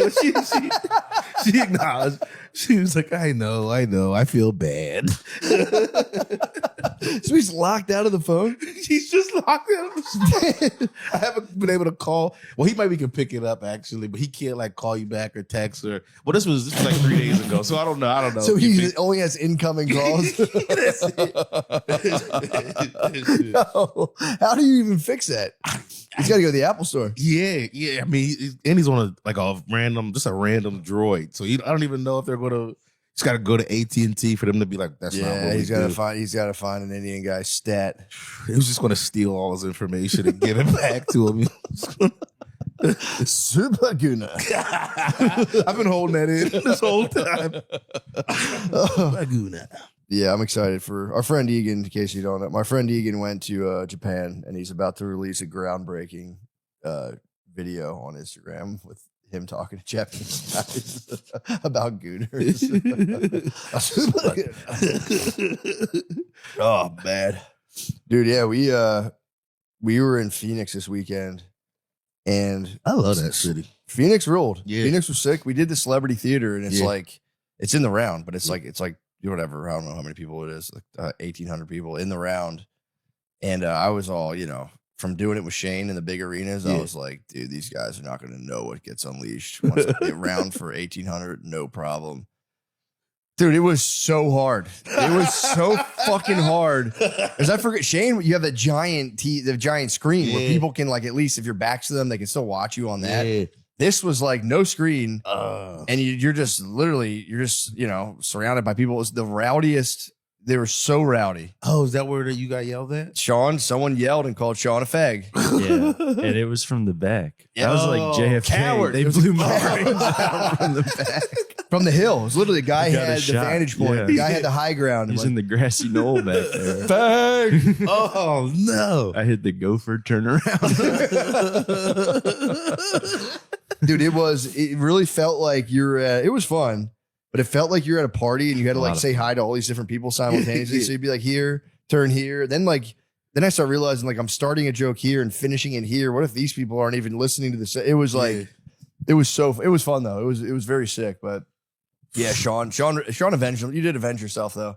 acknowledged. She was like, I know. I feel bad. So he's locked out of the phone? He's just locked out of the phone. I haven't been able to call. Well, he maybe can pick it up actually, but he can't call you back or text or. Well, this was 3 days ago, so I don't know. So he only has incoming calls. No. How do you even fix that? He's got to go to the Apple store. Yeah. I mean, and he's on a random droid, so I don't even know if they're going to. He's got to go to AT&T for them to be like, that's not what he's got to find an Indian guy's stat. He was just going to steal all his information and give it back to him. Super Guna. I've been holding that in this whole time. Guna. Yeah, I'm excited for our friend Egan. In case you don't know, my friend Egan went to Japan and he's about to release a groundbreaking video on Instagram with him talking to Japanese guys about gooners. Oh man, dude. Yeah, we were in Phoenix this weekend, and I love that city. Phoenix ruled. Yeah. Phoenix was sick. We did the celebrity theater, and it's it's in the round, but it's like whatever. I don't know how many people it is, 1,800 people in the round, and I was all from doing it with Shane in the big arenas, I was like, dude, these guys are not going to know what gets unleashed. Once they get round for 1,800, no problem. Dude, it was so hard. It was so fucking hard. Because I forget, Shane, you have that giant screen where people can at least if your back's to them, they can still watch you on that. Yeah. This was no screen. And you're just surrounded by people. It was the rowdiest they were so rowdy. Oh, is that where you got yelled at? Someone yelled and called Sean a fag. Yeah, and it was from the back. Yeah. I was like JFK. Coward. They It was blew a my coward. brains out from the back. From the hill. It was literally the guy He got a had the shot. vantage point. Yeah. The guy had the high ground. He's Like, in the grassy knoll back there. fag. Oh no! I hit the gopher turnaround. Dude, it really felt like it was fun, but it felt like you're at a party and you had to A like lot of say hi to all these different people simultaneously. So you'd be like, here, turn here. Then I start realizing like I'm starting a joke here and finishing it here. What if these people aren't even listening to this? It was like, it was fun though. It was very sick, but yeah, Sean avenged him. You did avenge yourself though.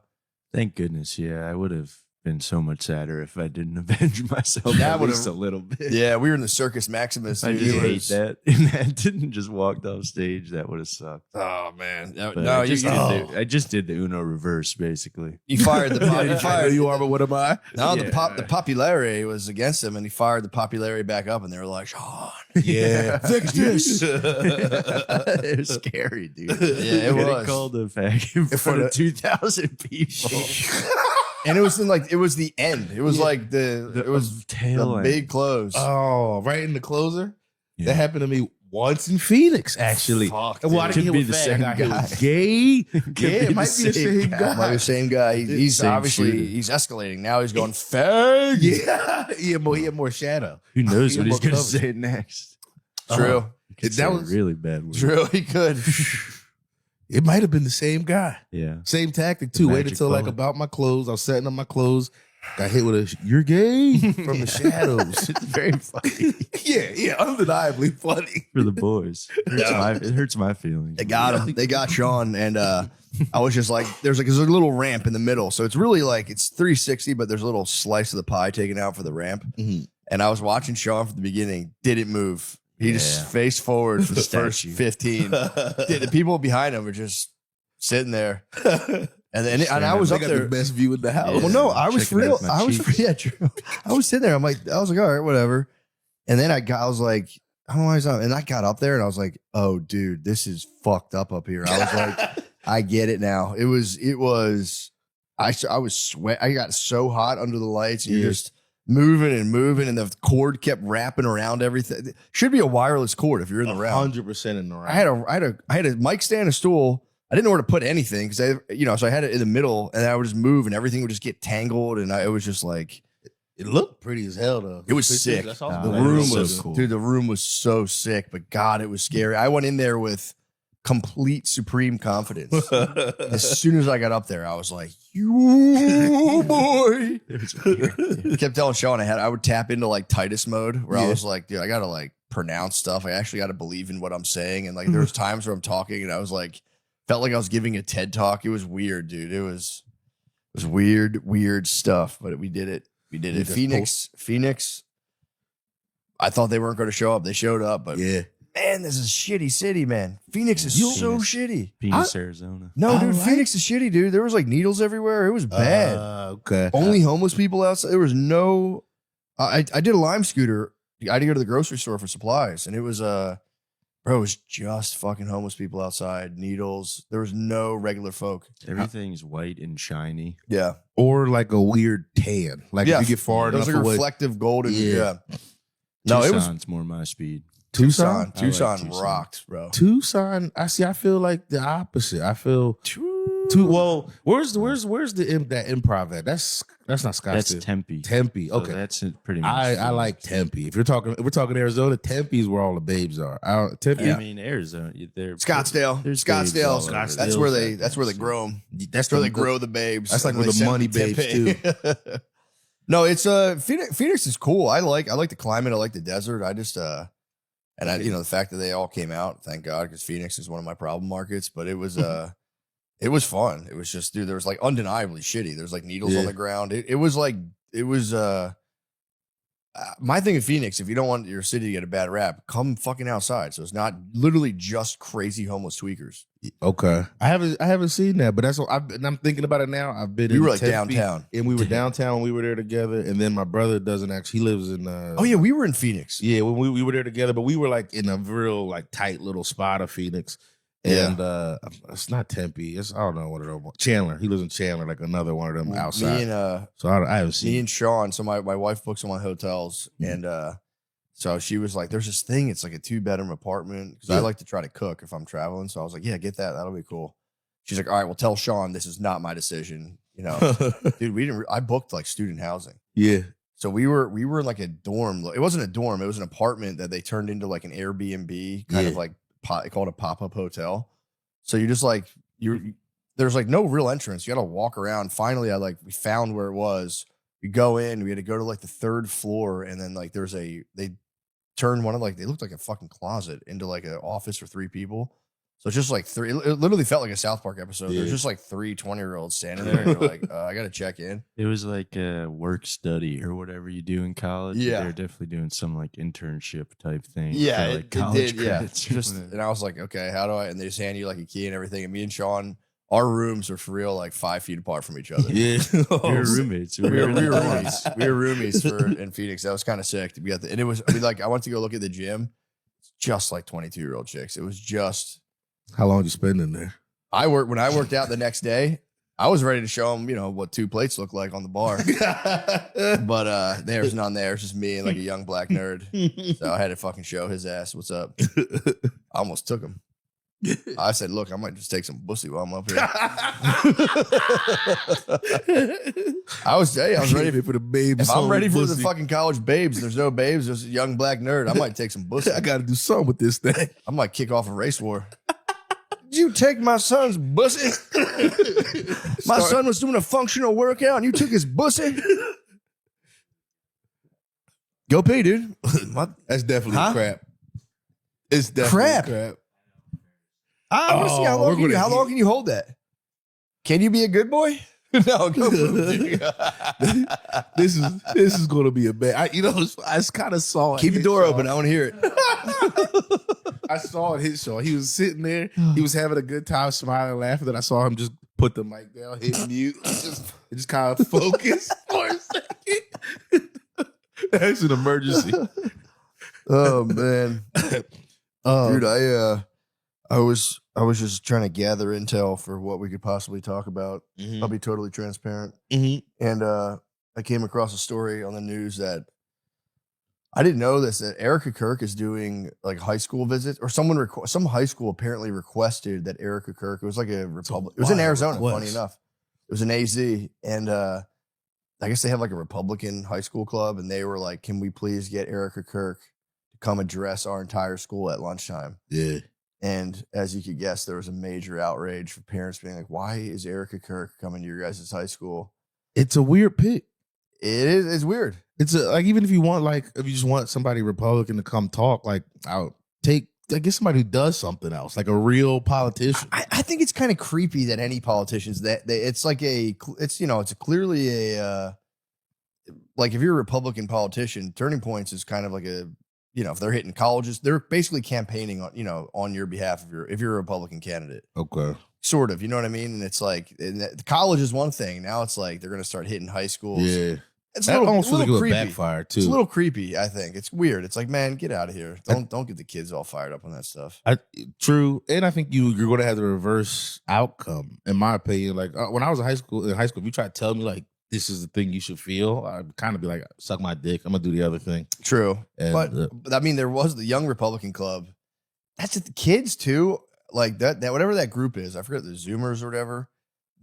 Thank goodness. Yeah, I would have been so much sadder if I didn't avenge myself That at would've- least a little bit. Yeah, we were in the Circus Maximus. I dude. just It hate was- that. And I didn't just walked off stage. That would have sucked. Oh man, But no, I just did the Uno reverse, basically. you fired the I know you are, but what am I? No, Yeah. the popularity was against him, and he fired the popularity back up, and they were like, Sean. Yeah. Fix this. It was scary, dude. Yeah, it Getting was. called a fag in front of 2,000 people. And it was the end. It was like it was tail the end. big close. Oh, right in the closer. Yeah. That happened to me once in Phoenix, actually. Fuck, Well, I dude. didn't Could hit be with the fag. same I hit guy. with gay. Yeah, it might be the same Might be guy. the same guy. He's Same obviously shooter. he's escalating now. He's going fag. Yeah, he had more shadow. Who knows He what he's almost going to covered. say next? True. He could That say was- a really bad word. True. He could. It might have been the same guy. Yeah. Same tactic too. The Waited magic till like bullet. about my clothes. I was setting up my clothes. Got hit with a "you're gay" from the shadows. It's very funny yeah, undeniably funny. for the boys. It hurts my feelings. They got him. They got Sean, and I was just like, there's a little ramp in the middle, so it's really like it's 360, but there's a little slice of the pie taken out for the ramp. Mhm. And I was watching Sean from the beginning, didn't move. He just Yeah. faced forward for the first Statue. 15. The people behind him were just sitting there, and I was They up got there. the best view in the house. Yeah. Well, no, I was for Checking real. out my I was cheeks. yeah, true. I was sitting there. I was like, all right, whatever. And then I was like, I don't know why he's not. And I got up there and I was like, oh, dude, this is fucked up here. I was like, I get it now. It was. I was sweat. I got so hot under the lights. And you're just moving, and the cord kept wrapping around everything. Should be a wireless cord if you're in the round. 100% in the round. I had a mic stand, a stool. I didn't know where to put anything because so I had it in the middle, and I would just move, and everything would just get tangled, and it was just like It looked pretty as hell though. it was Pictures, sick. that's The awesome. that room is so was cool. dude. The room was so sick, but God, it was scary. I went in there with complete supreme confidence. As soon as I got up there, I was like, "You boy!" It was weird. I kept telling Sean I would tap into like Titus mode, where I was like, "Dude, I gotta like pronounce stuff. I actually gotta believe in what I'm saying." And like, there was times where I'm talking, and I was like, felt like I was giving a TED talk. It was weird, dude. It was weird stuff. But we did it. We did You it. just Phoenix. I thought they weren't going to show up. They showed up, but Yeah. man, this is a shitty city, man. Phoenix is You- so Phoenix. shity. Penis, Arizona. No, All dude, right. Phoenix is shitty, dude. There was like needles everywhere. It was bad. Okay. Only homeless people outside. There was no. I did a Lime scooter. I had to go to the grocery store for supplies, and it was bro, it was just fucking homeless people outside. Needles. There was no regular folk. Everything's white and shiny. Yeah, Or like a weird tan. Like yeah. if you get far It was enough like a away. reflective golden. Yeah. Yeah. No, it was Tucson's more my speed. Tucson. I like Tucson Tucson. rocked, bro. Tucson, I feel like the opposite. I feel well. Where's that improv at? That's not Scottsdale. That's Tempe. Tempe. So Okay, that's pretty much. I like Tempe. If we're talking Arizona, Tempe's where all the babes are. Tempe. I mean, Arizona. They're Scottsdale. There's babes Scottsdale. all over. That's where they grow them. That's That's where they grow the babes. That's like And where they the send money them to babes Tempe. No, it's Phoenix is cool. I like the climate. I like the desert. I just and I the fact that they all came out, thank God, because Phoenix is one of my problem markets. But it was it was fun. It was just, dude, there was like undeniably shitty. There's like needles on Yeah. the ground. It was my thing in Phoenix, if you don't want your city to get a bad rap, come fucking outside. So it's not literally just crazy homeless tweakers. Okay, I haven't seen that, but that's what I'm thinking about it now. I've been. We in were like Tempe, downtown. and we were downtown when we were there together. And then my brother doesn't actually. He lives in. Oh yeah, we were in Phoenix. Yeah, when we were there together, but we were like in a real like tight little spot of Phoenix. And it's not Tempe. It's I don't know what it is. Chandler. He lives in Chandler, like another one of them outside. Me and so I haven't seen. Me and Sean. So my wife books on my hotels, and so she was like, "There's this thing. It's like a 2-bedroom apartment because I like to try to cook if I'm traveling." So I was like, "Yeah, get that. That'll be cool." She's like, "All right, well, tell Sean this is not my decision." You know, dude, we didn't. I booked like student housing. Yeah. So we were in like a dorm. It wasn't a dorm. It was an apartment that they turned into like an Airbnb kind of like called a pop-up hotel. So you're just like there's like no real entrance. You got to walk around. Finally, we found where it was. We go in. We had to go to like the 3rd floor, and then like they turned one of they looked like a fucking closet into like an office for 3 people. So it's just like 3. It literally felt like a South Park episode. There's just like 3 20-year-olds standing there, and you're like, I got to check in. It was like a work study or whatever you do in college. Yeah. They're definitely doing some like internship type thing. Yeah, for, like it college did. Yeah, credits. and I was like, okay, how do I? And they just hand you like a key and everything. And me and Sean, our rooms are for real like 5 feet apart from each other. Yeah. We were roommates. We were roomies. We were roomies in Phoenix. That was kind of sick. We got and it was. I mean, like I went to go look at the gym. It's just like 22-year-old chicks. It was just. How long did you spend in there? When I worked out the next day, I was ready to show them, what 2 plates look like on the bar. But there's none there. It's just me and like a young black nerd. So I had to fucking show his ass what's up. I almost took him. I said, look, I might just take some pussy while I'm up here. I was ready for the babes. If I'm ready for the fucking college babes, there's no babes, there's a young black nerd. I might take some pussy. I got to do something with this thing. I might kick off a race war. Did you take my son's bussy? My son was doing a functional workout and you took his bussy? Go pee, dude. That's definitely crap. It's definitely crap. I'm gonna see how long can you hold that? Can you be a good boy? No, go poop. This is gonna be a bad. I kind of saw it. Keep the door open. I want to hear it. I saw it hit Shaw. He was sitting there. He was having a good time, smiling, laughing. Then I saw him just put the mic down, hit mute, just kind of focus for a second. That's an emergency. Oh man, dude, I was just trying to gather intel for what we could possibly talk about. Mm-hmm. I'll be totally transparent. Mm-hmm. And I came across a story on the news that I didn't know this, that Erica Kirk is doing like high school visits, or some high school apparently requested that Erica Kirk, it was like a Republic, it was in Arizona, funny enough. It was an AZ, and I guess they have like a Republican high school club, and they were like, can we please get Erica Kirk to come address our entire school at lunchtime? Yeah. And as you could guess, there was a major outrage for parents being like, why is Erica Kirk coming to your guys' high school? It's a weird pick. It is. It's weird. It's like, even if you just want somebody Republican to come talk, like I guess somebody who does something else, like a real politician. I think it's kind of creepy that any politicians it's clearly like if you're a Republican politician, Turning Points is kind of like a, if they're hitting colleges, they're basically campaigning on, on your behalf if you're a Republican candidate. Okay. Sort of, you know what I mean? And it's like, the college is one thing. Now it's like they're going to start hitting high schools. Yeah. It's almost feels like it would creepy. backfire too. It's a little creepy, I think. It's weird. It's like, man, get out of here. Don't get the kids all fired up on that stuff. True. And I think you're going to have the reverse outcome, in my opinion. Like when I was in high school, if you try to tell me like, this is the thing you should feel, I'd kind of be like, suck my dick. I'm going to do the other thing. True. And, but I mean, there was the Young Republican Club. That's just the kids too. Like that whatever that group is, I forget, the Zoomers or whatever.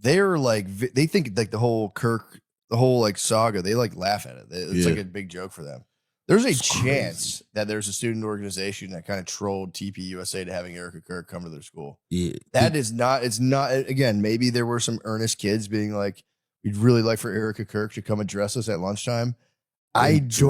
They're like, they think like the whole Kirk, the whole like saga, they like laugh at it. It's like a big joke for them. There's a chance that there's a student organization that kind of trolled TPUSA to having Erica Kirk come to their school. Yeah. It's not, again, maybe there were some earnest kids being like, we'd really like for Erica Kirk to come address us at lunchtime. I think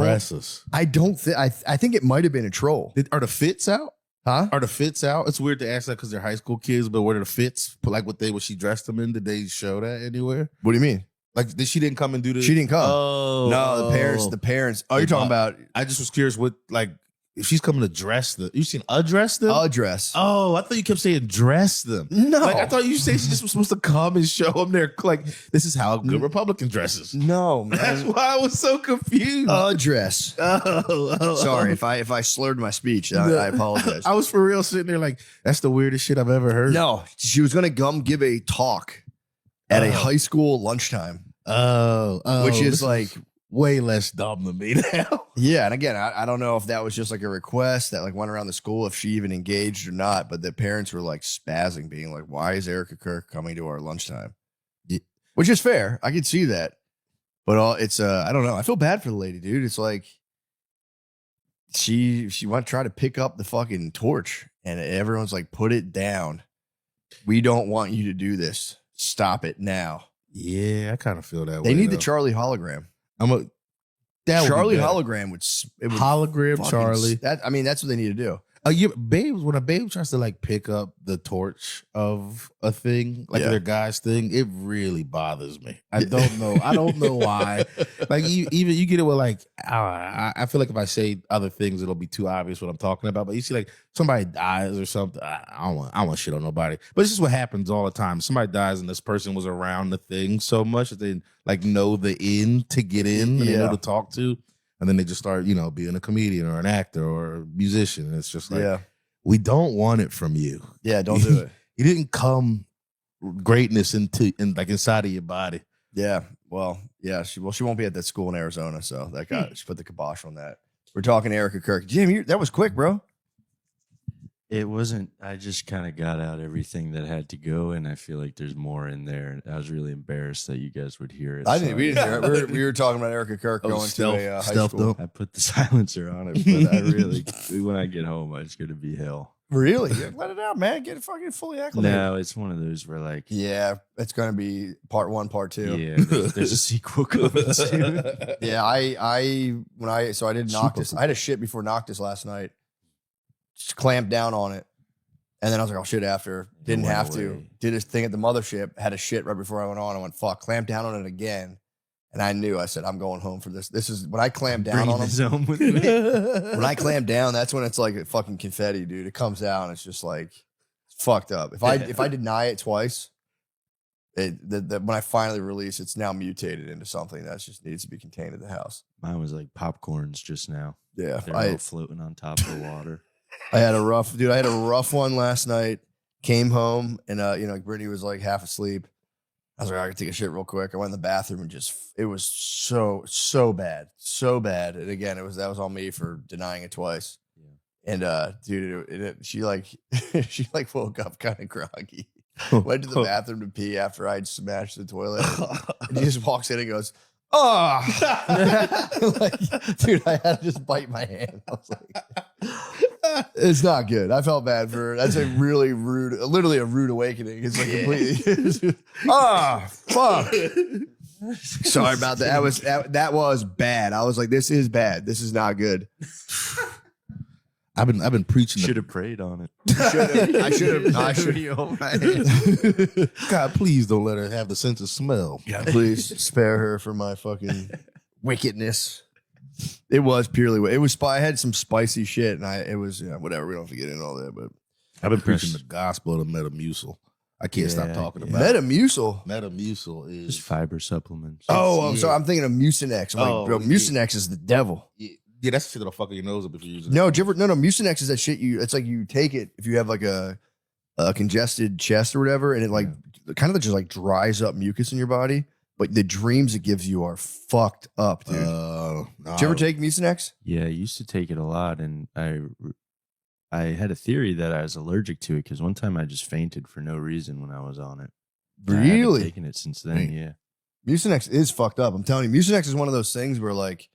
it might have been a troll. Are the fits out? Huh? Are the fits out? It's weird to ask that because they're high school kids, but what are the fits? Like what she dressed them in? Did they show that anywhere? What do you mean? Like she didn't come and do the. She didn't come. Oh no, the parents. Oh, you're talking about. I just was curious what like if she's coming to dress them. You seen address them? Address. Oh, I thought you kept saying dress them. No. Like, I thought you said she just was supposed to come and show them their, like, this is how a good Republican dresses. No, man. That's why I was so confused. Address. Sorry if I slurred my speech. I apologize. I was for real sitting there like, that's the weirdest shit I've ever heard. No, she was going to come give a talk at a high school lunchtime. Which is like way less dumb than me now. Yeah, and again, I don't know if that was just like a request that like went around the school, if she even engaged or not, but the parents were like spazzing, being like, why is Erica Kirk coming to our lunchtime? Yeah. Which is fair. I could see that. But it's I don't know. I feel bad for the lady, dude. It's like she went to try to pick up the fucking torch and everyone's like, put it down. We don't want you to do this. Stop it now. Yeah, I kind of feel that way. They need the though. Charlie hologram. Charlie hologram would hologram Charlie. That's what they need to do. Babes, when a babe tries to like pick up the torch of a thing, like their guy's thing, it really bothers me. I don't know. I don't know why. Like even you get it with like, I feel like if I say other things, it'll be too obvious what I'm talking about. But you see, like somebody dies or something, I don't want shit on nobody. But it's just what happens all the time. Somebody dies and this person was around the thing so much that they like know the in to get in and they know to talk to. And then they just start, being a comedian or an actor or a musician. And it's just like, we don't want it from you. Yeah, don't do it. You didn't come greatness inside of your body. Yeah. Well, yeah. She won't be at that school in Arizona. So she put the kibosh on that. We're talking Erica Kirk. Jim, that was quick, bro. It wasn't. I just kind of got out everything that had to go, and I feel like there's more in there. I was really embarrassed that you guys would hear it. We didn't hear it. We were talking about Erica Kirk going to a high school. I put the silencer on it, but I really, when I get home, it's going to be hell. Really? Let it out, man. Get it fucking fully acclimated. No, it's one of those where like, yeah, it's going to be part 1, part 2. Yeah, there's a sequel coming soon. Yeah, I did Noctis. I had a shit before Noctis last night. Just clamped down on it. And then I was like, oh shit, after. Didn't have to. Did this thing at the mothership, had a shit right before I went on. I went, fuck, clamped down on it again. And I knew, I said, I'm going home for this. This is when I clamped down on him. With me. When I clamp down, that's when it's like fucking confetti, dude. It comes out and it's just like it's fucked up. If I deny it twice, when I finally release, it's now mutated into something that just needs to be contained in the house. Mine was like popcorns just now. Yeah. They're all floating on top of the water. I had a rough one last night. Came home and Brittany was like half asleep. I was like, I could take a shit real quick. I went in the bathroom and it was so bad. And again, that was on me for denying it twice. Yeah. And dude, she woke up kind of groggy. Went to the bathroom to pee after I'd smashed the toilet. And he just walks in and goes, oh, dude, I had to just bite my hand. I was like, it's not good. I felt bad for her. That's a really literally a rude awakening. It's like completely, fuck. Sorry about that. That was bad. I was like, this is bad. This is not good. I've been preaching. Should have prayed on it. I should have. God, please don't let her have the sense of smell. God, please spare her for my fucking wickedness. It was purely. It was. I had some spicy shit, and it was whatever. We don't have to get into all that, but I've been preaching the gospel of Metamucil. I can't stop talking about Metamucil. Metamucil is just fiber supplements. So I'm thinking of Mucinex. I'm like, bro, Mucinex is the devil. Yeah, that's the shit that'll fuck your nose up if you use it. No, Mucinex is that shit it's like you take it if you have like a congested chest or whatever, and it like kind of just like dries up mucus in your body. But the dreams it gives you are fucked up, dude. No. Did you ever take Mucinex? Yeah, I used to take it a lot, and I had a theory that I was allergic to it because one time I just fainted for no reason when I was on it. Really? I haven't taken it since then, yeah. Mucinex is fucked up. I'm telling you, Mucinex is one of those things where like,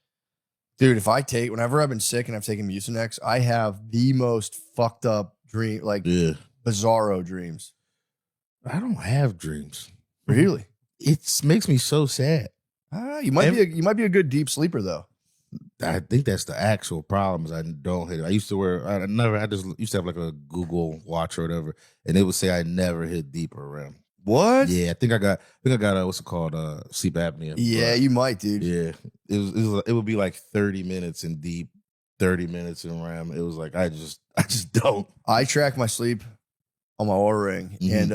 dude, whenever I've been sick and I've taken Mucinex, I have the most fucked up dream, like bizarro dreams. I don't have dreams. Really? It makes me so sad. You might be a good deep sleeper though. I think that's the actual problem. Is I don't hit it. I used to I just used to have like a Google Watch or whatever, and it would say I never hit deeper REM. What? Yeah, I think I got what's it called? Sleep apnea. Yeah, you might, dude. Yeah, it would be like 30 minutes in deep, 30 minutes in REM. It was like I just don't. I track my sleep on my Oura Ring, and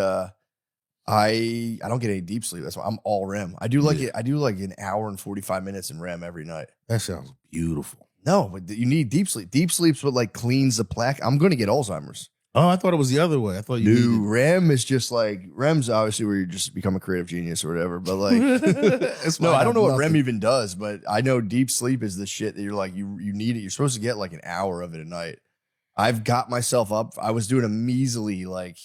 I don't get any deep sleep. That's why I'm all REM. I do like it. I do like an hour and 45 minutes in REM every night. That sounds beautiful. No, but you need deep sleep. Deep sleep's what like cleans the plaque. I'm gonna get Alzheimer's. Oh, I thought it was the other way. I thought you Dude, REM is just like REM's obviously where you just become a creative genius or whatever. But like, no, I don't know what REM even does. But I know deep sleep is the shit that you're like you need it. You're supposed to get like an hour of it a night. I've got myself up. I was doing a measly like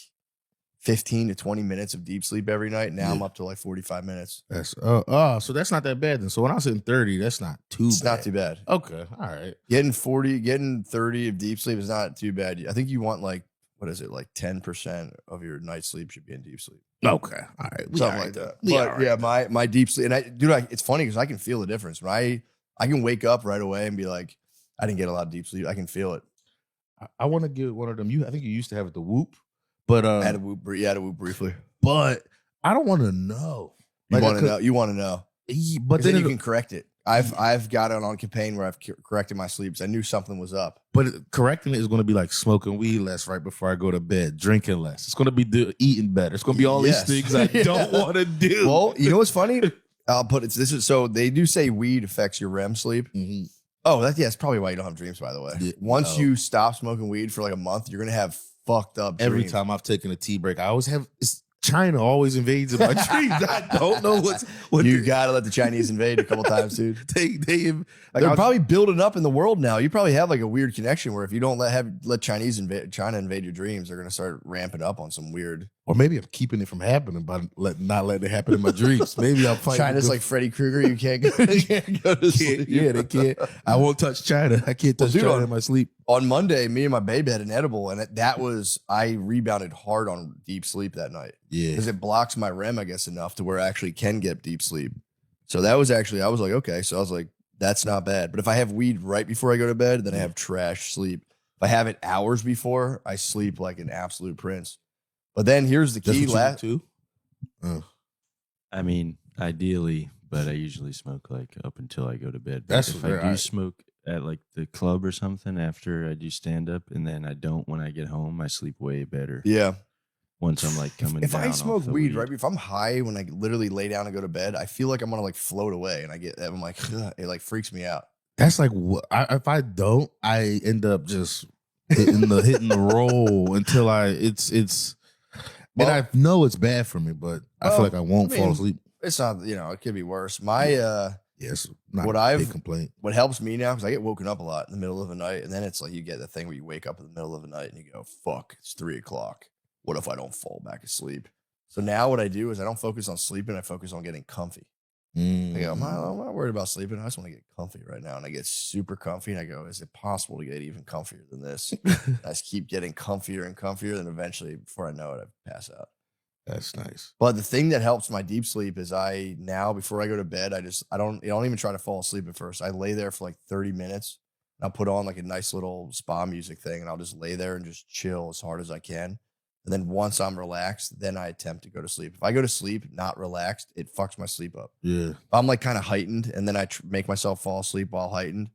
15 to 20 minutes of deep sleep every night. Now I'm up to like 45 minutes. That's so that's not that bad then. So when I was in 30, that's not too It's bad. not too bad. Okay, all right. Getting 30 of deep sleep is not too bad. I think you want like, what is it? Like 10% of your night sleep should be in deep sleep. Okay, all right. Something like that. But yeah, my deep sleep, and it's funny because I can feel the difference. When I can wake up right away and be like, I didn't get a lot of deep sleep. I can feel it. I want to get one of them. I think you used to have it the Whoop, but I had a Whoop briefly. But I don't want to know. You want to know? You want to know? But then you can correct it. I've got it on campaign where I've corrected my sleeps. I knew something was up. But correcting it is going to be like smoking weed less right before I go to bed, drinking less. It's going to be eating better. It's going to be all these things I don't want to do. Well, you know what's funny? I'll put it. This is so they do say weed affects your REM sleep. Mm-hmm. Oh, that's probably why you don't have dreams. By the way, once you stop smoking weed for like a month, you're gonna have fucked up dreams. Every time I've taken a tea break, I always have. China always invades in my dreams. I don't know what you gotta let the Chinese invade a couple times, dude. They're probably building up in the world now. You probably have like a weird connection where if you don't let China invade your dreams, they're gonna start ramping up on some weird. Or maybe I'm keeping it from happening by not letting it happen in my dreams. Maybe I'm fighting. China's like Freddy Krueger. You can't go to sleep. Yeah, they can't. I won't touch China. I can't touch China in my sleep. On Monday, me and my baby had an edible, and I rebounded hard on deep sleep that night. Yeah, because it blocks my REM, I guess, enough to where I actually can get deep sleep. So that was actually, I was like, okay. So I was like, that's not bad. But if I have weed right before I go to bed, then I have trash sleep. If I have it hours before, I sleep like an absolute prince. But then here's the key. Too. I mean, ideally, but I usually smoke like up until I go to bed. But That's if I do smoke at like the club or something after I do stand up, and then I don't when I get home, I sleep way better. Yeah. Once I'm like coming if down. I smoke weed, right, if I'm high when I literally lay down and go to bed, I feel like I'm gonna like float away, and I'm like, ugh, it like freaks me out. That's like if I don't, I end up just hitting the roll until it's. Well, and I know it's bad for me, but I feel like I won't fall asleep. It's not, it could be worse. My yes, not a big complaint. What helps me now, because I get woken up a lot in the middle of the night, and then it's like you get the thing where you wake up in the middle of the night and you go, "Fuck, it's 3:00. What if I don't fall back asleep?" So now what I do is I don't focus on sleeping. I focus on getting comfy. I go, I'm not worried about sleeping. I just want to get comfy right now. And I get super comfy. And I go, is it possible to get even comfier than this? I just keep getting comfier and comfier. Then eventually, before I know it, I pass out. That's nice. But the thing that helps my deep sleep is before I go to bed, I don't even try to fall asleep at first. I lay there for like 30 minutes. And I'll put on like a nice little spa music thing. And I'll just lay there and just chill as hard as I can. And then once I'm relaxed, then I attempt to go to sleep. If I go to sleep not relaxed, it fucks my sleep up. Yeah. If I'm like kind of heightened and then I make myself fall asleep while heightened,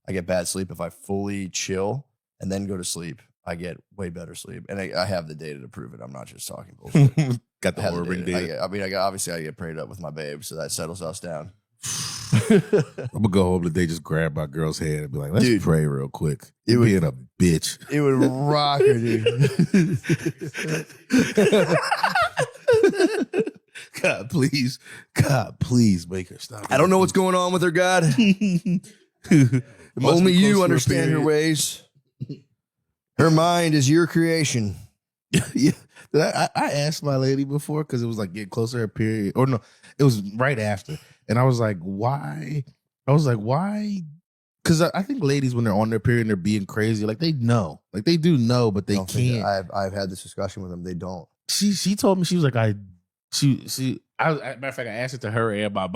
I get bad sleep. If I fully chill and then go to sleep, I get way better sleep. And I have the data to prove it. I'm not just talking bullshit. Got the Oura data. I get prayed up with my babe, so that settles us down. I'm gonna go home today, just grab my girl's hand and be like, let's pray real quick. It being a bitch. It would rock her, dude. God, please make her stop. I don't know what's going on with her, God. Only you understand her ways. Her mind is your creation. Yeah. I asked my lady before because it was like getting closer to her period. Or no, it was right after. And I was like, why? Because I think ladies, when they're on their period and they're being crazy, like they know. Like they do know, but they can't. I've had this discussion with them. They don't. She told me, she was like, matter of fact, I asked it to her and my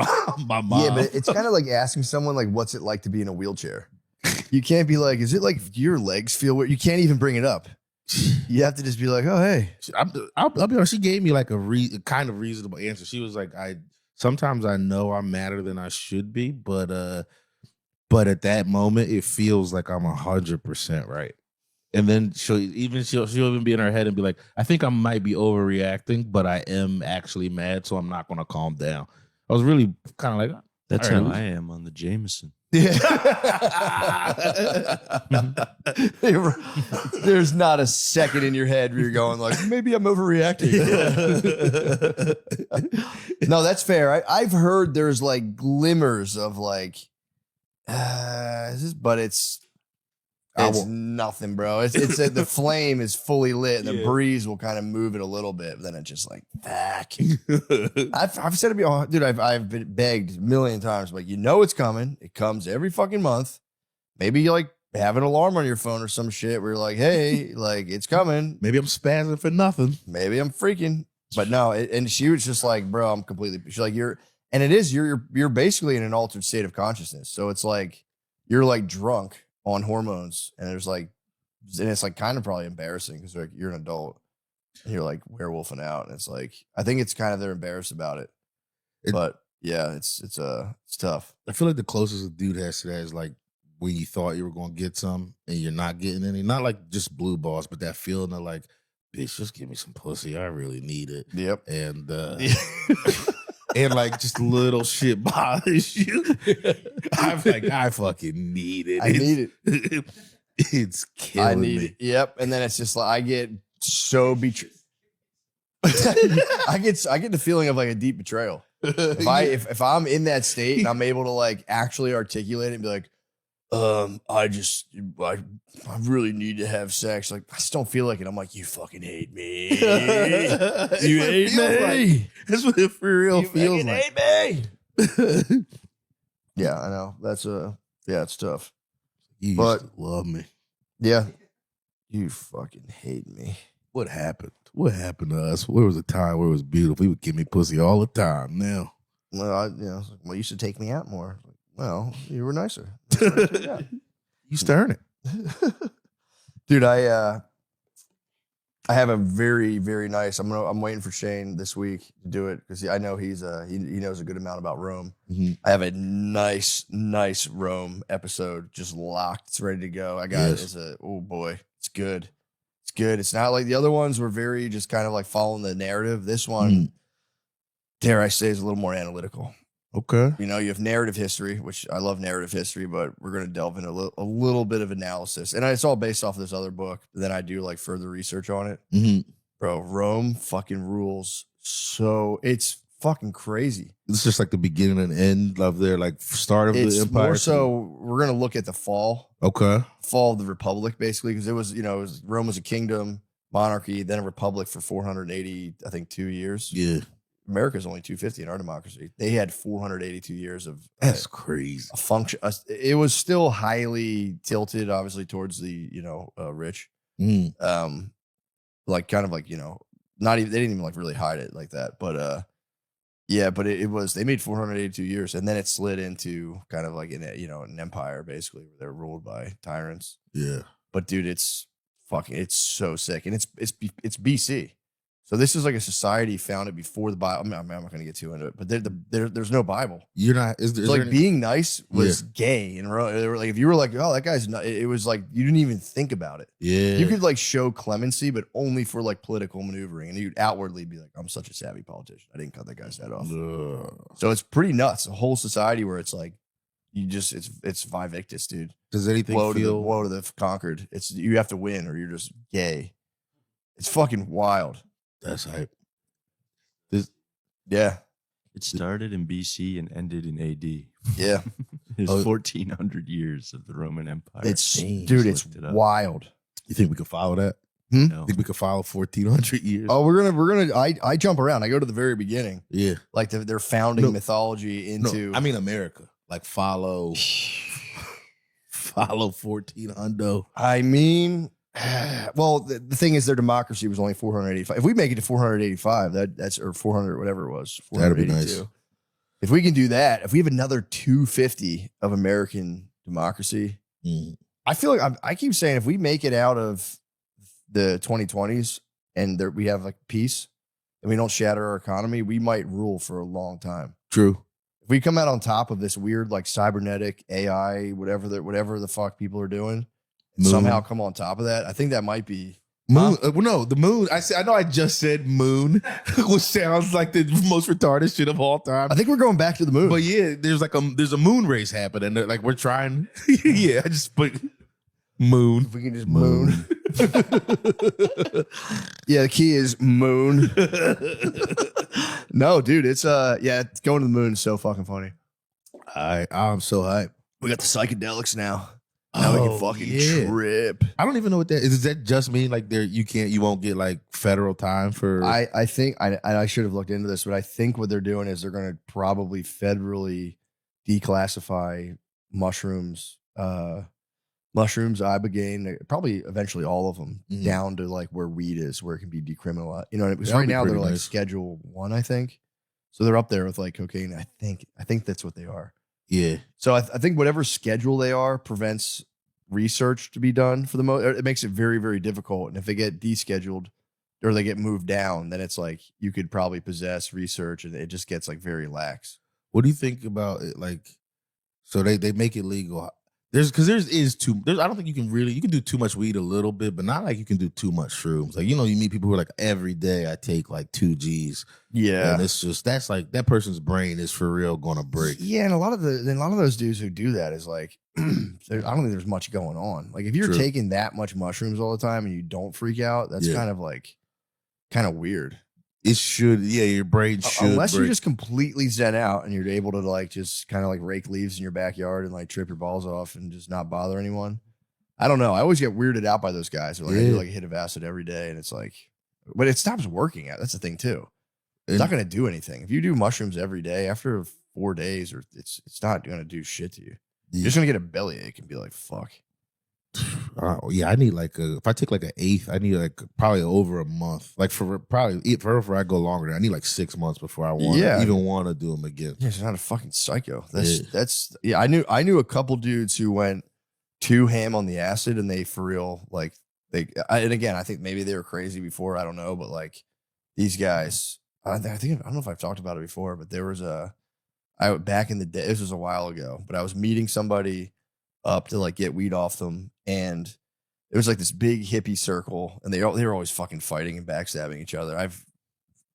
mom. Yeah, but it's kind of like asking someone, like, what's it like to be in a wheelchair? You can't be like, is it like your legs feel weird? You can't even bring it up. You have to just be like, oh, hey. I'll be honest, she gave me like a kind of reasonable answer. She was like, sometimes I know I'm madder than I should be, but But at that moment, it feels like I'm 100% right. And then she'll even be in her head and be like, I think I might be overreacting, but I am actually mad, so I'm not going to calm down. I was really kind of like, That's all how right. I am on the Jameson. Yeah. There's not a second in your head where you're going like, maybe I'm overreacting. No, that's fair. I've heard there's like glimmers of like, but it's nothing, bro. It's the flame is fully lit, and the breeze will kind of move it a little bit, but then it's just like, fuck. I've said it before, dude. I've been begged a million times, like, you know it's coming. It comes every fucking month. Maybe you like have an alarm on your phone or some shit where you're like, hey, like it's coming. Maybe I'm spazzing for nothing. Maybe I'm freaking. But no, and she was just like, bro, I'm completely. She's like, you're basically in an altered state of consciousness. So it's like you're like drunk on hormones, and it's like kind of probably embarrassing because like you're an adult and you're like werewolfing out, and it's like I think it's kind of they're embarrassed about it. But yeah, it's tough. I feel like the closest a dude has to that is like when you thought you were going to get some and you're not getting any. Not like just blue balls, but that feeling of like, bitch, just give me some pussy. I really need it. Yep. And and like just little shit bothers you. I'm like, I fucking need it. I need it. It's killing I need me. it. Yep. And then it's just like I get so betrayed. I get the feeling of like a deep betrayal. If I'm in that state and I'm able to like actually articulate it and be like, I really need to have sex. Like, I just don't feel like it. I'm like, you fucking hate me. You hate me. Like. That's what it for real You feels fucking like. hate me. Yeah, I know. That's it's tough. You But- used to love me. Yeah. You fucking hate me. What happened? What happened to us? Where was a time where it was beautiful? He would give me pussy all the time. Now, Well, I was like, well, you should take me out more. Well, you were nicer. you stirring it. Dude, I have a very, very nice. I'm waiting for Shane this week to do it because I know he knows a good amount about Rome. Mhm. I have a nice Rome episode just locked. It's ready to go. I got Yes. oh boy, it's good. It's good. It's not like the other ones were very just kind of like following the narrative. This one, dare I say, is a little more analytical. Okay. You know, you have narrative history, which I love narrative history, but we're going to delve into a little bit of analysis. And it's all based off of this other book. But then I do like further research on it. Mm-hmm. Bro, Rome fucking rules. So it's fucking crazy. It's just like the beginning and end of their like start of It's the empire. more so we're going to look at the fall Okay. of the republic, basically, because it was Rome was a kingdom, monarchy, then a republic for 480, I think, 2 years. Yeah. America's only 250 in our democracy. They had 482 years of That's crazy. a function. It was still highly tilted, obviously, towards the rich. Mm. Like kind of like not even they didn't even like really hide it like that. But yeah, but it was they made 482 years, and then it slid into kind of like an empire basically where they're ruled by tyrants. Yeah. But dude, it's so sick, and it's BC. So this is like a society founded before the Bible. I'm not going to get too into it, but there's no Bible. You're not. Is It's there like any- being nice was gay, and they were like, if you were like, oh, that guy's not, it was like you didn't even think about it. Yeah. You could like show clemency, but only for like political maneuvering, and you'd outwardly be like, I'm such a savvy politician. I didn't cut that guy's head off. So it's pretty nuts. A whole society where it's like it's Vivictus, dude. Does anything Woe feel? to the conquered. It's you have to win or you're just gay. It's fucking wild. That's hype. Yeah. It started in BC and ended in AD. Yeah. It's Oh. 1400 years of the Roman Empire. It's Dang, dude, just it's looked it up. wild. You think we could follow that? No. Think we could follow 1400 years? Oh, we're gonna I jump around. I go to the very beginning. Yeah. Like their founding No. mythology No, into I mean America. Like follow 1400. I mean, well, the thing is, their democracy was only 485. If we make it to 485, that's or 400, whatever it was, That'd be 482. nice. If we can do that, if we have another 250 of American democracy, Mm. I feel like I keep saying if we make it out of the 2020s and we have like peace and we don't shatter our economy, we might rule for a long time. True. If we come out on top of this weird like cybernetic AI, whatever the fuck people are doing, somehow come on top of that, I think that might be moon. No, the moon. I know I just said moon, which sounds like the most retarded shit of all time. I think we're going back to the moon. But yeah, there's a moon race happening. Like we're trying. Yeah, I just put moon. If we can just moon. Yeah, the key is moon. No, dude, it's going to the moon is so fucking funny. I'm so hyped. We got the psychedelics now. Now we can fucking trip. I don't even know what that is. Does that just mean like you won't get like federal time for? I think I should have looked into this, but I think what they're doing is they're going to probably federally declassify mushrooms, ibogaine, probably eventually all of them down to like where weed is, where it can be decriminalized. You know, because right now they're like Schedule 1, I think. So they're up there with like cocaine. I think that's what they are. Yeah. So I think whatever schedule they are prevents research to be done for the most. It makes it very, very difficult. And if they get descheduled or they get moved down, then it's like you could probably possess research, and it just gets like very lax. What do you think about it? Like, so they make it legal. I don't think you can do too much weed a little bit, but not like you can do too much shrooms. Like, you know, you meet people who are like, every day I take like 2 G's. Yeah. And it's just, that's like, that person's brain is for real gonna break. Yeah. And a lot of those dudes who do that is like, I don't think there's much going on. Like if you're taking that much mushrooms all the time and you don't freak out, that's kind of weird. It should, your brain should. Unless you're just completely zen out and you're able to like just kind of like rake leaves in your backyard and like trip your balls off and just not bother anyone. I don't know. I always get weirded out by those guys. Like I do like a hit of acid every day, and it's like, but it stops working. That's the thing too. It's not going to do anything. If you do mushrooms every day, after 4 days, or it's not going to do shit to you. You're just going to get a bellyache and be like, fuck. I need like if I take like an eighth, I need like probably over a month. Like for I go longer, I need like 6 months before I even want to do them again. Yeah, it's not a fucking psycho. That's I knew a couple dudes who went too ham on the acid, and they for real like and again, I think maybe they were crazy before, I don't know, but like these guys, I don't know if I've talked about it before, but there was back in the day, this was a while ago, but I was meeting somebody up to like get weed off them, and it was like this big hippie circle, and they were always fucking fighting and backstabbing each other.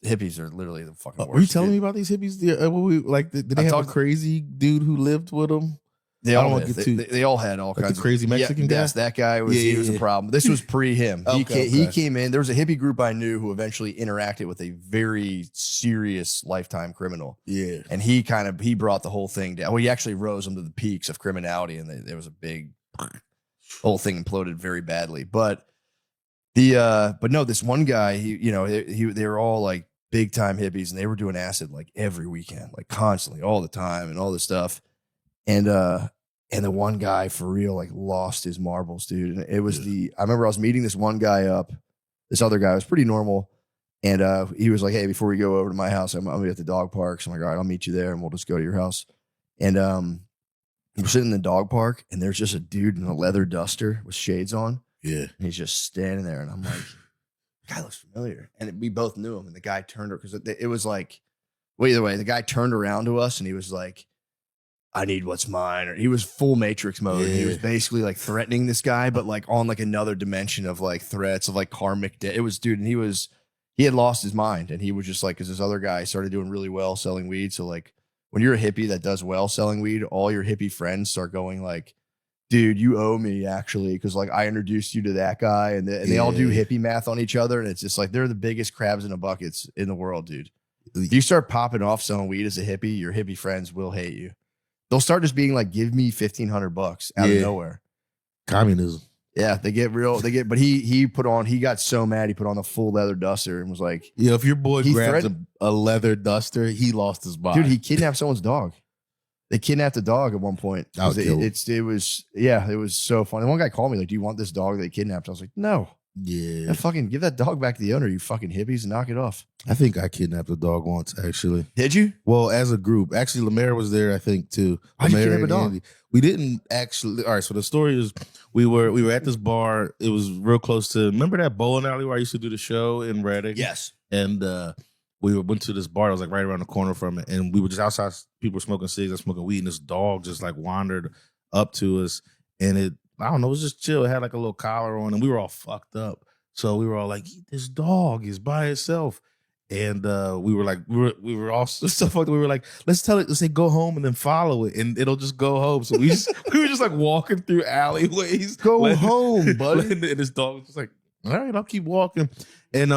Hippies are literally the fucking worst. Were you telling me about these hippies? Did they have a crazy dude who lived with them? They all had all kinds of crazy Mexican guy. Yes, that guy was he was a problem. This was pre him. He came in. There was a hippie group I knew who eventually interacted with a very serious lifetime criminal. Yeah, and he brought the whole thing down. Well, he actually rose them to the peaks of criminality, and there was a big whole thing imploded very badly. But no, this one guy, they were all like big time hippies, and they were doing acid like every weekend, like constantly, all the time, and all this stuff. And the one guy for real like lost his marbles, dude. And it was I remember I was meeting this one guy up. This other guy was pretty normal. And he was like, hey, before we go over to my house, I'm gonna be at the dog park. So I'm like, all right, I'll meet you there and we'll just go to your house. And we're sitting in the dog park, and there's just a dude in a leather duster with shades on. Yeah. And he's just standing there. And I'm like, the guy looks familiar. And we both knew him. And the guy turned because it was like, well, either way, the guy turned around to us and he was like, I need what's mine. Or he was full Matrix mode. Yeah. He was basically like threatening this guy, but like on like another dimension of like threats of like karmic debt. It was, dude, and he had lost his mind, and he was just like, because this other guy started doing really well selling weed. So like when you're a hippie that does well selling weed, all your hippie friends start going like, dude, you owe me actually, because like I introduced you to that guy, and they all do hippie math on each other, and it's just like they're the biggest crabs in the buckets in the world, dude. If you start popping off selling weed as a hippie, your hippie friends will hate you. They'll start just being like, give me $1,500 out of nowhere. Communism. Yeah, but he got so mad, he put on the full leather duster and was like, yeah, if your boy grabs a leather duster, he lost his mind. Dude, he kidnapped someone's dog. They kidnapped a dog at one point. It was so funny. One guy called me like, do you want this dog they kidnapped? I was like, no. Yeah. Fucking give that dog back to the owner, you fucking hippies, and knock it off. I think I kidnapped a dog once, actually. Did you? Well, as a group. Actually, Lemaire was there, I think, too. How'd you kidnap a dog? Andy. We didn't actually. All right, so the story is we were at this bar. It was real close to, remember that bowling alley where I used to do the show in Reddick? Yes. And we went to this bar that was like right around the corner from it, and we were just outside. People were smoking cigs and smoking weed, and this dog just like wandered up to us, and I don't know, it was just chill. It had like a little collar on, and we were all fucked up. So we were all like, this dog is by itself. And we were like, we were all so fucked up. We were like, let's say go home and then follow it, and it'll just go home. So we were just like walking through alleyways. Go home, buddy. And this dog was just like, all right, I'll keep walking. And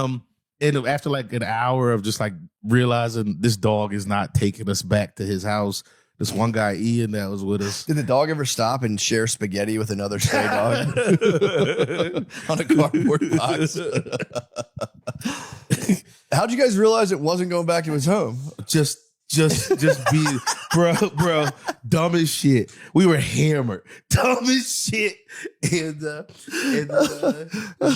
after like an hour of just like realizing this dog is not taking us back to his house, this one guy, Ian, that was with us. Did the dog ever stop and share spaghetti with another stray dog on a cardboard box? How'd you guys realize it wasn't going back to his home? Just be, bro, dumb as shit. We were hammered, dumb as shit. And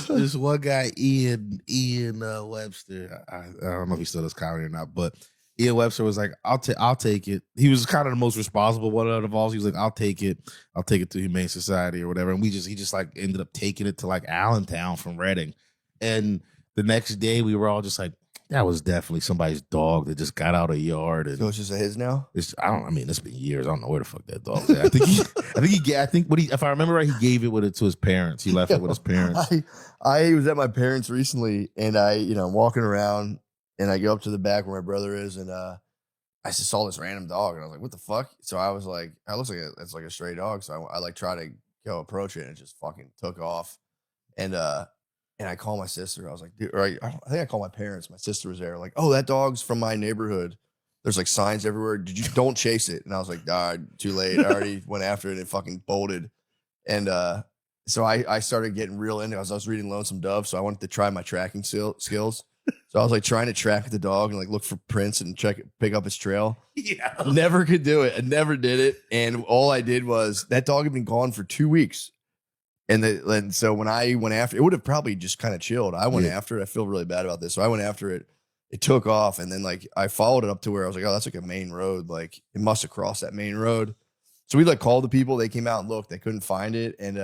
this one guy, Ian Webster. I don't know if he still does comedy or not, but Ian Webster was like, I'll take it. He was kind of the most responsible one out of all. He was like, I'll take it to Humane Society or whatever. And he just like ended up taking it to like Allentown from Reading. And the next day we were all just like, that was definitely somebody's dog that just got out of the yard. And So it's just his now? it's been years. I don't know where the fuck that dog's at. I think if I remember right, he gave it to his parents. He left it with his parents. I was at my parents recently, and I'm walking around, and I go up to the back where my brother is, and I just saw this random dog, and I was like, "What the fuck?" So I was like, "I looks like it's like a stray dog." So I like try to go approach it, and it just fucking took off, and I call my sister. I was like, dude, or I think I called my parents. My sister was there, like, "Oh, that dog's from my neighborhood. There's like signs everywhere. Don't chase it." And I was like, too late. I already went after it, and it fucking bolted, and so I started getting real into it. I was reading Lonesome Dove, so I wanted to try my tracking skills. So I was like trying to track the dog and like look for prints and pick up his trail. Yeah. Never could do it. I never did it. And all I did was that dog had been gone for 2 weeks. And so when I went after it, would have probably just kind of chilled. I went after it. I feel really bad about this. So I went after it. It took off. And then like I followed it up to where I was like, oh, that's like a main road. Like it must have crossed that main road. So we like called the people. They came out and looked. They couldn't find it. And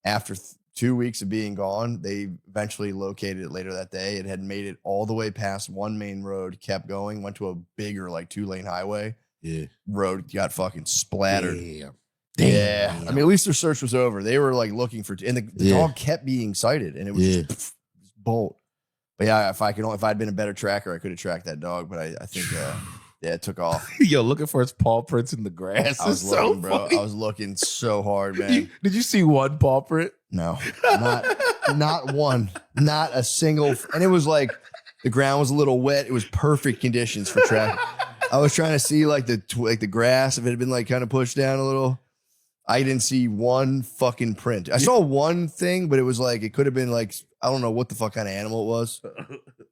after 2 weeks of being gone, they eventually located it later that day. It had made it all the way past one main road, kept going, went to a bigger like 2-lane highway. Yeah. Road got fucking splattered. Damn. Yeah. I mean, at least their search was over. They were like looking for, and the dog kept being sighted, and it was just bolt. But yeah, if I'd been a better tracker, I could have tracked that dog. But I think, it took off. Yo, looking for his paw prints in the grass. I was looking, bro. I was looking so hard, man. Did you see one paw print? No, not one, not a single. And it was like the ground was a little wet. It was perfect conditions for track. I was trying to see like the grass, if it had been like kind of pushed down a little. I didn't see one fucking print. I saw one thing, but it was like, it could have been like, I don't know what the fuck kind of animal it was.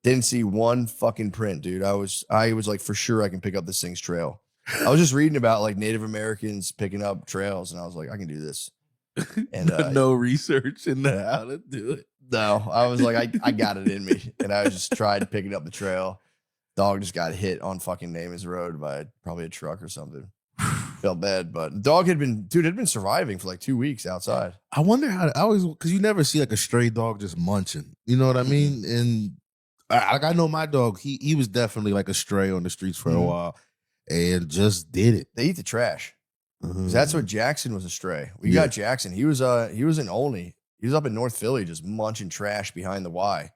Didn't see one fucking print, dude. I was like, for sure I can pick up this thing's trail. I was just reading about like Native Americans picking up trails, and I was like, I can do this. And no research in how to do it. No, I was like, I got it in me. And I just tried picking up the trail. Dog just got hit on fucking Namath Road by probably a truck or something. Felt bad, but the dog had been surviving for like 2 weeks outside. I wonder because you never see like a stray dog just munching. You know what I mean? And I know my dog, he was definitely like a stray on the streets for a while and just did it. They eat the trash. That's what Jackson was a stray. We got Jackson. He was in Olney. He was up in North Philly just munching trash behind the Y.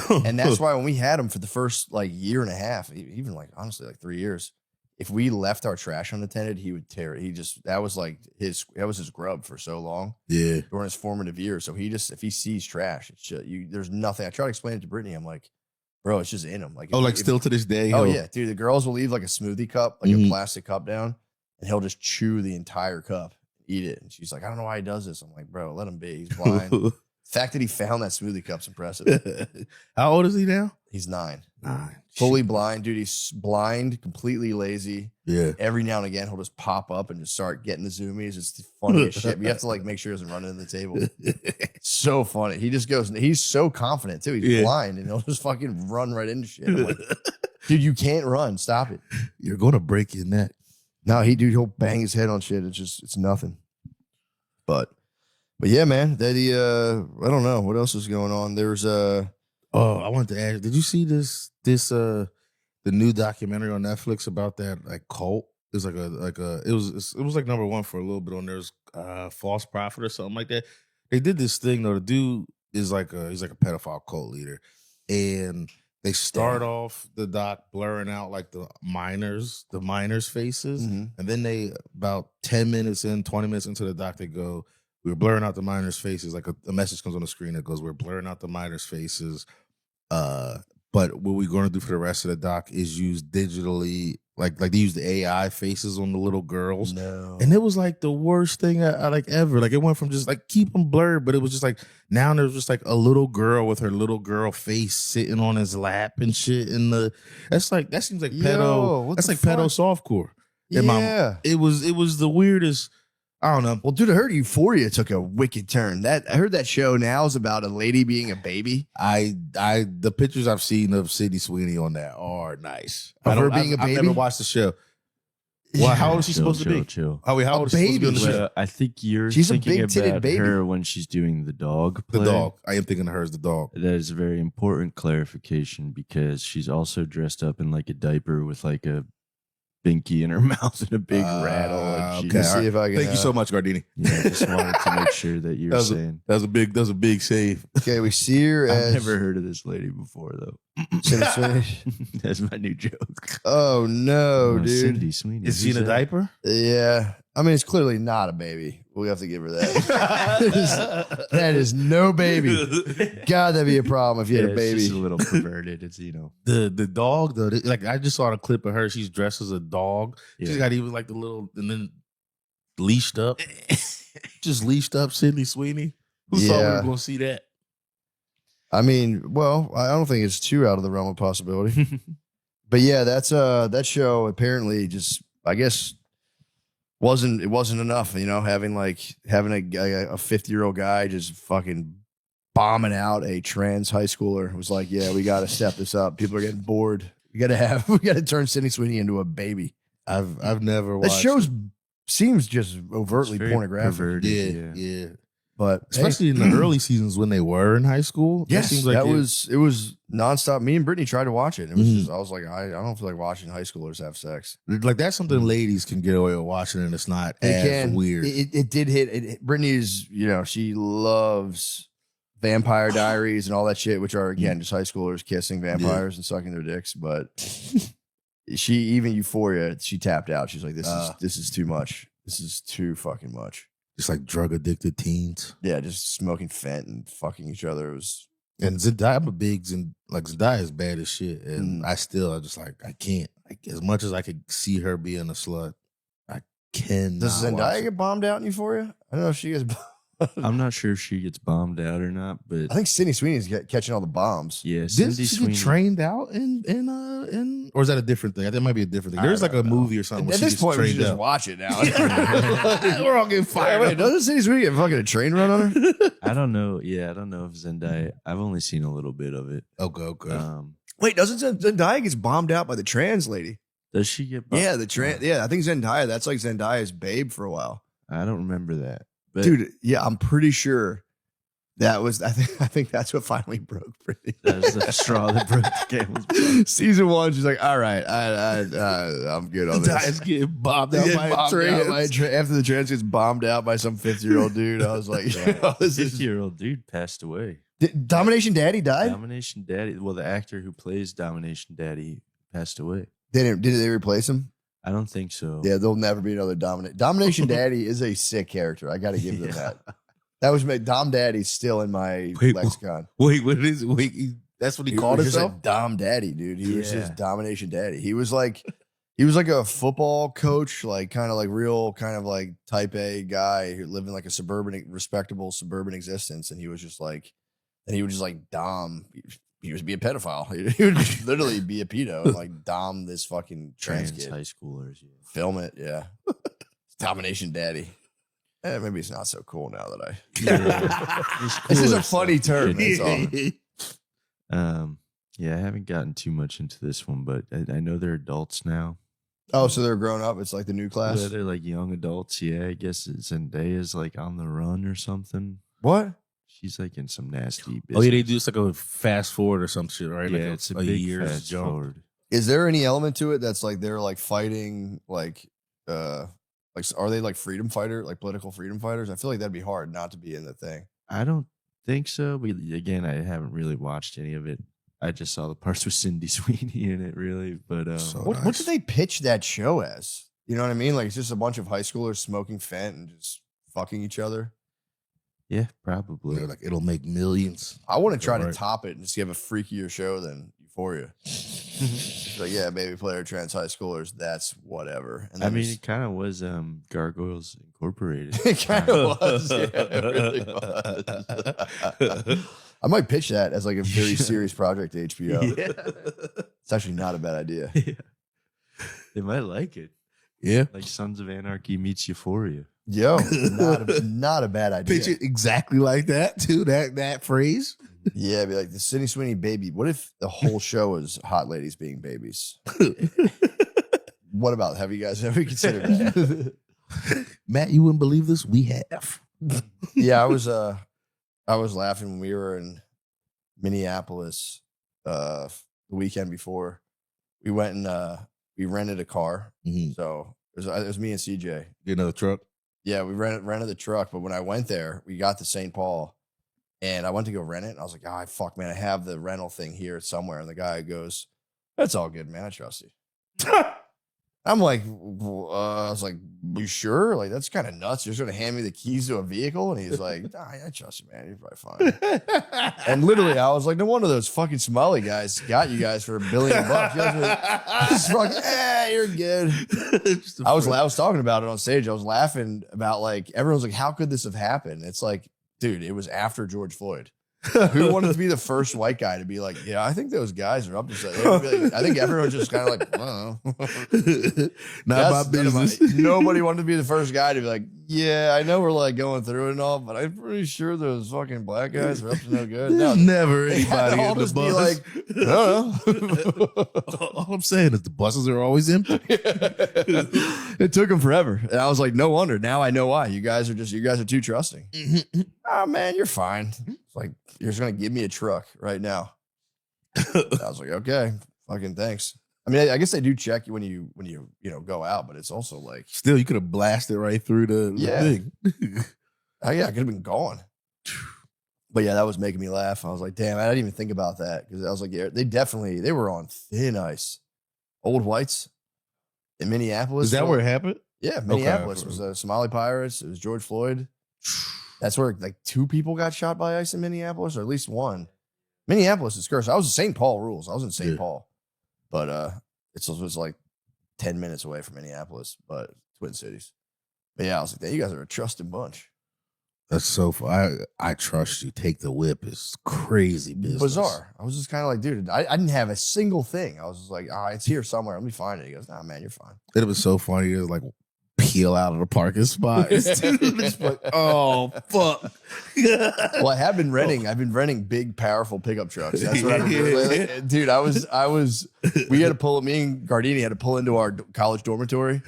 And that's why when we had him for the first like year and a half, even like honestly like 3 years, if we left our trash unattended, he would tear it. That was his grub for so long. Yeah. During his formative years. So if he sees trash, it's just, there's nothing. I try to explain it to Brittany. I'm like, bro, it's just in him. Like, still to this day. Oh yeah, dude. The girls will leave like a smoothie cup, like a plastic cup down, and he'll just chew the entire cup, eat it. And she's like, I don't know why he does this. I'm like, bro, let him be. He's blind. The fact that he found that smoothie cup's impressive. How old is he now? He's 9. 9. Fully blind, dude. He's blind, completely lazy. Yeah. Every now and again, he'll just pop up and just start getting the zoomies. It's the funniest shit. You have to like make sure he doesn't run into the table. So funny. He just goes, he's so confident too. He's blind and he'll just fucking run right into shit. I'm like, dude, you can't run. Stop it. You're going to break your neck. No, he'll bang his head on shit. It's nothing. But yeah, man, I don't know what else is going on. There's Oh, I wanted to ask, did you see the new documentary on Netflix about that like cult? It was it was like number one for a little bit on there's False Prophet or something like that. They did this thing though. The dude is he's like a pedophile cult leader, and they start off the doc blurring out like the minors' faces, and then they about 10 minutes in, 20 minutes into the doc, they go, "We're blurring out the minors' faces." Like a message comes on the screen that goes, "We're blurring out the minors' faces." But what we're going to do for the rest of the doc is use digitally, like they use the AI faces on the little girls. No. And it was like the worst thing I like ever. Like it went from just like keep them blurred, but it was just like now there's just like a little girl with her little girl face sitting on his lap and shit. That seems like pedo. That's like pedo softcore. Yeah. It was the weirdest. I don't know. Well, dude, I heard Euphoria took a wicked turn. I heard that show now is about a lady being a baby. The pictures I've seen of Sydney Sweeney on that are nice. Of her being a baby? I've never watched the show. Well, how old is she supposed to be? Chill. Oh, wait, how old is she supposed to be on the show? I think you're She's a thinking big-titted about baby. her when she's doing the dog play. The dog. I am thinking of her as the dog. That is a very important clarification because she's also dressed up in like a diaper with like a binky in her mouth and a big rattle. And Okay, see if I can. Thank you so much, Gardini. Yeah, I just wanted to make sure that you're saying. That was a big save. Okay, we see her as. I've never heard of this lady before though. Cindy Sweeney. That's my new joke. Oh no, dude. Cindy Sweeney. Is she in a diaper? Yeah, I mean it's clearly not a baby. We have to give her that. That is no baby. God, that'd be a problem if you had a baby. It's just a little perverted. It's The dog though. Like I just saw a clip of her. She's dressed as a dog. Yeah. She's got even like the little and then leashed up. Just leashed up Sydney Sweeney. Who thought we were gonna see that? I mean, well, I don't think it's too out of the realm of possibility. But yeah, that's that show apparently just I guess wasn't enough, you know, having a 50-year-old guy just fucking bombing out a trans high schooler. It was like, yeah, we got to step this up. People are getting bored. We got to turn Sydney Sweeney into a baby. I've never That watched. show seems just overtly very pornographic. perverted, Yeah. But Especially in the early seasons when they were in high school. yes, That seems like it was nonstop. Me and Brittany tried to watch it. It was just I was like, I don't feel like watching high schoolers have sex. like that's something ladies can get away with watching, and it's not as weird. It did hit. Brittany's, you know, she loves Vampire Diaries and all that shit, which are again just high schoolers kissing vampires and sucking their dicks. But she even Euphoria, she tapped out. She's like, this is too much. This is too fucking much. Just like drug addicted teens. Yeah, just smoking fent and fucking each other. It was. And Zendaya, I'm a big Zendaya is bad as shit, and I just like I can't. Like, as much as I could see her being a slut, I can. Does Zendaya get bombed out in Euphoria? I don't know if she gets. I'm not sure if she gets bombed out or not, but I think Sydney Sweeney's catching all the bombs. yeah, Did Cindy she Sweeney. get trained out in or is that a different thing? That might be a different thing. There's like a movie or something. At where she this gets point, we should trained just out. watch it now. We're all getting fired. Wait, doesn't Sydney Sweeney get fucking a train run on her? I don't know. Yeah, I don't know if Zendaya. I've only seen a little bit of it. Okay. Wait, doesn't Zendaya gets bombed out by the trans lady? Does she get? Yeah, the trans. Yeah, I think Zendaya. That's like Zendaya's babe for a while, I don't remember that. But dude. Yeah, I'm pretty sure that was. I think that's what finally broke Brittany. that was the straw that broke the camel's back. Season 1, she's like, all right, I'm good on Zendaya this. getting bombed out by a trans. After the trans gets bombed out by some 50-year-old dude, I was like, oh, this is 50-year-old dude passed away. Domination Daddy died. Domination Daddy. Well, the actor who plays Domination Daddy passed away. Did they replace him? I don't think so. Yeah, there'll never be another Domination Daddy is a sick character. I got to give them that. That was my Dom Daddy's still in my lexicon. Wait, what is? Wait, that's what he called was just himself. like Dom Daddy, dude. He was Yeah. just Domination Daddy. He was like a football coach, like kind of like real kind of like type A guy who lived in like a respectable suburban existence, and he was just like, Dom. He would be a pedophile. He would just literally be a pedo and like dom this fucking trans kid. high schoolers. Yeah. Film it, yeah. Domination Daddy. Maybe it's not so cool now that I. It's This is a cooler funny stuff. term. That's all. Yeah, I haven't gotten too much into this one, but I know they're adults now. Oh, so they're grown up. It's like the new class. Yeah, they're like young adults. Yeah, I guess Zendaya's like on the run or something. What? She's like in some nasty business. Oh yeah, they do. It's like a fast forward or some shit, right? Yeah, like it's a big year's fast jump. forward. Is there any element to it that's like they're like fighting like are they like freedom fighter, like political freedom fighters? I feel like that'd be hard not to be in the thing. I don't think so. Again, I haven't really watched any of it. I just saw the parts with Cindy Sweeney in it, really. But So What nice. did they pitch that show as? You know what I mean? Like it's just a bunch of high schoolers smoking fent and just fucking each other. yeah, probably. They're like, it'll make millions. I want to try to Right. top it and just give a freakier show than Euphoria. It's like, yeah, baby player trans high schoolers, that's whatever. And I then mean, just- it kind of was Gargoyles Incorporated. it kind of was. Yeah, it really was. I might pitch that as like a very serious project to HBO. It's actually not a bad idea. Yeah. They might like it. Yeah. Like Sons of Anarchy meets Euphoria. Yo, not a bad idea. Pitch it exactly like that too. That phrase. Yeah, be like the Sydney Sweeney baby. What if the whole show was hot ladies being babies? What about? Have you guys ever considered that? Matt, you wouldn't believe this. We have. Yeah, I was laughing when we were in Minneapolis the weekend before. We went and we rented a car. Mhm. So it was me and CJ. Get another truck. Yeah, we rented the truck, but when I went there, we got to St. Paul and I went to go rent it. And I was like, oh, fuck, man, I have the rental thing here somewhere. And the guy goes, that's all good, man. I trust you. I'm like, I was like, you sure? Like, that's kind of nuts. You're just going to hand me the keys to a vehicle? And he's like, nah, I trust you, man. You're probably fine. And literally, I was like, no wonder those fucking Somali guys got you guys for $1 billion. You guys were just fucking, you're good. I was talking about it on stage. I was laughing about like, everyone's like, how could this have happened? It's like, dude, it was after George Floyd. Who wanted to be the first white guy to be like, yeah, I think those guys are up to something. Like, I think everyone's just kind of like, I don't know. Not my business. Nobody wanted to be the first guy to be like, yeah, I know we're like going through it and all, but I'm pretty sure those fucking black guys are up to no good. No, Never they had anybody to all in the just be bus. like, I don't know. All I'm saying is the buses are always empty. It took them forever. And I was like, no wonder. Now I know why. You guys are too trusting. Oh man, you're fine. It's like, you're just gonna give me a truck right now. I was like, okay, fucking thanks. I mean, I guess they do check you when you go out, but it's also like, Still, you could have blasted right through the Yeah. thing. oh yeah, I could have been gone. But yeah, that was making me laugh. I was like, damn, I didn't even think about that because I was like, yeah, they were on thin ice. Old whites in Minneapolis. Is that where it happened? Yeah, Minneapolis was the Somali pirates. It was George Floyd. That's where like 2 people got shot by ice in Minneapolis, or at least one. Minneapolis is cursed. I was in St. Paul rules. I was in St. Yeah. Paul, but it was like 10 minutes away from Minneapolis, but Twin Cities. But yeah, I was like, you guys are a trusted bunch. That's so far. I trust you. Take the whip. It's crazy business. Bizarre. I was just kind of like, dude, I didn't have a single thing. I was just like, it's here somewhere. Let me find it. He goes, nah, man, you're fine. It was so funny. It was like peel out of the parking spot. It's like, oh fuck. Well, I've been renting big, powerful pickup trucks. That's what I've been doing lately. Dude, we had to pull, me and Gardini had to pull into our college dormitory.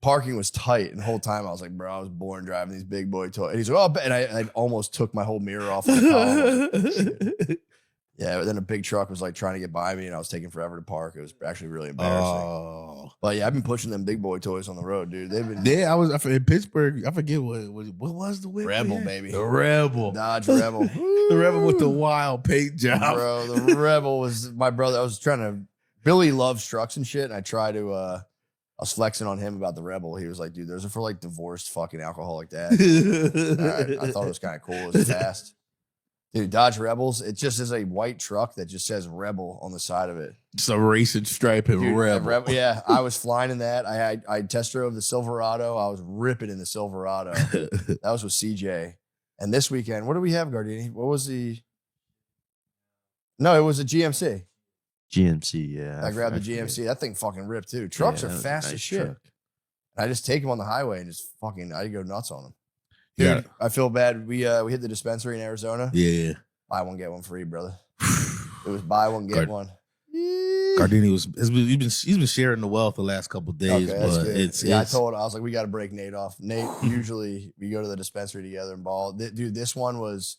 Parking was tight. And the whole time I was like, bro, I was born driving these big boy toys. And he's like, oh, and I almost took my whole mirror off the column. Yeah, but then a big truck was like trying to get by me and I was taking forever to park. It was actually really embarrassing. Oh. But yeah, I've been pushing them big boy toys on the road, dude. They've been Yeah, I was in Pittsburgh. I forget what was the whip? Rebel, again? baby. The Rebel. Dodge Rebel. The Rebel with the wild paint job. Bro, the Rebel was my brother. I was trying to, Billy loves trucks and shit. And I tried to, I was flexing on him about the Rebel. He was like, dude, those are for like divorced fucking alcoholic dads. I thought it was kind of cool. It was fast. Dude, Dodge Rebels, it just is a white truck that just says Rebel on the side of it. It's a racing stripe and Dude, Rebel. yeah, I was flying in that. I test drove the Silverado. I was ripping in the Silverado. That was with CJ. And this weekend, what do we have, Gardini? What was the... No, it was a GMC. GMC, yeah. I grabbed the forget. GMC. That thing fucking ripped too. Trucks Yeah, are that was a fast nice as shit. truck. I just take them on the highway and just fucking, I go nuts on them. Yeah. Dude, I feel bad. We hit the dispensary in Arizona. Yeah. Buy one, get one free, brother. It was buy one, get one. Gardini he's been sharing the wealth the last couple of days, Okay, that's but good. it's I was like, we got to break Nate off. Nate, usually we go to the dispensary together and ball. Dude, this one was,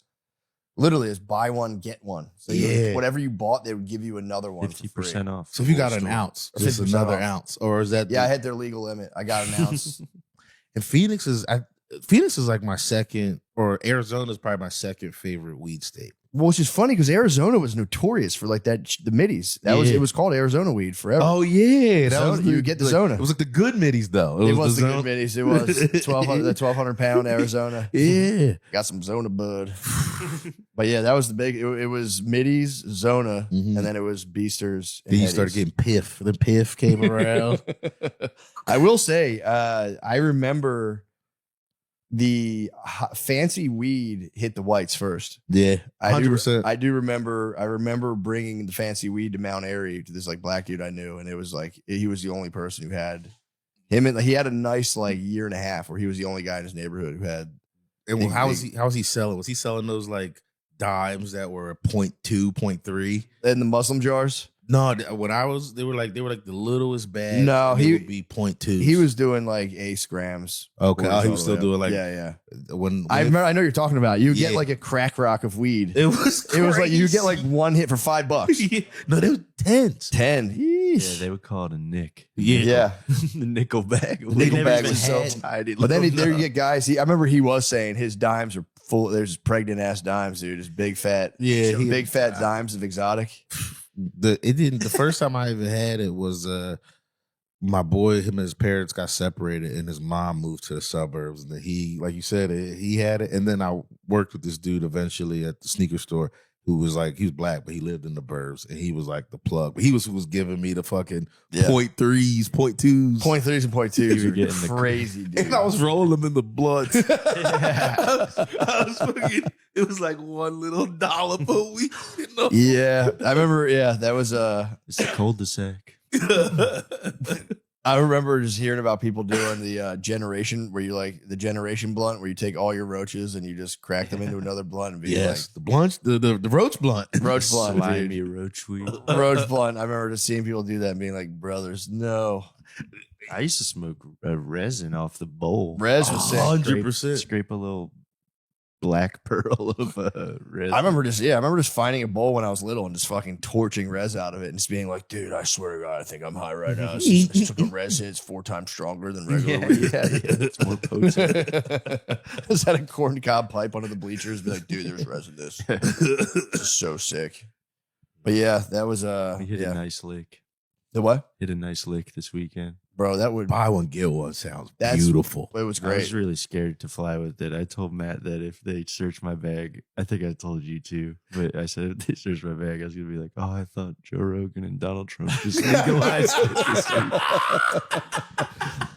Literally, it's buy one get one. So Yeah. whatever you bought, they would give you another one. 50% off. So if you got Cool an story. ounce, Or just 50% another off. ounce, or is that? Yeah, I hit their legal limit. I got an ounce. And Phoenix is like my second, or Arizona is probably my second favorite weed state. Well, which is funny because Arizona was notorious for like that the middies. It was called Arizona weed forever. Oh yeah, that Zona, was you get the like, Zona. It was like the good middies though. it was the the Zona. good middies. It was 1,200 pound Arizona. Yeah, Got some Zona bud. But yeah, that was the big. It was middies, Zona, Mhm. and then it was Beasters. And then you started Headies. getting Piff. Then Piff came around. I will say, I remember the fancy weed hit the whites first. Yeah, I do 100%. I do remember. I remember bringing the fancy weed to Mount Airy to this like black dude I knew, and it was like he was the only person who had him. And he had a nice like year and a half where he was the only guy in his neighborhood who had. And well, big, how big- was he selling? Was he selling those like dimes that were 0.2, 0.3? in the Muslim jars. No, when I was, they were like the littlest bag. No, and they he- would be 0.2. He was doing like 8 grams. okay. Oh, he was all still the way doing up. like yeah. when I remember. I know you're talking about. You get Yeah. like a crack rock of weed. it was. It was like you get like crazy. one hit for $5. No, they were tens. 10. Yeah, Yeesh. they would call it a nick. Yeah. The nickel bag. The nickel never bag even was so had- tight. But then there you get guys. I remember he was saying his dimes are full. There's pregnant ass dimes, dude. His big fat, Yeah, he- big fat dimes of exotic. The first time I even had it was my boy, him and his parents got separated and his mom moved to the suburbs, and then he, like you said, he had it. And then I worked with this dude eventually at the sneaker store who was like, he was black, but he lived in the burbs, and he was like the plug. But he was who was giving me the fucking Yeah. 0.3s, 0.2s. 0.3s and 0.2s You were are getting the- crazy, dude. And I was rolling them in the blunts. I was fucking, it was like one little dollop a week. You know? Yeah, I remember. Yeah, that was It's a cul-de-sac. I remember just hearing about people doing the generation where you like the generation blunt where you take all your roaches and you just crack them into another blunt and be Yes, the blunts, the roach blunt. like roach blunt, Slimy dude. roach weed. Roach blunt. I remember just seeing people do that and being like, brothers, no. I used to smoke resin off the bowl. Res was sick. 100%. Scrape a little black pearl of resin. I remember just finding a bowl when I was little and just fucking torching res out of it and just being like, dude, I swear to God, I think I'm high right now. I just took a res hit. It's 4 times stronger than regular weed. It's more potent. Just had a corn cob pipe under the bleachers. Be like, dude, there's res in this. This is so sick. But yeah, that was We hit yeah. a nice lick. The what? Hit a nice lick this weekend. Bro, that would Buy one, get one sounds That's- beautiful. it was I was great. really scared to fly with it. I told Matt that if they search my bag, I think I told you too, but I said if they search my bag, I was gonna be like, oh, I thought Joe Rogan and Donald Trump just legalized it this week.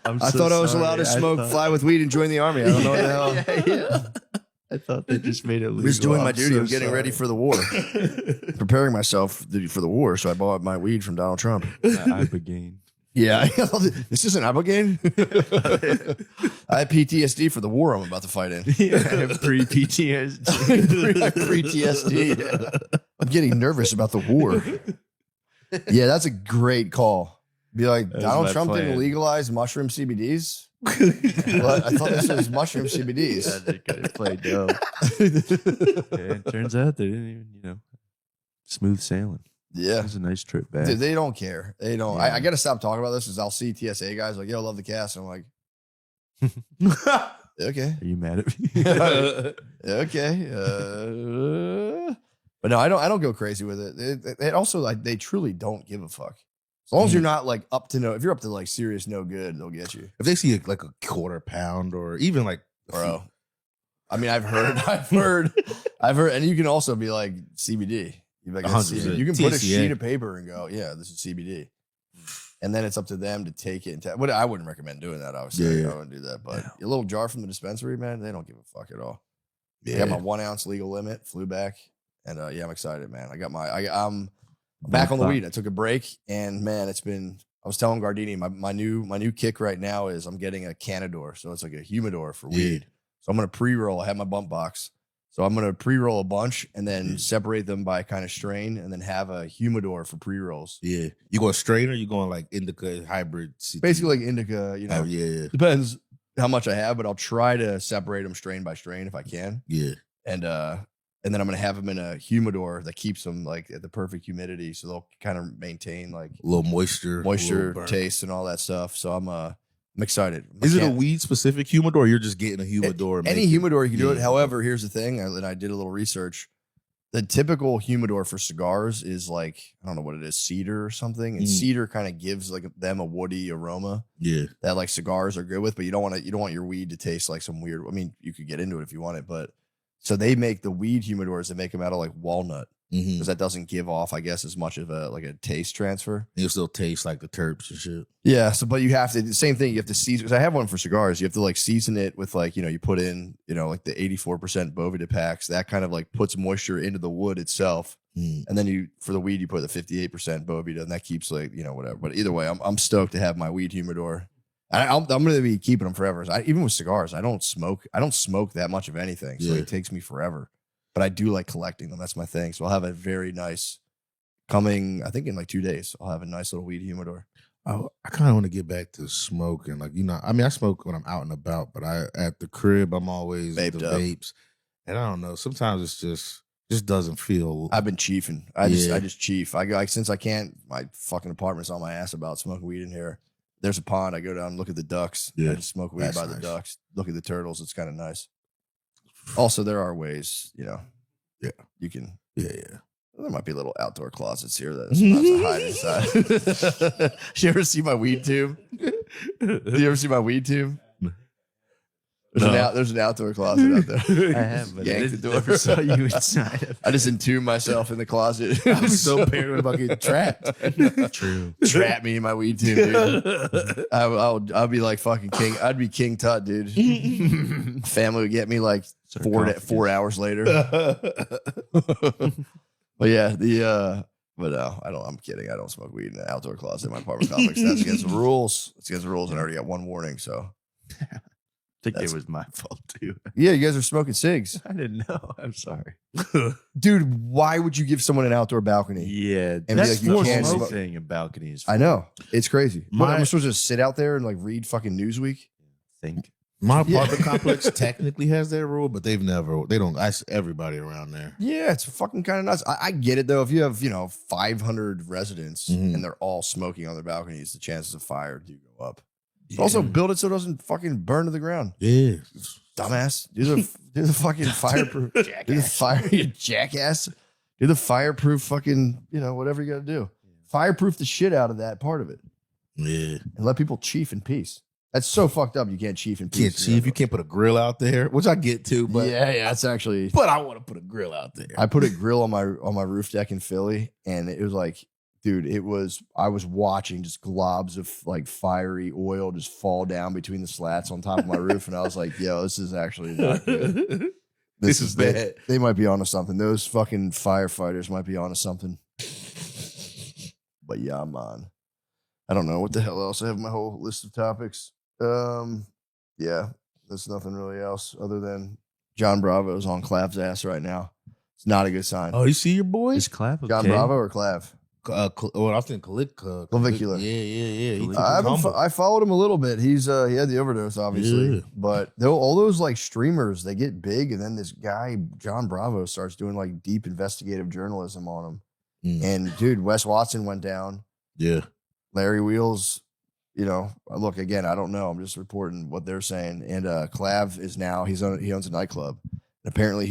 I thought I was allowed to smoke, fly with weed, and join the army. I don't know what the hell. I thought they just made it legal. I'm just doing my I'm duty. so I'm getting ready sorry. for the war, preparing myself for the war. So I bought my weed from Donald Trump. Ibogaine. Yeah, this isn't Ibogaine. I have PTSD for the war I'm about to fight in. Pre-PTSD. PTSD. Yeah. I'm getting nervous about the war. Yeah, that's a great call. Be like, That was Donald my Trump didn't plan. legalize mushroom CBDs. What? I thought this was mushroom CBDs. They played dope. Yeah, it turns out they didn't even, smooth sailing. Yeah. It was a nice trip back. Dude, they don't care. They don't. Yeah. I got to stop talking about this because I'll see TSA guys like, yo, love the cast. And I'm like, okay. Are you mad at me? Okay. But no, I don't go crazy with it. It also, like, they truly don't give a fuck. As long as you're not like up to if you're up to like serious no good, they'll get you, If they see like a quarter pound or even like bro. I mean, I've heard, and you can also be like CBD. You like 100%. you can put a THCA. sheet of paper and go, yeah, this is CBD, and then it's up to them to take it. And I wouldn't recommend doing that. Obviously, Yeah. I wouldn't do that. But a little jar from the dispensary, man, they don't give a fuck at all. I yeah. got my 1 ounce legal limit, flew back, and yeah, I'm excited, man. I'm back on the weed. I took a break, and man, it's been. I was telling Gardini, my new kick right now is I'm getting a Canador, so it's like a humidor for weed. So I'm gonna pre-roll. I have my bump box, so I'm gonna pre-roll a bunch and then separate them by kind of strain, and then have a humidor for pre-rolls. Yeah. You going straight or you going like indica hybrid? CT? Basically like indica, Oh, yeah. depends how much I have, but I'll try to separate them strain by strain if I can. Yeah. And and then I'm gonna have them in a humidor that keeps them like at the perfect humidity, so they'll kind of maintain like A little moisture, moisture, taste, and all that stuff. So I'm excited. Is it a weed specific humidor? Or you're just getting a humidor. Any humidor you can do it. However, here's the thing, and I did a little research. The typical humidor for cigars is like, I don't know what it is, cedar or something. And cedar kind of gives like them a woody aroma. Yeah. That like cigars are good with, but you don't want your weed to taste like some weird. I mean, you could get into it if you want it, but so they make the weed humidors, they make them out of like walnut. Because that doesn't give off, I guess, as much of a taste transfer. You'll still taste like the terps and shit. Yeah. So, but you have to, the same thing, you have to season, because I have one for cigars. You have to like season it with like, you put in, like the 84% Boveda packs. That kind of like puts moisture into the wood itself. And then for the weed, you put the 58% Boveda, and that keeps like, whatever. But either way, I'm stoked to have my weed humidor. I'm going to be keeping them forever. Even with cigars, I don't smoke that much of anything. So it takes me forever. But I do like collecting them. That's my thing. So I'll have a very nice coming, I think in like 2 days, I'll have a nice little weed humidor. I kind of want to get back to smoking. Like, I mean, I smoke when I'm out and about, but at the crib, I'm always Vaped the up. vapes. And I don't know. Sometimes it's just doesn't feel. I've been chiefing. I just chief. Since I can't, my fucking apartment's on my ass about smoking weed in here. There's a pond. I go down and look at the ducks. Yeah. I just smoke weed That's by the nice. ducks. Look at the turtles. It's kind of nice. Also, there are ways, Yeah. you can. Yeah. There might be little outdoor closets here that's not to hide inside. You ever see my weed tube? Do you ever see my weed tube? There's an outdoor closet out there. I have, but Yank I the door. never saw you inside of I just entomb myself in the closet. I'm so paranoid about getting trapped. True. Trap me in my weed tube, dude. I'll be like fucking king. I'd be King Tut, dude. Family would get me like 4 hours later. But yeah, but no, I don't. I'm kidding. I don't smoke weed in the outdoor closet in my apartment complex. That's against the rules. It's against the rules, and I already got one warning. So I think it was my fault too. yeah, you guys are smoking cigs, I didn't know. I'm sorry. dude. Why would you give someone an outdoor balcony? Yeah, be that's like, you the can't whole smoke. thing. A balcony is. I know it's crazy. What, am I My- supposed to just sit out there and like read fucking Newsweek? Think. My apartment complex technically has that rule, but they don't. Everybody around there. Yeah, it's fucking kind of nuts. I get it though. If you have 500 residents and they're all smoking on their balconies, the chances of fire do go up. But also build it so it doesn't fucking burn to the ground. Yeah. Dumbass. Do the fucking fireproof. Do the fire, you jackass. Do the fireproof fucking, whatever you got to do. Fireproof the shit out of that part of it Yeah. and let people chief in peace. That's so fucked up. You can't chief in peace. Can't see if you can't put a grill out there, which I get too, but yeah, that's actually. but I want to put a grill out there. I put a grill on my roof deck in Philly, and it was like, dude, I was watching just globs of like fiery oil just fall down between the slats on top of my roof, and I was like, yo, this is actually not good. This is bad. They might be onto something. Those fucking firefighters might be onto something. But yeah, I'm on. I don't know what the hell else. I have my whole list of topics. Yeah, there's nothing really else other than John Bravo's on Clav's ass right now. It's not a good sign. Oh, you see your boy? Is Clap okay? John Bravo or Clav? Well, I think Clavicular. Yeah. He took it humble. I followed him a little bit. He had the overdose, obviously. Yeah. But all those like streamers, they get big, and then this guy, John Bravo, starts doing like deep investigative journalism on him. And dude, Wes Watson went down. Yeah. Larry Wheels, look, again, I don't know. I'm just reporting what they're saying. And Clav is now, he owns a nightclub. And apparently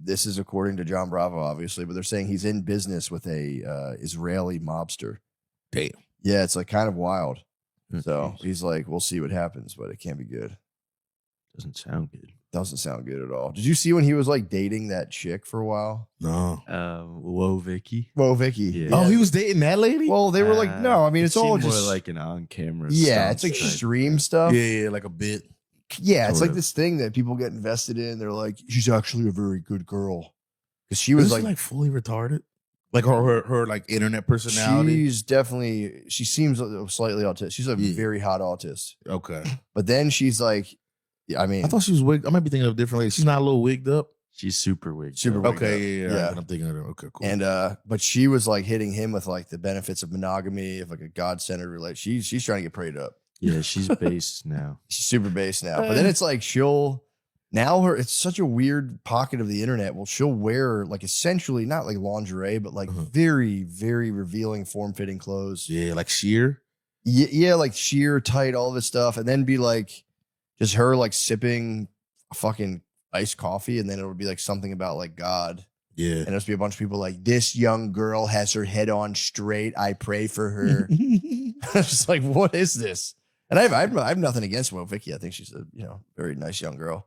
this is according to John Bravo, obviously, but they're saying he's in business with a Israeli mobster. Damn. Yeah, it's like kind of wild. So he's like, we'll see what happens, but it can't be good. Doesn't sound good. Doesn't sound good at all. Did you see when he was like dating that chick for a while? No. Whoa, Vicky. Whoa, Vicky. Yeah. Oh, he was dating that lady? Well, they were like, no, I mean, it's all seemed just more like an on-camera. yeah, it's stunts type. extreme stuff. Yeah, like a bit. Yeah, it's Sort like of. this thing that people get invested in. They're like, she's actually a very good girl. Because she was Was like, like fully retarded? Like her like internet personality? she seems slightly autistic. She's a Yeah. very hot autist. Okay. But then she's like, I mean, I thought she was wigged. I might be thinking of a different lady. She's not a little wigged up. She's super wigged. Super out. wigged Okay, up. yeah. Yeah. Right. I'm thinking of it. Okay, cool. and but she was like hitting him with like the benefits of monogamy, of like a God-centered relationship. She's trying to get prayed up. Yeah, she's based now. She's super based now. But then it's like she'll Now it's such a weird pocket of the internet. Well, she'll wear like essentially not like lingerie, but like very, very revealing form-fitting clothes. Yeah, like sheer. Yeah, like sheer tight, all this stuff, and then be like just her like sipping a fucking iced coffee, and then it would be like something about like God. Yeah. And there's be a bunch of people like, this young girl has her head on straight. I pray for her. It's just like, what is this? And I have nothing against Vicky. I think she's a very nice young girl.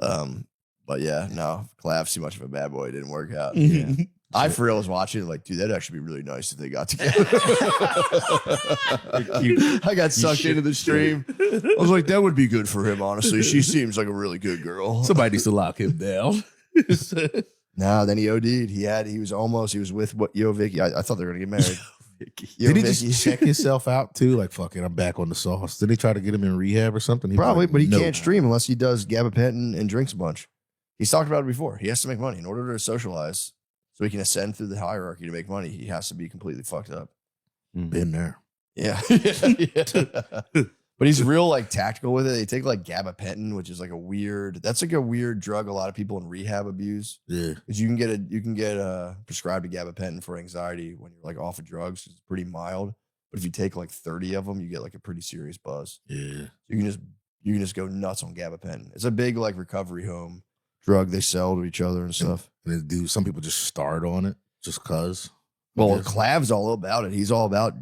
But yeah, no, Clav's too much of a bad boy. It didn't work out. Yeah. I for real was watching it like, dude, that'd actually be really nice if they got together. I got sucked into the stream. I was like, that would be good for him, honestly. She seems like a really good girl. Somebody needs to lock him down. No, then he OD'd. He was with Vicky. I thought they were gonna get married. Did he just check himself out too? Like, fuck it, I'm back on the sauce. Did they try to get him in rehab or something? Probably, like, but he no. can't stream unless he does gabapentin and drinks a bunch. He's talked about it before. He has to make money in order to socialize, so he can ascend through the hierarchy to make money. He has to be completely fucked up. Been there. Yeah. But he's real like tactical with it. They take like gabapentin, which is like that's like a weird drug a lot of people in rehab abuse. Yeah. Because you can get prescribed a gabapentin for anxiety when you're like off of drugs. It's pretty mild. But if you take like 30 of them, you get like a pretty serious buzz. Yeah. You can just go nuts on gabapentin. It's a big like recovery home drug they sell to each other and stuff. And some people just start on it just cause. Well, Clav's all about it. He's all about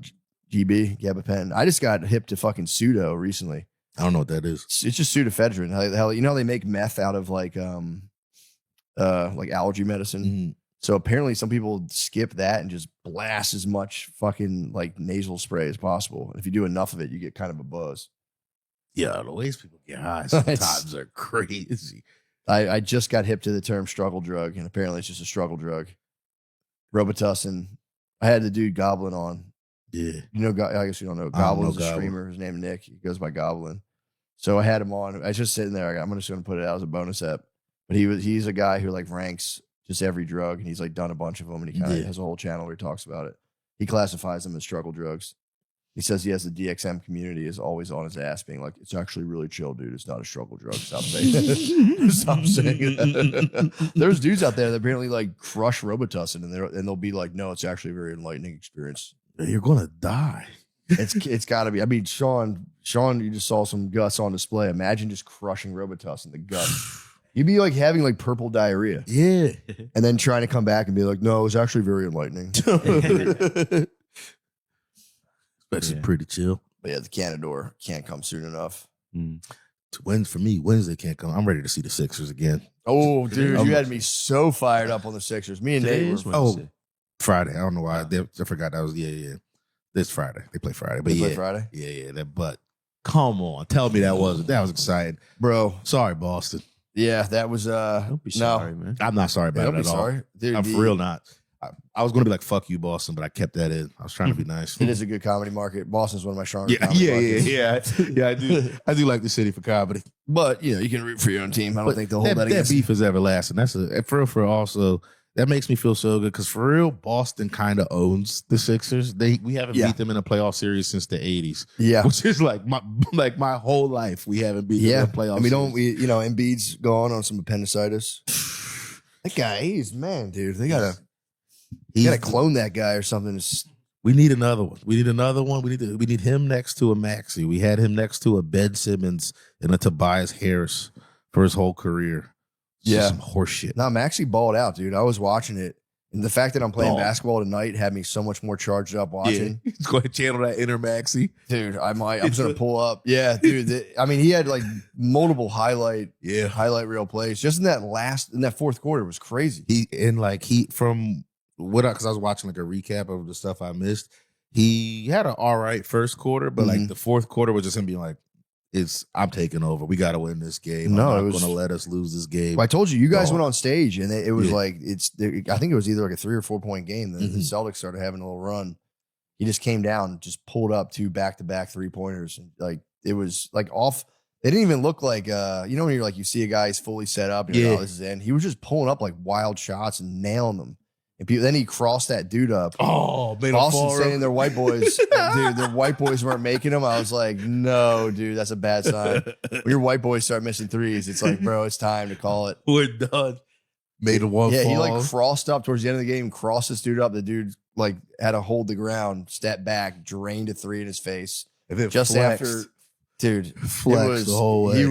GB, gabapentin. I just got hip to fucking pseudo recently. I don't know what that is. It's just pseudoephedrine. How they make meth out of like allergy medicine. Mm-hmm. So apparently some people skip that and just blast as much fucking like nasal spray as possible. If you do enough of it, you get kind of a buzz. Yeah, the ways people get high sometimes are crazy. I just got hip to the term struggle drug, and apparently it's just a struggle drug. Robitussin. I had the dude Goblin on. Yeah. I guess you don't know. Goblin's a streamer. His name is Nick. He goes by Goblin. So I had him on. I was just sitting there. I'm just going to put it out as a bonus ep. But he's a guy who like ranks just every drug, and he's like done a bunch of them, and he kind of has a whole channel where he talks about it. He classifies them as struggle drugs. He says he has the DXM community is always on his ass, being like, it's actually really chill, dude. It's not a struggle drug. Stop saying it. Stop saying it. There's dudes out there that apparently like crush Robitussin, and they'll be like, no, it's actually a very enlightening experience. You're gonna die. It's got to be. I mean, Sean, you just saw some guts on display. Imagine just crushing Robitussin, the gut. You'd be like having like purple diarrhea. Yeah. And then trying to come back and be like, no, it was actually very enlightening. That's pretty chill. But yeah, the Canador can't come soon enough. For me, Wednesday can't come. I'm ready to see the Sixers again. Oh, dude, you had me so fired up on the Sixers. Me and Nate were. Friday. I don't know why. I forgot that was, This Friday. They play Friday. But They play Friday? Yeah. But come on. Tell me that was exciting. Bro. Sorry, Boston. Yeah, that was Don't be sorry, man. I'm not sorry about it at all. Dude, I'm for real not. I was going to be like, fuck you, Boston, but I kept that in. I was trying to be nice. It is a good comedy market. Boston's one of my strongest comedy markets. Yeah, I do like the city for comedy. But, you can root for your own team. I don't think they'll hold that against beef is everlasting. That's for also, that makes me feel so good because for real, Boston kind of owns the Sixers. We haven't beat them in a playoff series since the 80s. Yeah. Which is like my whole life. We haven't beat them in a playoff series. Embiid's gone on some appendicitis. That guy, dude. They gotta clone that guy or something. We need another one. We need him next to a Maxey. We had him next to a Ben Simmons and a Tobias Harris for his whole career. It's some horse shit. No, Maxey balled out, dude. I was watching it. And the fact that I'm playing basketball tonight had me so much more charged up watching. Yeah. He's going to channel that inner Maxey. Dude, I'm just going to pull up. Yeah, dude. He had like multiple highlight reel plays. Just in that fourth quarter was crazy. Because I was watching like a recap of the stuff I missed. He had an all right first quarter, but like the fourth quarter was just him being like, I'm taking over. We got to win this game. I'm not going to let us lose this game. Well, I told you guys went on stage, and it was like I think it was either like a 3 or 4 point game. The Celtics started having a little run. He just came down, just pulled up 2 back-to-back 3-pointers, and like it was like off. They didn't even look like when you're like you see a guy he's fully set up. You're like, oh, this is in. He was just pulling up like wild shots and nailing them. And then he crossed that dude up. Oh, made Boston saying their white boys, dude, their white boys weren't making them. I was like, no, dude, that's a bad sign. When your white boys start missing threes, it's like, bro, it's time to call it. We're done. Made a one. Yeah, fall. he like crossed up towards the end of the game, crossed this dude up. The dude like had to hold the ground, step back, drained a three in his face. And then Just flexed. after, dude, Flexed the whole way. he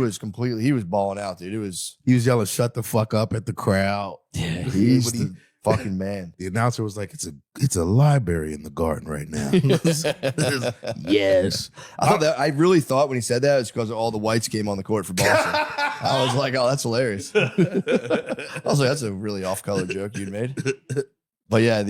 was balling out, dude. It was, He was yelling, "Shut the fuck up!" at the crowd. yeah, he's When he- the fucking man. The announcer was like, "It's a library in the garden right now." Yes. I really thought when he said that it's because all the whites came on the court for Boston. I was like, oh, that's hilarious. I was like, that's a really off-color joke you'd made. But yeah,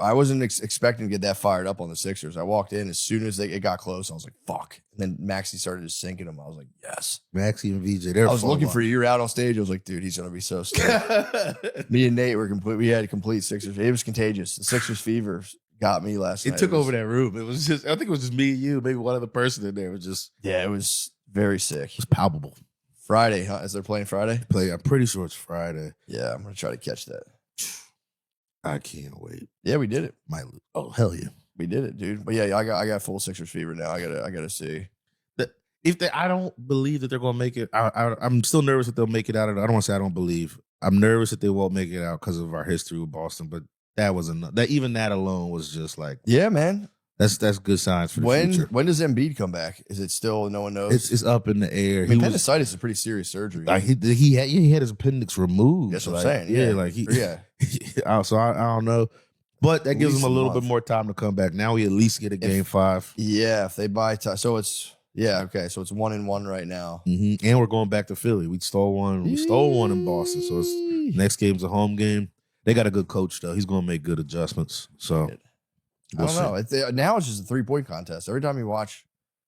I wasn't expecting to get that fired up on the Sixers. I walked in as soon as it got close. I was like, fuck. And then Maxey started just sinking them. I was like, yes. Maxie and VJ, they're I was fun looking one. for you out on stage. I was like, dude, he's gonna be so stoked. Me and Nate were complete. We had a complete Sixers. It was contagious. The Sixers fever got me last night. It took was- over that room. It was just, I think it was just me and you, maybe one other person in there. It was just, Yeah, it was very sick. it was palpable. Friday, huh? Is they're playing Friday? I'm pretty sure it's Friday. Yeah, I'm gonna try to catch that. I can't wait. Yeah, we did it. Might lose. Oh, hell yeah. We did it, dude. But yeah, I got full Sixers fever now. I gotta see. I don't believe that they're going to make it. I'm still nervous that they'll make it out. I don't want to say I don't believe. I'm nervous that they won't make it out because of our history with Boston. But that was enough. Even that alone was just like, Yeah, man. that's good signs for the future. When does Embiid come back? Is it still no one knows? It's up in the air. I mean, appendicitis is a pretty serious surgery. Like he had his appendix removed. That's what I'm Like, saying. Yeah, Yeah. like he. Yeah. So I don't know, but that At gives least him a a little month. bit more time to come back. Now we at least get a game 5. Yeah, if they buy time. So it's okay. So it's 1-1 right now. And we're going back to Philly. We stole one. We stole one in Boston. So it's next game's a home game. They got a good coach though. He's going to make good adjustments. So I don't know. Now it's just a 3-point contest. Every time you watch,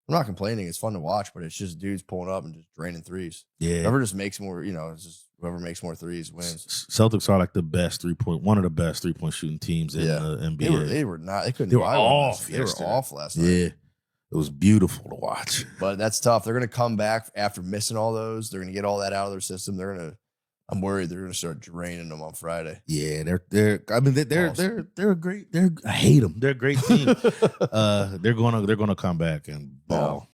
I'm not complaining. It's fun to watch, but it's just dudes pulling up and just draining threes. Yeah. Whoever just makes more, it's just whoever makes more threes wins. Celtics are like the best 3-point, one of the best 3-point shooting teams in the NBA. They were not. They couldn't. They were buy one off last- They were yesterday. off last night. Yeah. It was beautiful to watch. But that's tough. They're going to come back after missing all those. They're going to get all that out of their system. I'm worried they're going to start draining them on Friday. Yeah, they're a great. I hate them. They're a great team. They're gonna come back and ball.